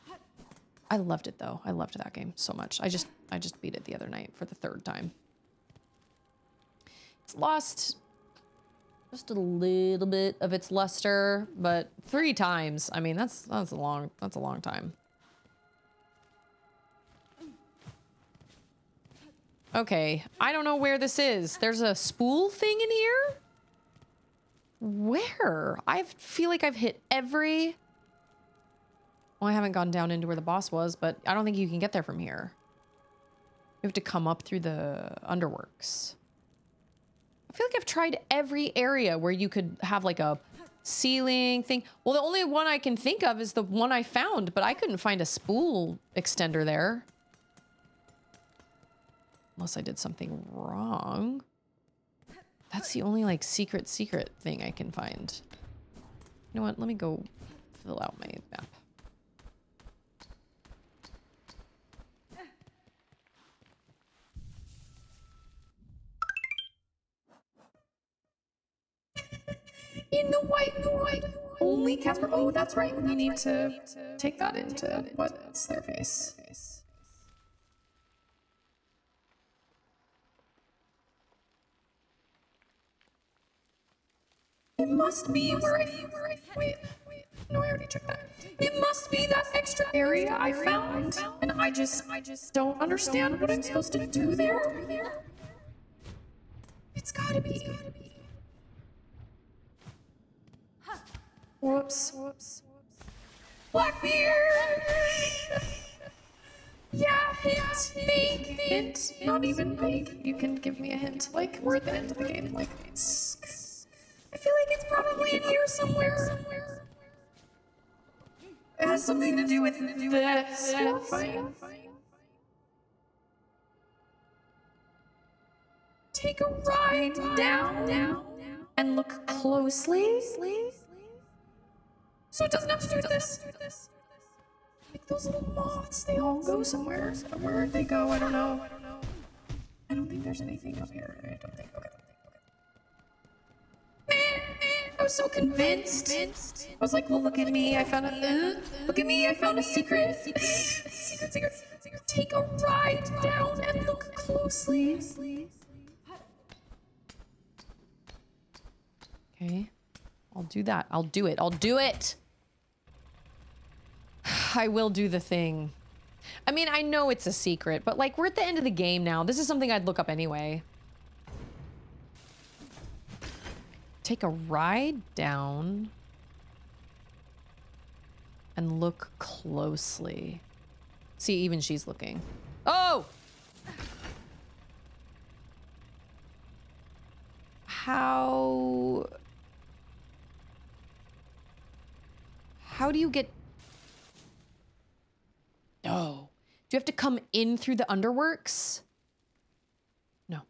I loved it though. I loved that game so much. I just beat it the other night for the third time. It's lost just a little bit of its luster, but 3 times. I mean, that's a long time. Okay, I don't know where this is. There's a spool thing in here? Where? I feel like I've hit every... Well, I haven't gone down into where the boss was, but I don't think you can get there from here. You have to come up through the underworks. I feel like I've tried every area where you could have like a ceiling thing. Well, the only one I can think of is the one I found, but I couldn't find a spool extender there. Unless I did something wrong. That's the only like secret thing I can find. You know what? Let me go fill out my map. In the white. Only Casper. Oh, that's right. We need to take that into what's their face. It must be where I wait. No, I already took that. It must be that extra area I found, and I just don't understand what I'm supposed to do there. It's gotta be. Whoops. Blackbeard! Yeah, hint. Not even vague. You can give me a hint. Like, we're at the end of the game. Like, it's... I feel like it's probably in here somewhere. It has something to do with this. Fine. Take a ride down and look closely. So it doesn't have to do with this. Like those little moths, they all go somewhere. Where'd they go? I don't know. I don't think there's anything up here. I don't think. Okay. I was so convinced. I was like, well, look at me. I found a secret. Secret. Take a ride down and look closely. Okay. I'll do that. I'll do it. I will do the thing. I mean, I know it's a secret, but like, we're at the end of the game now. This is something I'd look up anyway. Take a ride down and look closely. See, even she's looking. Oh! How do you get... No. Do you have to come in through the underworks? No.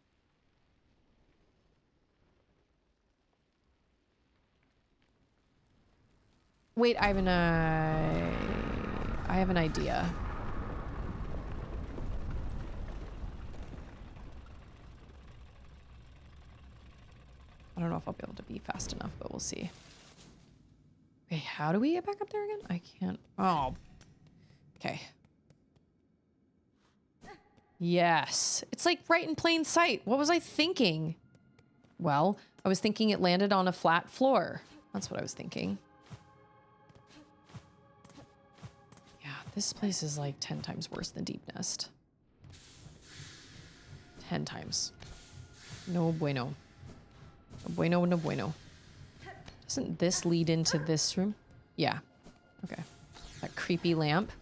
Wait, I have an idea. I don't know if I'll be able to be fast enough, but we'll see. Okay, how do we get back up there again? I can't. Oh. Okay. Yes. It's like right in plain sight. What was I thinking? Well, I was thinking it landed on a flat floor. That's what I was thinking. Yeah, this place is like 10 times worse than Deep Nest. 10 times. No bueno. No bueno. Doesn't this lead into this room? Yeah. Okay. That creepy lamp.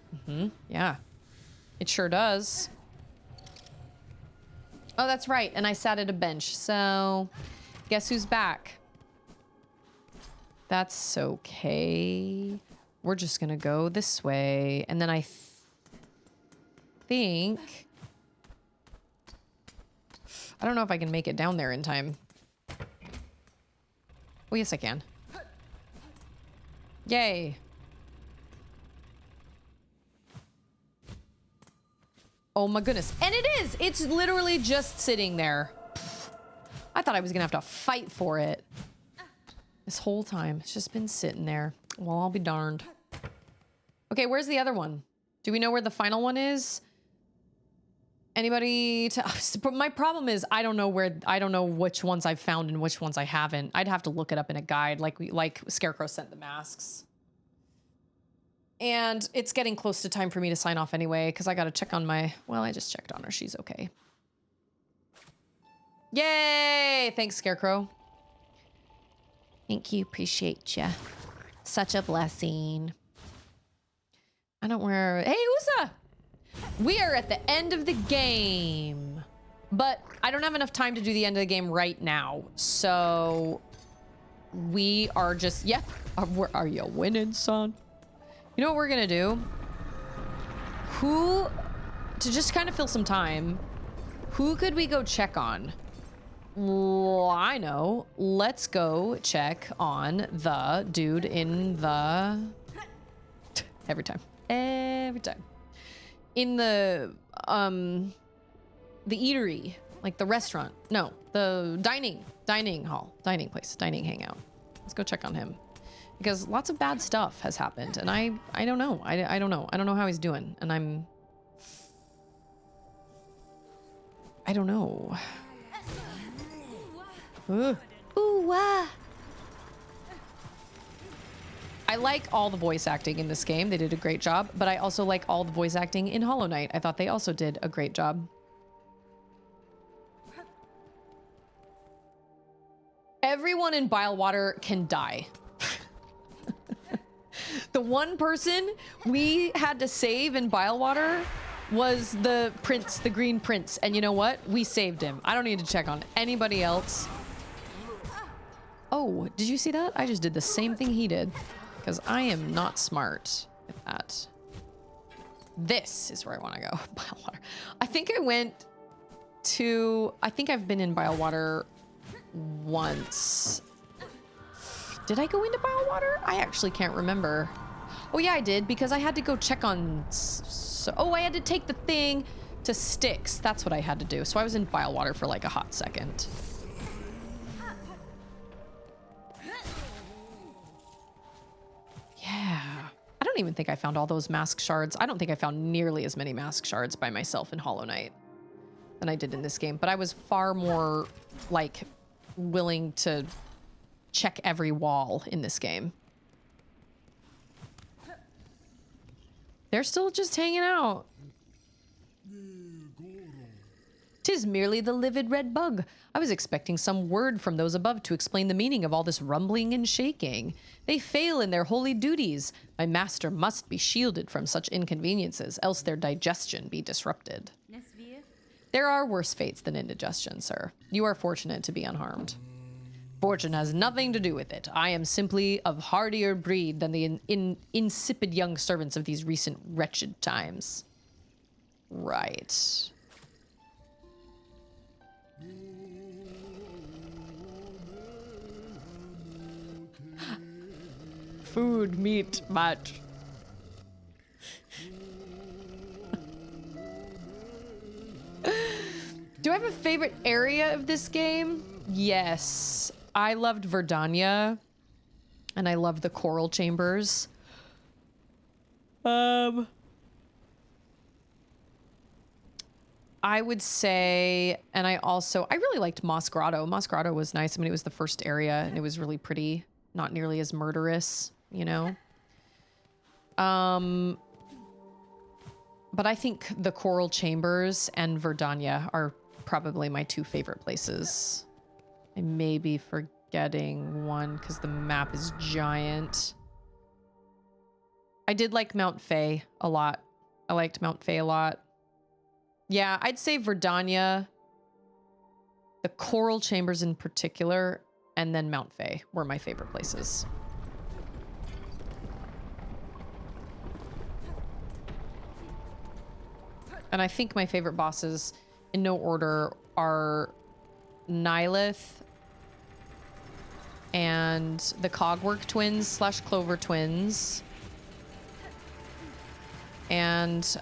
Yeah. It sure does. Oh, that's right. And I sat at a bench. So guess who's back? That's okay. We're just going to go this way. And then I think... I don't know if I can make it down there in time. Oh, yes, I can. Yay. Oh my goodness. And it is! It's literally just sitting there. I thought I was gonna have to fight for it. This whole time. It's just been sitting there. Well, I'll be darned. Okay, where's the other one? Do we know where the final one is? Anybody but my problem is I don't know which ones I've found and which ones I haven't. I'd have to look it up in a guide like Scarecrow sent the masks. And it's getting close to time for me to sign off anyway, because I gotta check on my... Well, I just checked on her. She's okay. Yay! Thanks, Scarecrow. Thank you. Appreciate ya. Such a blessing. I don't wear... Hey, Usa! We are at the end of the game. But I don't have enough time to do the end of the game right now. So... We are just... Yep. Are you winning, son? You know what we're gonna do? To just kind of fill some time, who could we go check on? Well, I know. Let's go check on the dude in the... Every time. Every time. In the eatery. Like the restaurant. No, the dining hall. Dining place. Dining hangout. Let's go check on him. Because lots of bad stuff has happened, and I don't know. I don't know. I don't know how he's doing, and I don't know. Ooh, wah. I like all the voice acting in this game. They did a great job, but I also like all the voice acting in Hollow Knight. I thought they also did a great job. Everyone in Bilewater can die. The one person we had to save in Bilewater was the prince, the green prince. And you know what? We saved him. I don't need to check on anybody else. Oh, did you see that? I just did the same thing he did. Because I am not smart at that. This is where I want to go. Bilewater. I think I've been in Bilewater once. Did I go into Bilewater? I actually can't remember. Oh yeah, I did, because I had to go check on... I had to take the thing to Styx. That's what I had to do. So I was in Bilewater for like a hot second. Yeah. I don't even think I found all those mask shards. I don't think I found nearly as many mask shards by myself in Hollow Knight than I did in this game. But I was far more, like, willing to... check every wall in this game. They're still just hanging out. 'Tis merely the livid red bug. I was expecting some word from those above to explain the meaning of all this rumbling and shaking. They fail in their holy duties. My master must be shielded from such inconveniences, else their digestion be disrupted. There are worse fates than indigestion, sir. You are fortunate to be unharmed. Fortune has nothing to do with it. I am simply of hardier breed than the insipid young servants of these recent wretched times. Right. Food, meat, much. Do I have a favorite area of this game? Yes. I loved Verdania, and I loved the coral chambers. I would say, and I really liked Moss Grotto. Moss Grotto was nice. I mean, it was the first area, and it was really pretty. Not nearly as murderous, you know? But I think the coral chambers and Verdania are probably my two favorite places. I may be forgetting one because the map is giant. I did like Mount Fay a lot. I liked Mount Fay a lot. Yeah, I'd say Verdania The Coral Chambers in particular, and then Mount Fae were my favorite places. And I think my favorite bosses, in no order, are Nihilith and the Cogwork twins / Clover twins. And,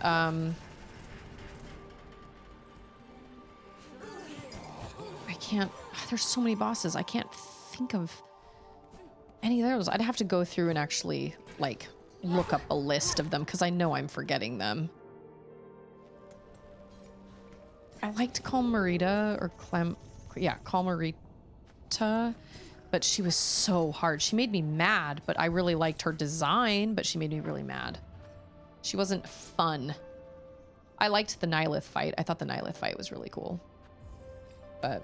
I can't, there's so many bosses. I can't think of any of those. I'd have to go through and actually, like, look up a list of them because I know I'm forgetting them. I liked Calmarita or Calmarita, but she was so hard. She made me mad, but I really liked her design, but she made me really mad. She wasn't fun. I liked the Nihilith fight. I thought the Nihilith fight was really cool. But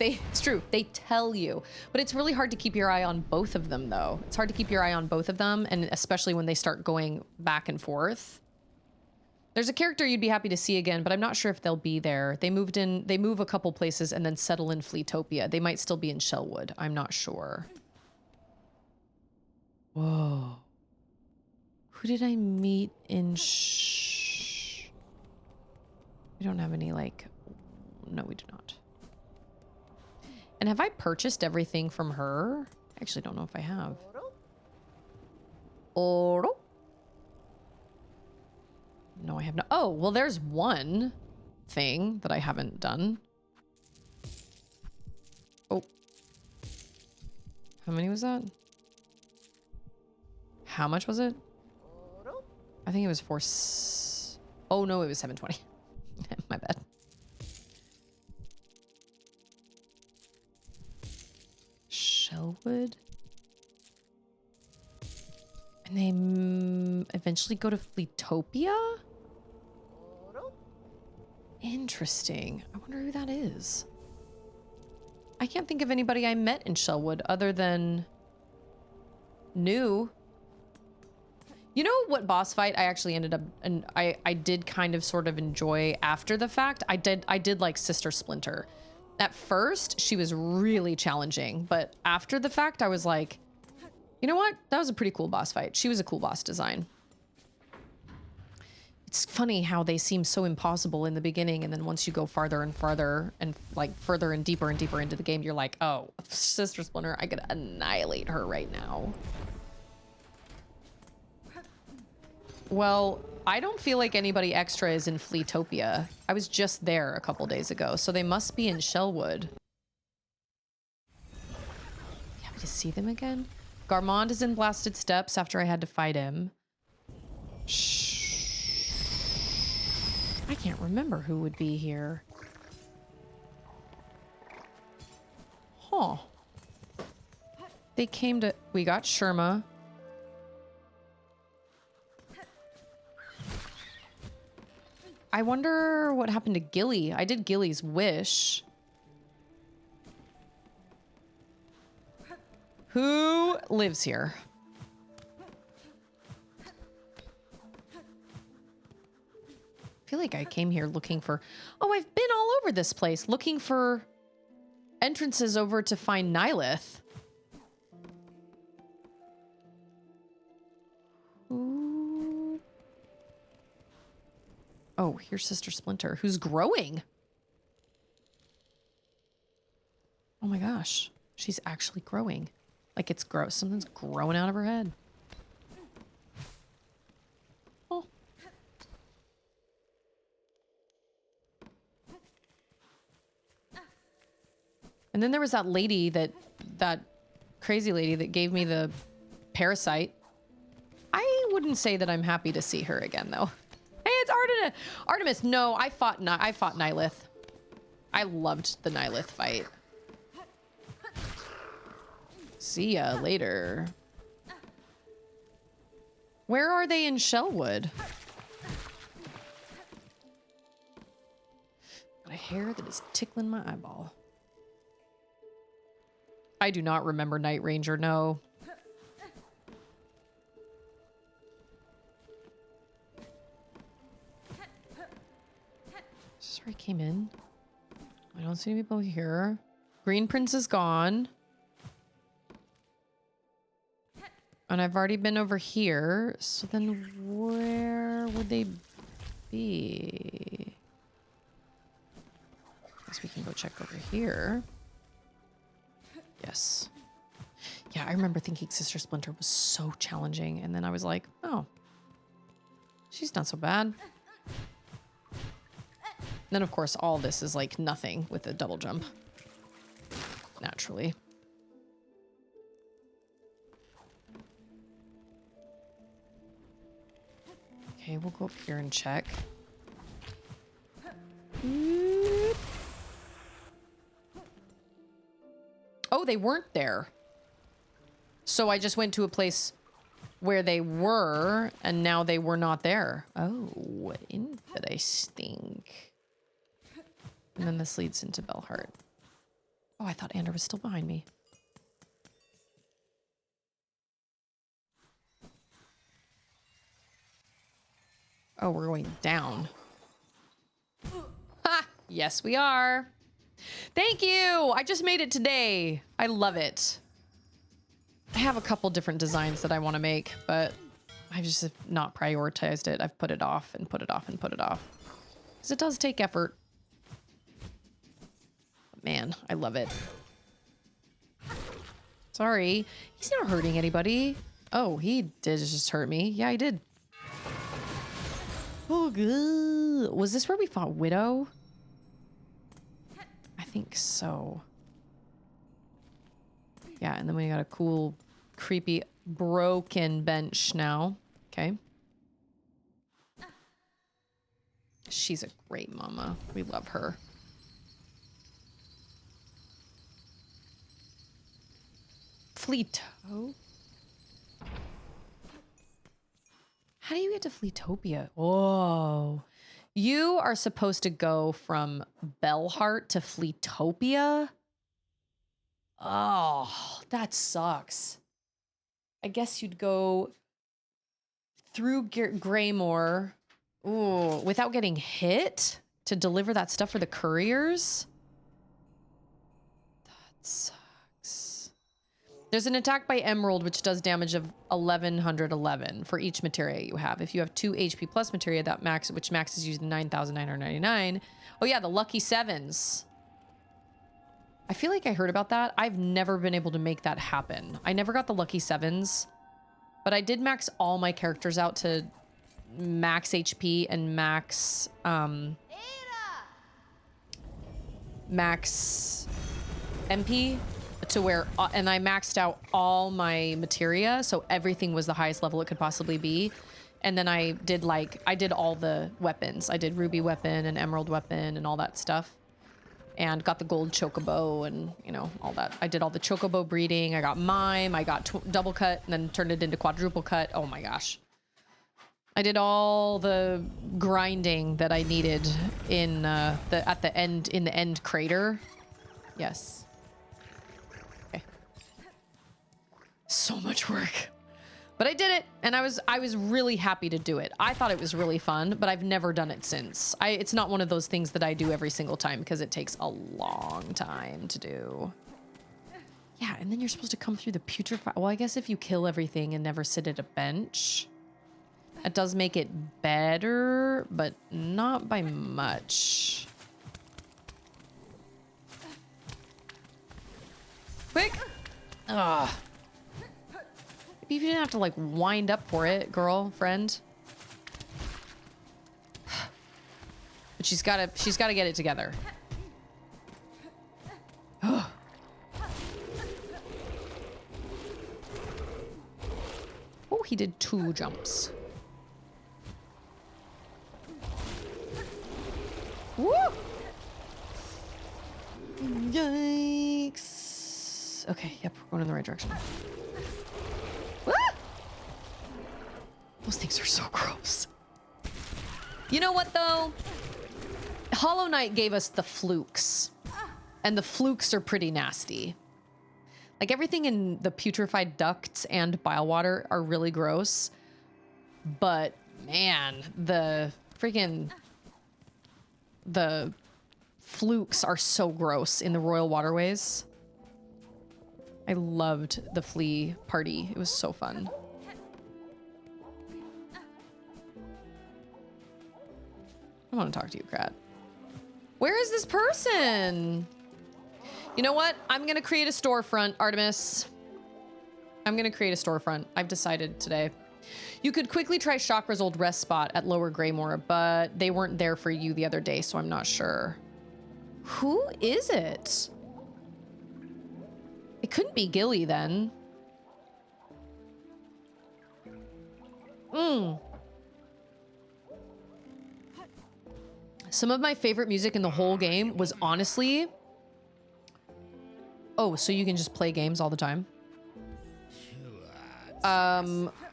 it's true. They tell you. But it's really hard to keep your eye on both of them, though. It's hard to keep your eye on both of them, and especially when they start going back and forth. There's a character you'd be happy to see again, but I'm not sure if they'll be there. They move a couple places and then settle in Fleetopia. They might still be in Shellwood. I'm not sure. Whoa. Who did I meet in We don't have any, like... No, we do not. And have I purchased everything from her? I actually don't know if I have. Oro? No, I have not. Oh, well, there's one thing that I haven't done. Oh. How many was that? How much was it? I think it was Oh, no, it was 720. My bad. Shellwood? And they eventually go to Fleetopia? Interesting. I wonder who that is. I can't think of anybody I met in Shellwood other than New. You know what boss fight I actually ended up, and I did kind of sort of enjoy after the fact? I did like Sister Splinter. At first, she was really challenging, but after the fact, I was like, you know what? That was a pretty cool boss fight. She was a cool boss design. It's funny how they seem so impossible in the beginning, and then once you go farther and farther and like further and deeper into the game, you're like, oh, Sister Splinter, I could annihilate her right now. Well, I don't feel like anybody extra is in Fleetopia. I was just there a couple days ago, so they must be in Shellwood. Happy to see them again. Garmond is in Blasted Steps after I had to fight him. Shh. I can't remember who would be here. Huh. They came to... We got Sherma. I wonder what happened to Gilly. I did Gilly's wish. Who lives here? I feel like I came here looking for... Oh, I've been all over this place looking for entrances over to find Nihilith. Ooh. Oh, here's Sister Splinter, who's growing. Oh my gosh. She's actually growing. Like it's gross. Something's growing out of her head. Oh. And then there was that lady that crazy lady that gave me the parasite. I wouldn't say that I'm happy to see her again though. Hey, it's Artemis. No, I fought Nihilith. I loved the Nihilith fight. See ya later. Where are they in Shellwood? Got a hair that is tickling my eyeball. I do not remember Night Ranger, no. This is where I came in. I don't see any people here. Green Prince is gone. And I've already been over here. So then where would they be? Guess we can go check over here. Yes. Yeah, I remember thinking Sister Splinter was so challenging. And then I was like, oh, she's not so bad. Then, of course, all this is like nothing with a double jump. Naturally. Okay, we'll go up here and check. Oh, they weren't there. So I just went to a place where they were, and now they were not there. Oh, interesting. And then this leads into Bellheart. Oh, I thought Ander was still behind me. Oh, we're going down. Ha! Yes, we are. Thank you! I just made it today. I love it. I have a couple different designs that I want to make, but I've just not prioritized it. I've put it off and put it off and put it off. Because it does take effort. But man, I love it. Sorry. He's not hurting anybody. Oh, he did just hurt me. Yeah, he did. Oh, good. Was this where we fought Widow? I think so. Yeah, and then we got a cool, creepy, broken bench now. Okay. She's a great mama. We love her. Fleeto? How do you get to Fleetopia? Whoa. You are supposed to go from Bellheart to Fleetopia? Oh, that sucks. I guess you'd go through Greymore, ooh, without getting hit to deliver that stuff for the couriers? That sucks. There's an attack by Emerald which does damage of 1111 for each materia you have. If you have 2 HP plus materia, that which maxes you to 9,999. Oh yeah, the lucky sevens. I feel like I heard about that. I've never been able to make that happen. I never got the lucky sevens, but I did max all my characters out to max HP and max max MP to where, and I maxed out all my materia, so everything was the highest level it could possibly be. And then I did all the weapons. I did ruby weapon and emerald weapon and all that stuff. And got the gold chocobo and, you know, all that. I did all the chocobo breeding. I got mime. I got double cut and then turned it into quadruple cut. Oh my gosh. I did all the grinding that I needed in at the end crater. Yes. Okay. So much work. But I did it, and I was really happy to do it. I thought it was really fun, but I've never done it since. It's not one of those things that I do every single time because it takes a long time to do. Yeah, and then you're supposed to come through the putrefied. Well, I guess if you kill everything and never sit at a bench, it does make it better, but not by much. Quick! Ugh. You didn't have to like wind up for it, girlfriend. But she's gotta get it together. Oh, he did 2 jumps. Woo! Yikes. Okay, yep, we're going in the right direction. Those things are so gross. You know what, though? Hollow Knight gave us the flukes. And the flukes are pretty nasty. Like, everything in the putrefied ducts and bile water are really gross. But, man, the freaking the flukes are so gross in the royal waterways. I loved the flea party. It was so fun. I want to talk to you, Krat. Where is this person? You know what? I'm going to create a storefront, Artemis. I'm going to create a storefront. I've decided today. You could quickly try Chakra's old rest spot at Lower Greymore, but they weren't there for you the other day, so I'm not sure. Who is it? It couldn't be Gilly then. Some of my favorite music in the whole game was honestly... Oh, so you can just play games all the time?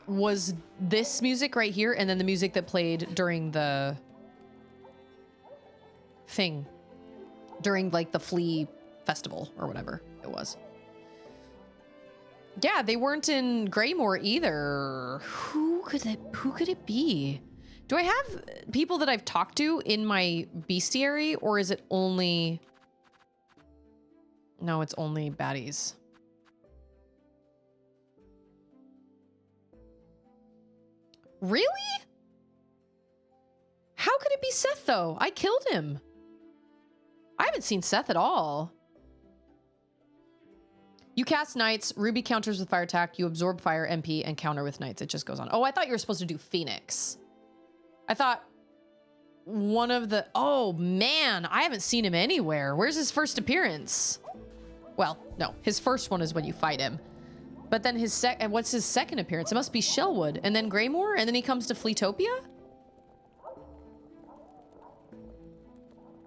Was this music right here, and then the music that played during the thing. During, like, the Flea Festival, or whatever it was. Yeah, they weren't in Greymore either. Who could it be? Do I have people that I've talked to in my bestiary, or is it only... No, it's only baddies. Really? How could it be Seth, though? I killed him. I haven't seen Seth at all. You cast Knights, Ruby counters with fire attack, you absorb fire MP, and counter with Knights. It just goes on. Oh, I thought you were supposed to do Phoenix. I thought one of the... Oh, man. I haven't seen him anywhere. Where's his first appearance? Well, no. His first one is when you fight him. But then his what's his second appearance? It must be Shellwood, and then Greymore, and then he comes to Fleetopia?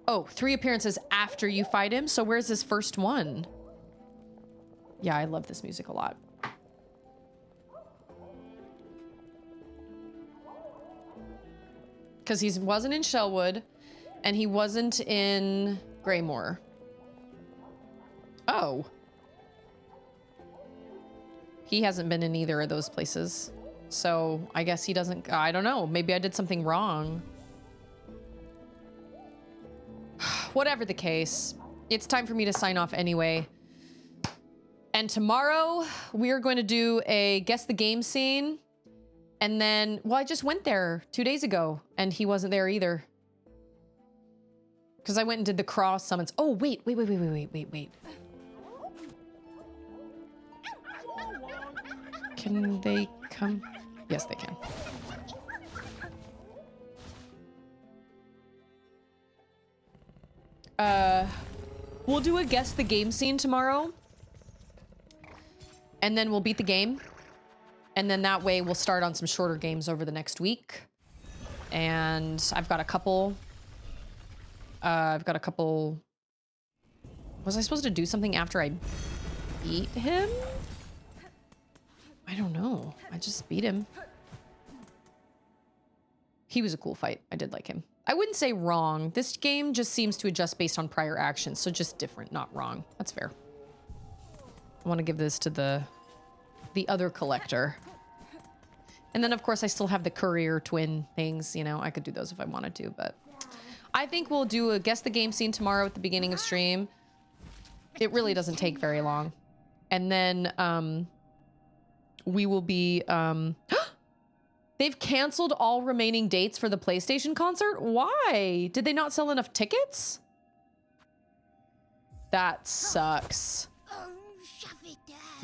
Oh, 3 appearances after you fight him? So where's his first one? Yeah, I love this music a lot. Because he wasn't in Shellwood, and he wasn't in Greymore. Oh. He hasn't been in either of those places. So I guess he doesn't... I don't know. Maybe I did something wrong. Whatever the case, it's time for me to sign off anyway. And tomorrow, we are going to do a Guess the Game scene. And then... Well, I just went there 2 days ago, and he wasn't there either. Because I went and did the cross summons. Oh, wait. Can they come? Yes, they can. We'll do a Guess the Game scene tomorrow. And then we'll beat the game. And then that way we'll start on some shorter games over the next week. And I've got a couple... Was I supposed to do something after I beat him? I don't know. I just beat him. He was a cool fight. I did like him. I wouldn't say wrong. This game just seems to adjust based on prior actions, so just different, not wrong. That's fair. I want to give this to the other collector. And then, of course, I still have the courier twin things. You know, I could do those if I wanted to, but... I think we'll do a Guess the Game scene tomorrow at the beginning of stream. It really doesn't take very long. And then, we will be, They've canceled all remaining dates for the PlayStation concert? Why? Did they not sell enough tickets? That sucks.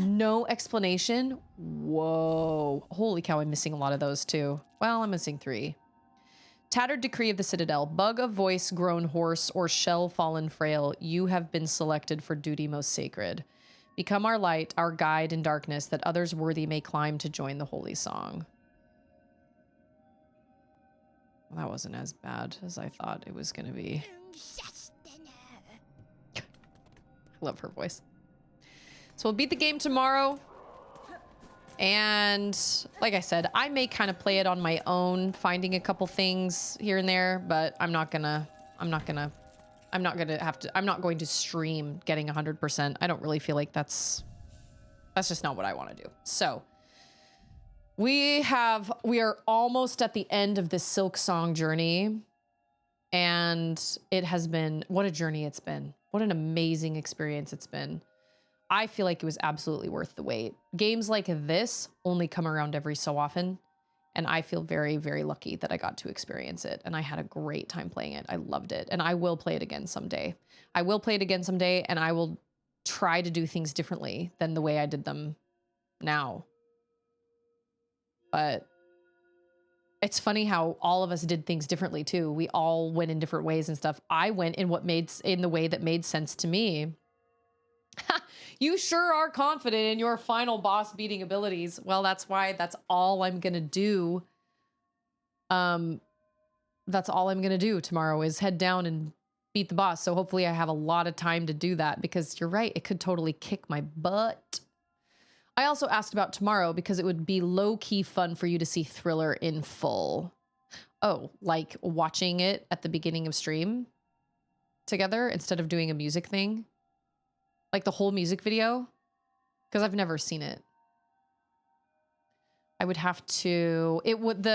No explanation? Whoa. Holy cow, I'm missing a lot of those too. Well, I'm missing 3. Tattered Decree of the Citadel. Bug of voice grown hoarse or shell fallen frail. You have been selected for duty most sacred. Become our light, our guide in darkness, that others worthy may climb to join the holy song. Well, that wasn't as bad as I thought it was going to be. I love her voice. So we'll beat the game tomorrow. And like I said, I may kind of play it on my own, finding a couple things here and there, but I'm not going to stream getting 100%. I don't really feel like that's just not what I want to do. So we are almost at the end of this Silksong journey. And it has been, what a journey it's been. What an amazing experience it's been. I feel like it was absolutely worth the wait. Games like this only come around every so often. And I feel very, very lucky that I got to experience it. And I had a great time playing it. I loved it. And I will play it again someday. I will play it again someday, and I will try to do things differently than the way I did them now. But it's funny how all of us did things differently too. We all went in different ways and stuff. I went in in the way that made sense to me. You sure are confident in your final boss beating abilities. Well, that's all I'm going to do. That's all I'm going to do tomorrow is head down and beat the boss. So hopefully I have a lot of time to do that, because you're right. It could totally kick my butt. I also asked about tomorrow because it would be low-key fun for you to see Thriller in full. Oh, like watching it at the beginning of stream together instead of doing a music thing? Like the whole music video? Because I've never seen it. I would have to... Wouldn't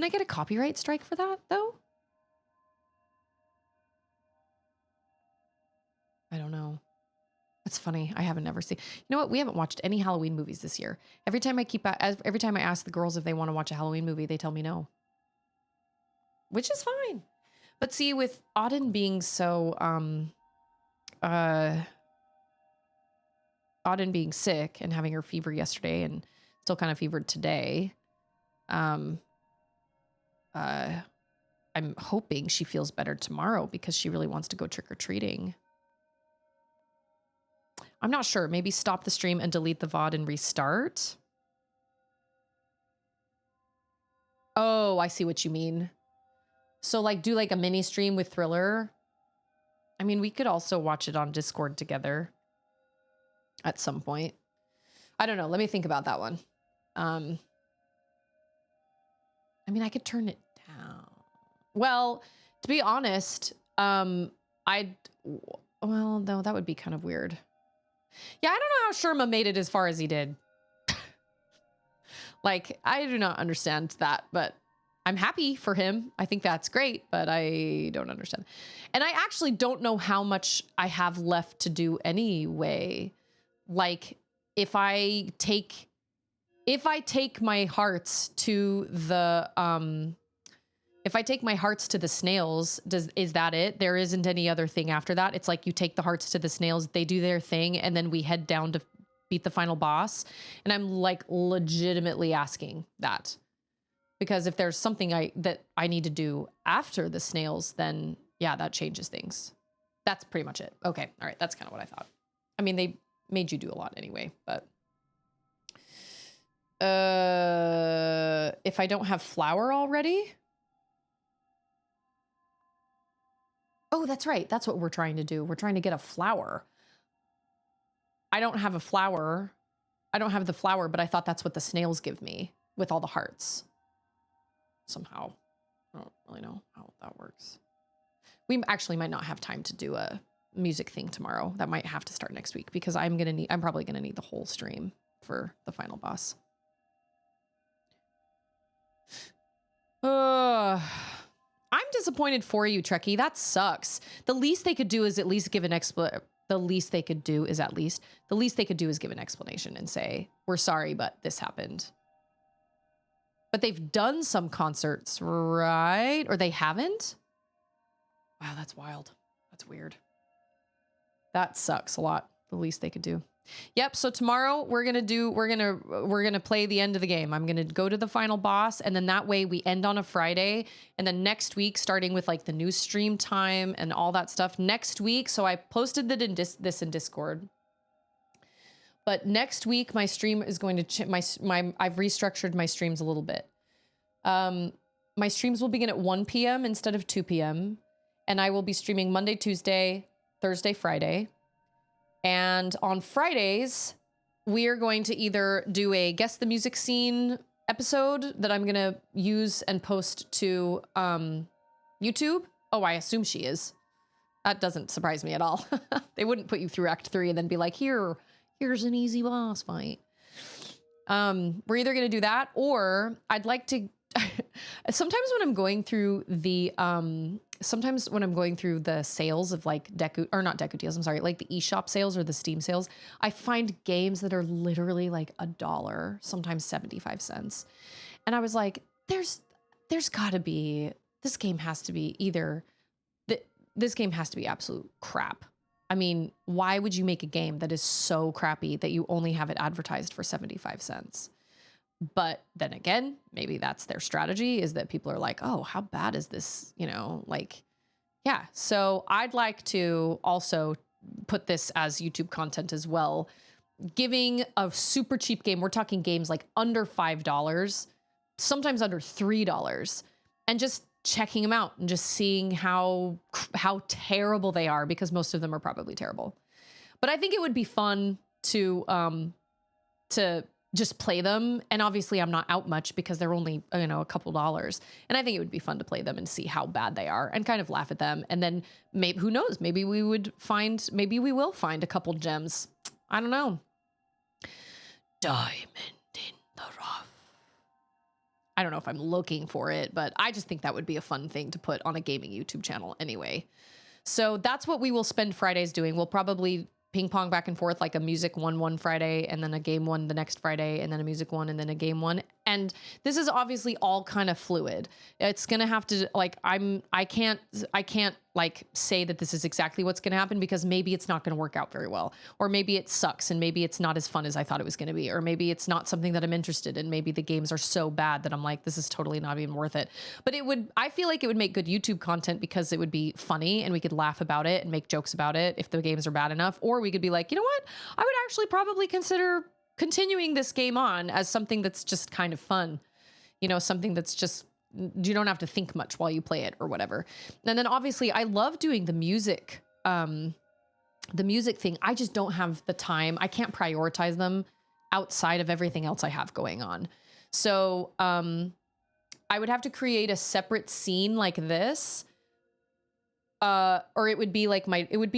I get a copyright strike for that, though? I don't know. That's funny. I haven't never seen... You know what? We haven't watched any Halloween movies this year. Every time I ask the girls if they want to watch a Halloween movie, they tell me no. Which is fine. But see, with Auden being so... Auden being sick and having her fever yesterday and still kind of fevered today, I'm hoping she feels better tomorrow because she really wants to go trick-or-treating. I'm not sure. Maybe stop the stream and delete the VOD and restart. Oh, I see what you mean. So like do like a mini stream with Thriller. I mean, we could also watch it on Discord together at some point. I don't know. Let me think about that one. I mean, I could turn it down. Well, to be honest, well, no, that would be kind of weird. Yeah, I don't know how Sherma made it as far as he did. Like, I do not understand that, but I'm happy for him. I think that's great, but I don't understand. And I actually don't know how much I have left to do anyway. Like, if I take my hearts to the snails, is that it? There isn't any other thing after that. It's like you take the hearts to the snails, they do their thing, and then we head down to beat the final boss. And I'm like legitimately asking that. Because if there's something that I need to do after the snails, then yeah, that changes things. That's pretty much it. Okay. All right. That's kind of what I thought. I mean, they made you do a lot anyway, but if I don't have flour already. Oh, that's right. That's what we're trying to do. We're trying to get a flour. I don't have a flour. I don't have the flour, but I thought that's what the snails give me with all the hearts. Somehow. I don't really know how that works. We actually might not have time to do a music thing tomorrow. That might have to start next week because I'm probably gonna need the whole stream for the final boss. I'm disappointed for you, Trekkie. That sucks. The least they could do is at least give an the least they could do is give an explanation and say, we're sorry, but this happened. But they've done some concerts, right? Or they haven't? Wow, that's wild. That's weird. That sucks a lot. The least they could do. Yep, so tomorrow we're gonna play the end of the game. I'm gonna go to the final boss, and then that way we end on a Friday. And then next week, starting with like the new stream time and all that stuff. Next week, so I posted this in Discord. But next week, my stream is going to I've restructured my streams a little bit. My streams will begin at 1 p.m. instead of 2 p.m. And I will be streaming Monday, Tuesday, Thursday, Friday. And on Fridays, we are going to either do a Guess the Music Scene episode that I'm going to use and post to YouTube. Oh, I assume she is. That doesn't surprise me at all. They wouldn't put you through Act 3 and then be like, here's an easy boss fight. We're either going to do that, or I'd like to sometimes when I'm going through the sales of like not Deku deals, I'm sorry, like the eShop sales or the Steam sales, I find games that are literally like $1, sometimes 75 cents. And I was like, there's gotta be, this game has to be this game has to be absolute crap. I mean, why would you make a game that is so crappy that you only have it advertised for 75 cents? But then again, maybe that's their strategy, is that people are like, oh, how bad is this? You know, like, yeah. So I'd like to also put this as YouTube content as well. Giving a super cheap game, we're talking games like under $5, sometimes under $3, and just checking them out and just seeing how terrible they are, because most of them are probably terrible. But I think it would be fun to just play them. And obviously I'm not out much because they're only, you know, a couple dollars. And I think it would be fun to play them and see how bad they are and kind of laugh at them. And then maybe, who knows, maybe we will find a couple gems. I don't know. Diamond in the rough. I don't know if I'm looking for it, but I just think that would be a fun thing to put on a gaming YouTube channel anyway. So that's what we will spend Fridays doing. We'll probably ping pong back and forth, like a music one Friday, and then a game one the next Friday, and then a music one, and then a game one. And this is obviously all kind of fluid. It's going to have to, like, I can't like say that this is exactly what's going to happen, because maybe it's not going to work out very well, or maybe it sucks and maybe it's not as fun as I thought it was going to be, or maybe it's not something that I'm interested in. Maybe the games are so bad that I'm like, this is totally not even worth it. But I feel like it would make good YouTube content because it would be funny and we could laugh about it and make jokes about it if the games are bad enough. Or we could be like, you know what? I would actually probably consider continuing this game on as something that's just kind of fun. You know, something that's just, you don't have to think much while you play it or whatever. And then obviously I love doing the music thing. I just don't have the time. I can't prioritize them outside of everything else I have going on. So I would have to create a separate scene like this. Or it would be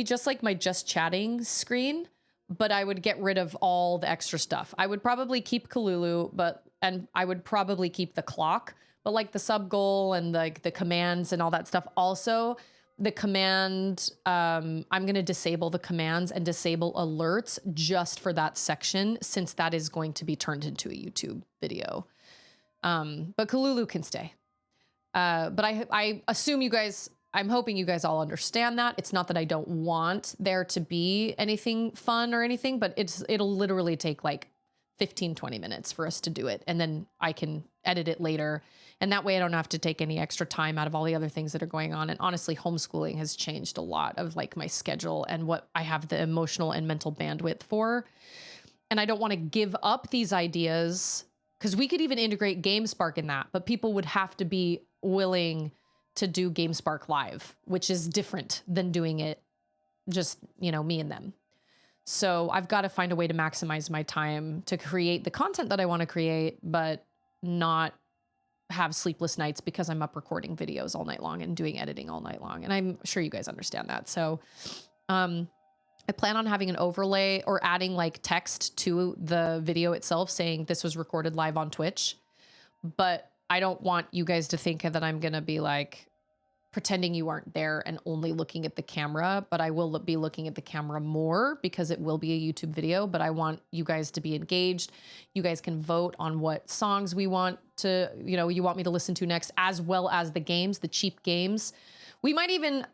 just like my just chatting screen, but I would get rid of all the extra stuff. I would probably keep Kalulu, and I would probably keep the clock, but like the sub goal and like the commands and all that stuff. Also, the command, I'm going to disable the commands and disable alerts just for that section, since that is going to be turned into a YouTube video. But Kalulu can stay. But I assume I'm hoping you guys all understand that. It's not that I don't want there to be anything fun or anything, but it'll literally take like 15, 20 minutes for us to do it. And then I can edit it later. And that way I don't have to take any extra time out of all the other things that are going on. And honestly, homeschooling has changed a lot of like my schedule and what I have the emotional and mental bandwidth for. And I don't want to give up these ideas, because we could even integrate GameSpark in that, but people would have to be willing to do GameSpark live, which is different than doing it just, you know, me and them. So I've got to find a way to maximize my time to create the content that I want to create, but not have sleepless nights because I'm up recording videos all night long and doing editing all night long. And I'm sure you guys understand that. So I plan on having an overlay or adding like text to the video itself saying this was recorded live on Twitch. But I don't want you guys to think that I'm going to be like pretending you aren't there and only looking at the camera, but I will be looking at the camera more because it will be a YouTube video. But I want you guys to be engaged. You guys can vote on what songs we want to, you want me to listen to next, as well as the games, the cheap games. We might even,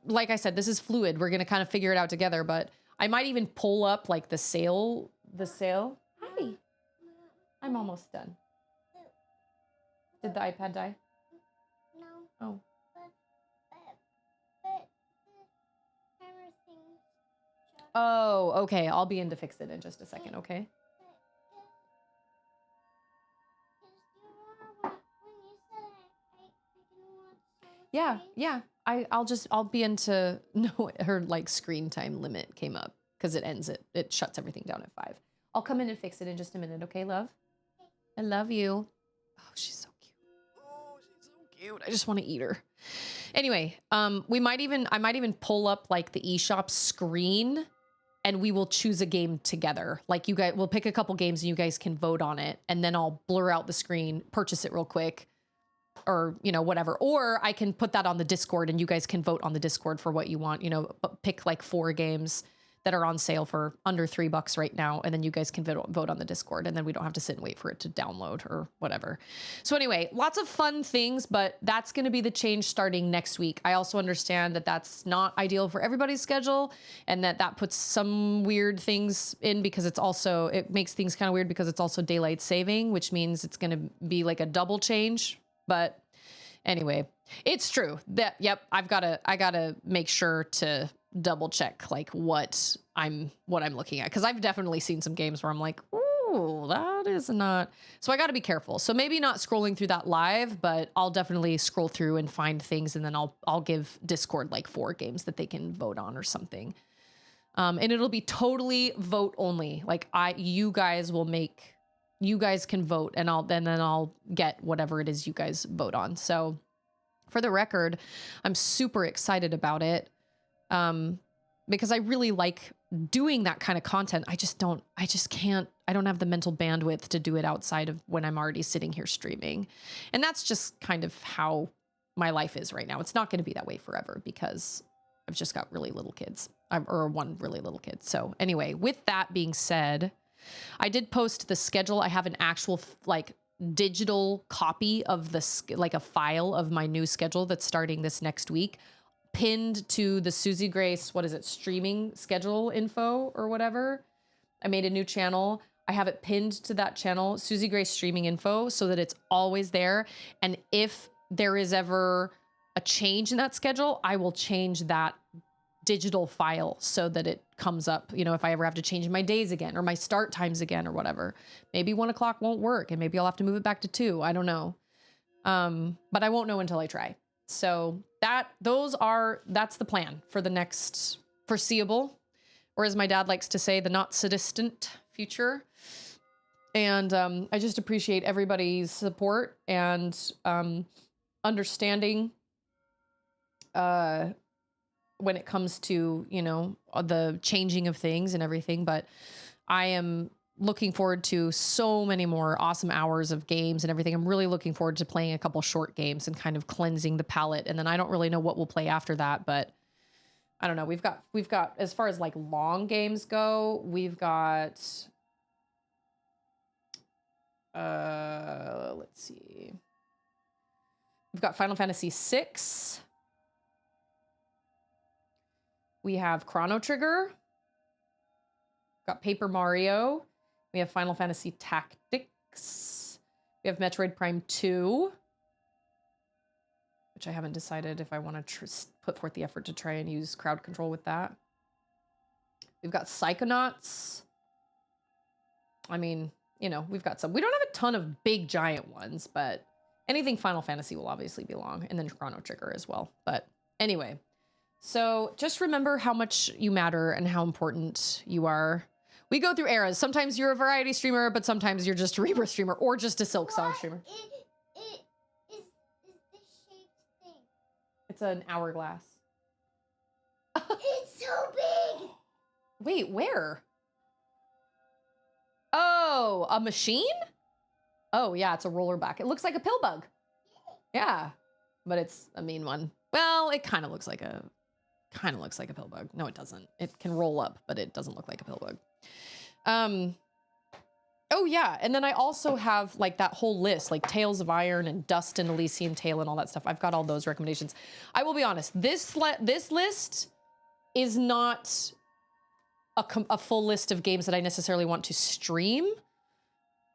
like I said, this is fluid. We're going to kind of figure it out together, but I might even pull up like the sale. Hi, I'm almost done. Did the iPad die? No. Oh. But the camera thing. Oh, okay. I'll be in to fix it in just a second, okay? Yeah. I'll be into, no, her like screen time limit came up because it shuts everything down at 5. I'll come in and fix it in just a minute, okay, love? I love you. Oh, she's so cute. Oh, she's so cute. I just want to eat her. Anyway, I might even pull up like the eShop screen and we will choose a game together. Like you guys, we'll pick a couple games and you guys can vote on it. And then I'll blur out the screen, purchase it real quick, or, you know, whatever. Or I can put that on the Discord and you guys can vote on the Discord for what you want, you know, pick like 4 games that are on sale for under $3 right now. And then you guys can vote on the Discord, and then we don't have to sit and wait for it to download or whatever. So anyway, lots of fun things, but that's going to be the change starting next week. I also understand that that's not ideal for everybody's schedule, and that puts some weird things in because it makes things kind of weird because it's also daylight saving, which means it's going to be like a double change. But anyway, it's true that, yep, I gotta make sure to double check like what I'm looking at. Cause I've definitely seen some games where I'm like, ooh, that is not, so I gotta be careful. So maybe not scrolling through that live, but I'll definitely scroll through and find things. And then I'll give Discord like 4 games that they can vote on or something. And it'll be totally vote only. Like you guys can vote, and then I'll get whatever it is you guys vote on. So for the record, I'm super excited about it. Because I really like doing that kind of content. I don't have the mental bandwidth to do it outside of when I'm already sitting here streaming. And that's just kind of how my life is right now. It's not going to be that way forever because I've just got really little kids, or one really little kid. So anyway, with that being said, I did post the schedule. I have an actual like digital copy of like a file of my new schedule that's starting this next week, pinned to the Susie Grace, streaming schedule info or whatever. I made a new channel. I have it pinned to that channel, Susie Grace streaming info, so that it's always there. And if there is ever a change in that schedule, I will change that digital file so that it comes up, you know, if I ever have to change my days again or my start times again or whatever. Maybe 1 o'clock won't work and maybe I'll have to move it back to 2. I don't know. But I won't know until I try. So that's the plan for the next foreseeable, or as my dad likes to say, the not so distant future. And I just appreciate everybody's support and understanding when it comes to, you know, the changing of things and everything. But I am looking forward to so many more awesome hours of games and everything. I'm really looking forward to playing a couple short games and kind of cleansing the palette. And then I don't really know what we'll play after that, but I don't know. We've got, as far as like long games go, we've got, let's see. We've got Final Fantasy VI. We have Chrono Trigger. Got Paper Mario. We have Final Fantasy Tactics. We have Metroid Prime 2, which I haven't decided if I want to put forth the effort to try and use crowd control with that. We've got Psychonauts. I mean, you know, we've got some. We don't have a ton of big giant ones, but anything Final Fantasy will obviously be long, and then Chrono Trigger as well. But anyway, so just remember how much you matter and how important you are. We go through eras. Sometimes you're a variety streamer, but sometimes you're just a Rebirth streamer or just a Silksong streamer. It is this shaped thing. It's an hourglass. It's so big. Wait, where? Oh, a machine? Oh, yeah, it's a roller back. It looks like a pill bug. Yeah, but it's a mean one. Well, it kind of looks like a pill bug. No, it doesn't. It can roll up, but it doesn't look like a pill bug. Oh yeah, and then I also have like that whole list, like Tales of Iron and Dust and Elysian Tale and all that stuff. I've got all those recommendations. I will be honest, this list is not a full list of games that I necessarily want to stream,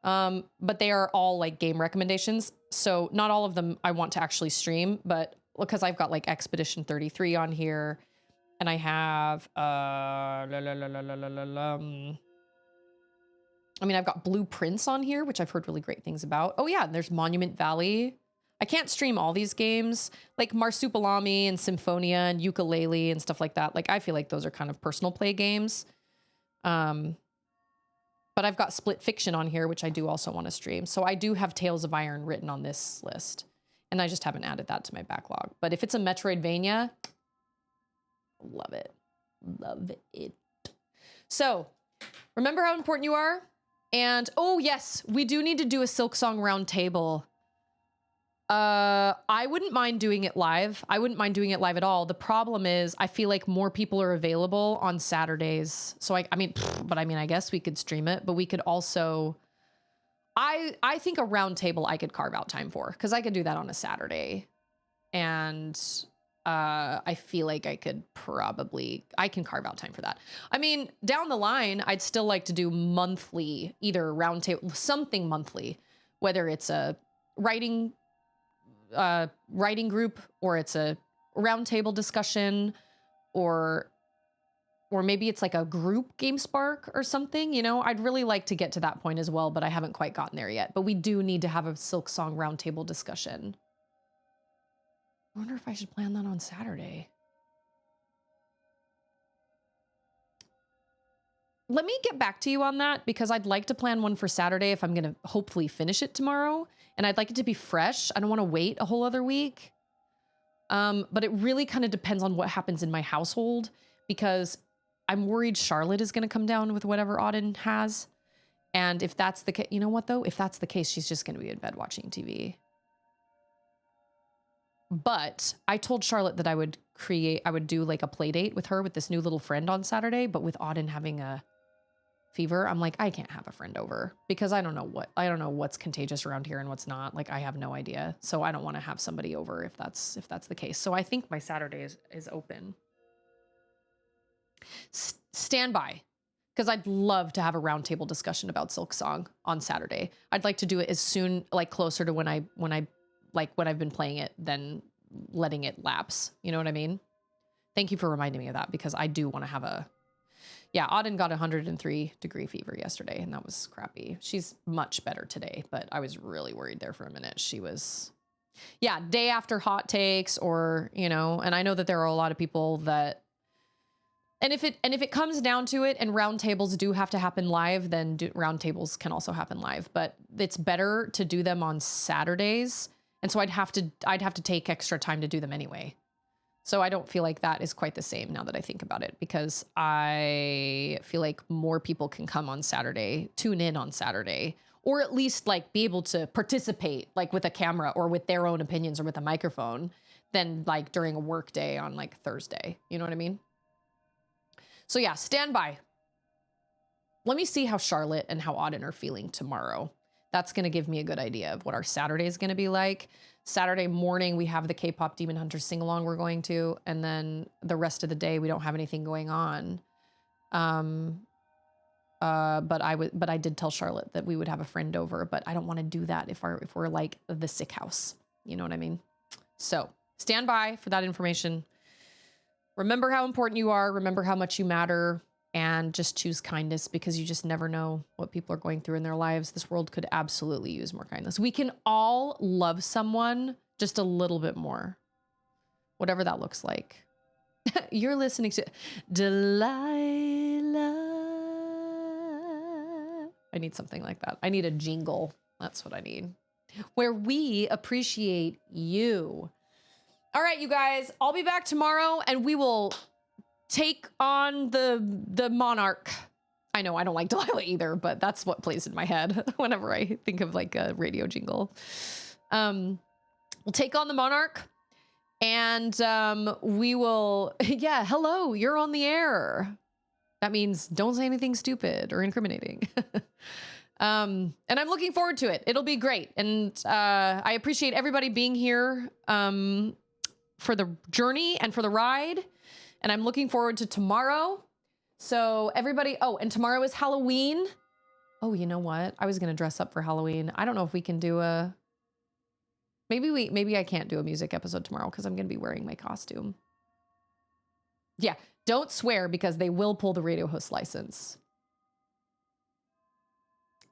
but they are all like game recommendations. So not all of them I want to actually stream, but because I've got like Expedition 33 on here, and I have I mean, I've got Blueprints on here, which I've heard really great things about. Oh yeah, and there's Monument Valley. I can't stream all these games, like Marsupilami and Symphonia and Ukulele and stuff like that. Like, I feel like those are kind of personal play games. But I've got Split Fiction on here, which I do also want to stream. So I do have Tales of Iron written on this list, and I just haven't added that to my backlog. But if it's a Metroidvania, love it. Love it. So remember how important you are. And oh yes, we do need to do a Silksong round table. I wouldn't mind doing it live. I wouldn't mind doing it live at all. The problem is I feel like more people are available on Saturdays. So I mean, I guess we could stream it, but we could also, I think a round table I could carve out time for, because I could do that on a Saturday. And I feel like I can carve out time for that. I mean, down the line, I'd still like to do monthly, either round table, something monthly, whether it's a writing group, or it's a roundtable discussion, or maybe it's like a group game spark or something, you know. I'd really like to get to that point as well, but I haven't quite gotten there yet. But we do need to have a Silksong roundtable discussion. I wonder if I should plan that on Saturday. Let me get back to you on that, because I'd like to plan one for Saturday if I'm going to hopefully finish it tomorrow. And I'd like it to be fresh. I don't want to wait a whole other week. But it really kind of depends on what happens in my household, because I'm worried Charlotte is going to come down with whatever Auden has. And if that's the case, you know what though? If that's the case, she's just going to be in bed watching TV. But I told Charlotte that I would do like a play date with her, with this new little friend on Saturday, but with Auden having a fever, I'm like, I can't have a friend over, because I don't know what's contagious around here and what's not. Like, I have no idea. So I don't want to have somebody over if that's the case. So I think my Saturday is open. Stand by, because I'd love to have a roundtable discussion about Silksong on Saturday. I'd like to do it as soon, like closer to when I've been playing it, than letting it lapse. You know what I mean? Thank you for reminding me of that, because I do want to have Auden got 103-degree fever yesterday, and that was crappy. She's much better today, but I was really worried there for a minute. She was, day after hot takes, or, you know, and I know that there are a lot of people that, and if it comes down to it, and roundtables do have to happen live, then roundtables can also happen live, but it's better to do them on Saturdays. And so I'd have to take extra time to do them anyway. So I don't feel like that is quite the same now that I think about it, because I feel like more people can come on Saturday, tune in on Saturday, or at least like be able to participate like with a camera or with their own opinions or with a microphone, than like during a work day on like Thursday. You know what I mean? So yeah, stand by. Let me see how Charlotte and how Auden are feeling tomorrow. That's going to give me a good idea of what our Saturday is going to be like. Saturday morning, we have the K-pop Demon Hunter sing-along we're going to, and then the rest of the day, we don't have anything going on. But I did tell Charlotte that we would have a friend over, but I don't want to do that if we're like the sick house. You know what I mean? So stand by for that information. Remember how important you are. Remember how much you matter. And just choose kindness, because you just never know what people are going through in their lives. This world could absolutely use more kindness. We can all love someone just a little bit more, whatever that looks like. You're listening to Delilah. I need something like that. I need a jingle. That's what I need. Where we appreciate you. All right, you guys, I'll be back tomorrow, and we will take on the monarch. I know I don't like Delilah either, but that's what plays in my head whenever I think of like a radio jingle. We'll take on the monarch, and we will, hello, you're on the air. That means don't say anything stupid or incriminating. And I'm looking forward to it. It'll be great. And I appreciate everybody being here for the journey and for the ride. And I'm looking forward to tomorrow. So everybody, and tomorrow is Halloween. Oh, you know what? I was going to dress up for Halloween. I don't know if we can do maybe I can't do a music episode tomorrow, because I'm going to be wearing my costume. Yeah, don't swear, because they will pull the radio host license.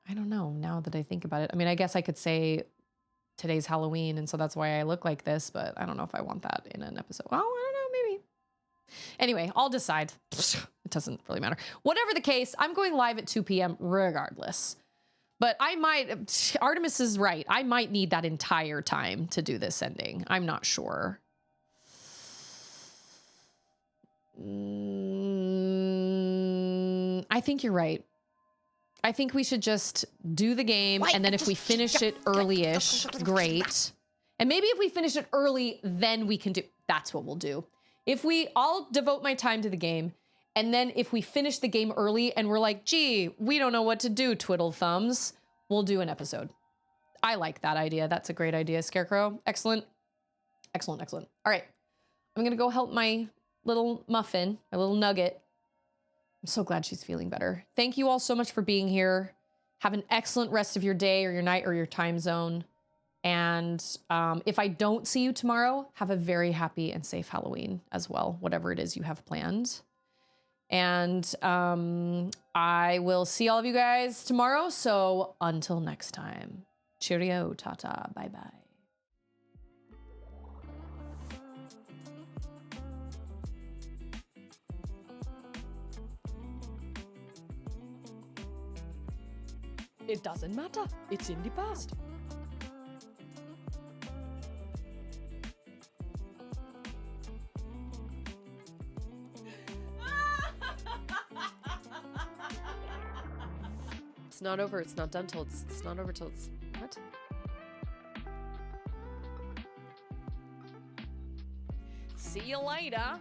I don't know, now that I think about it. I mean, I guess I could say today's Halloween, and so that's why I look like this, but I don't know if I want that in an episode. Well, I don't know, maybe. Anyway, I'll decide. It doesn't really matter. Whatever the case, I'm going live at 2 p.m. regardless. But Artemis is right. I might need that entire time to do this ending. I'm not sure. I think you're right. I think we should just do the game, and then if we finish it early-ish, great. And maybe if we finish it early, then we can do... That's what we'll do. I'll devote my time to the game, and then if we finish the game early and we're like, gee, we don't know what to do, twiddle thumbs, we'll do an episode. I like that idea. That's a great idea, Scarecrow. Excellent. Excellent, excellent. All right. I'm going to go help my little muffin, my little nugget. I'm so glad she's feeling better. Thank you all so much for being here. Have an excellent rest of your day or your night or your time zone. And if I don't see you tomorrow, have a very happy and safe Halloween as well, whatever it is you have planned. And I will see all of you guys tomorrow. So until next time, cheerio, ta-ta, bye-bye. It doesn't matter. It's in the past. It's not over. It's not done till it's not over till it's... What? See you later.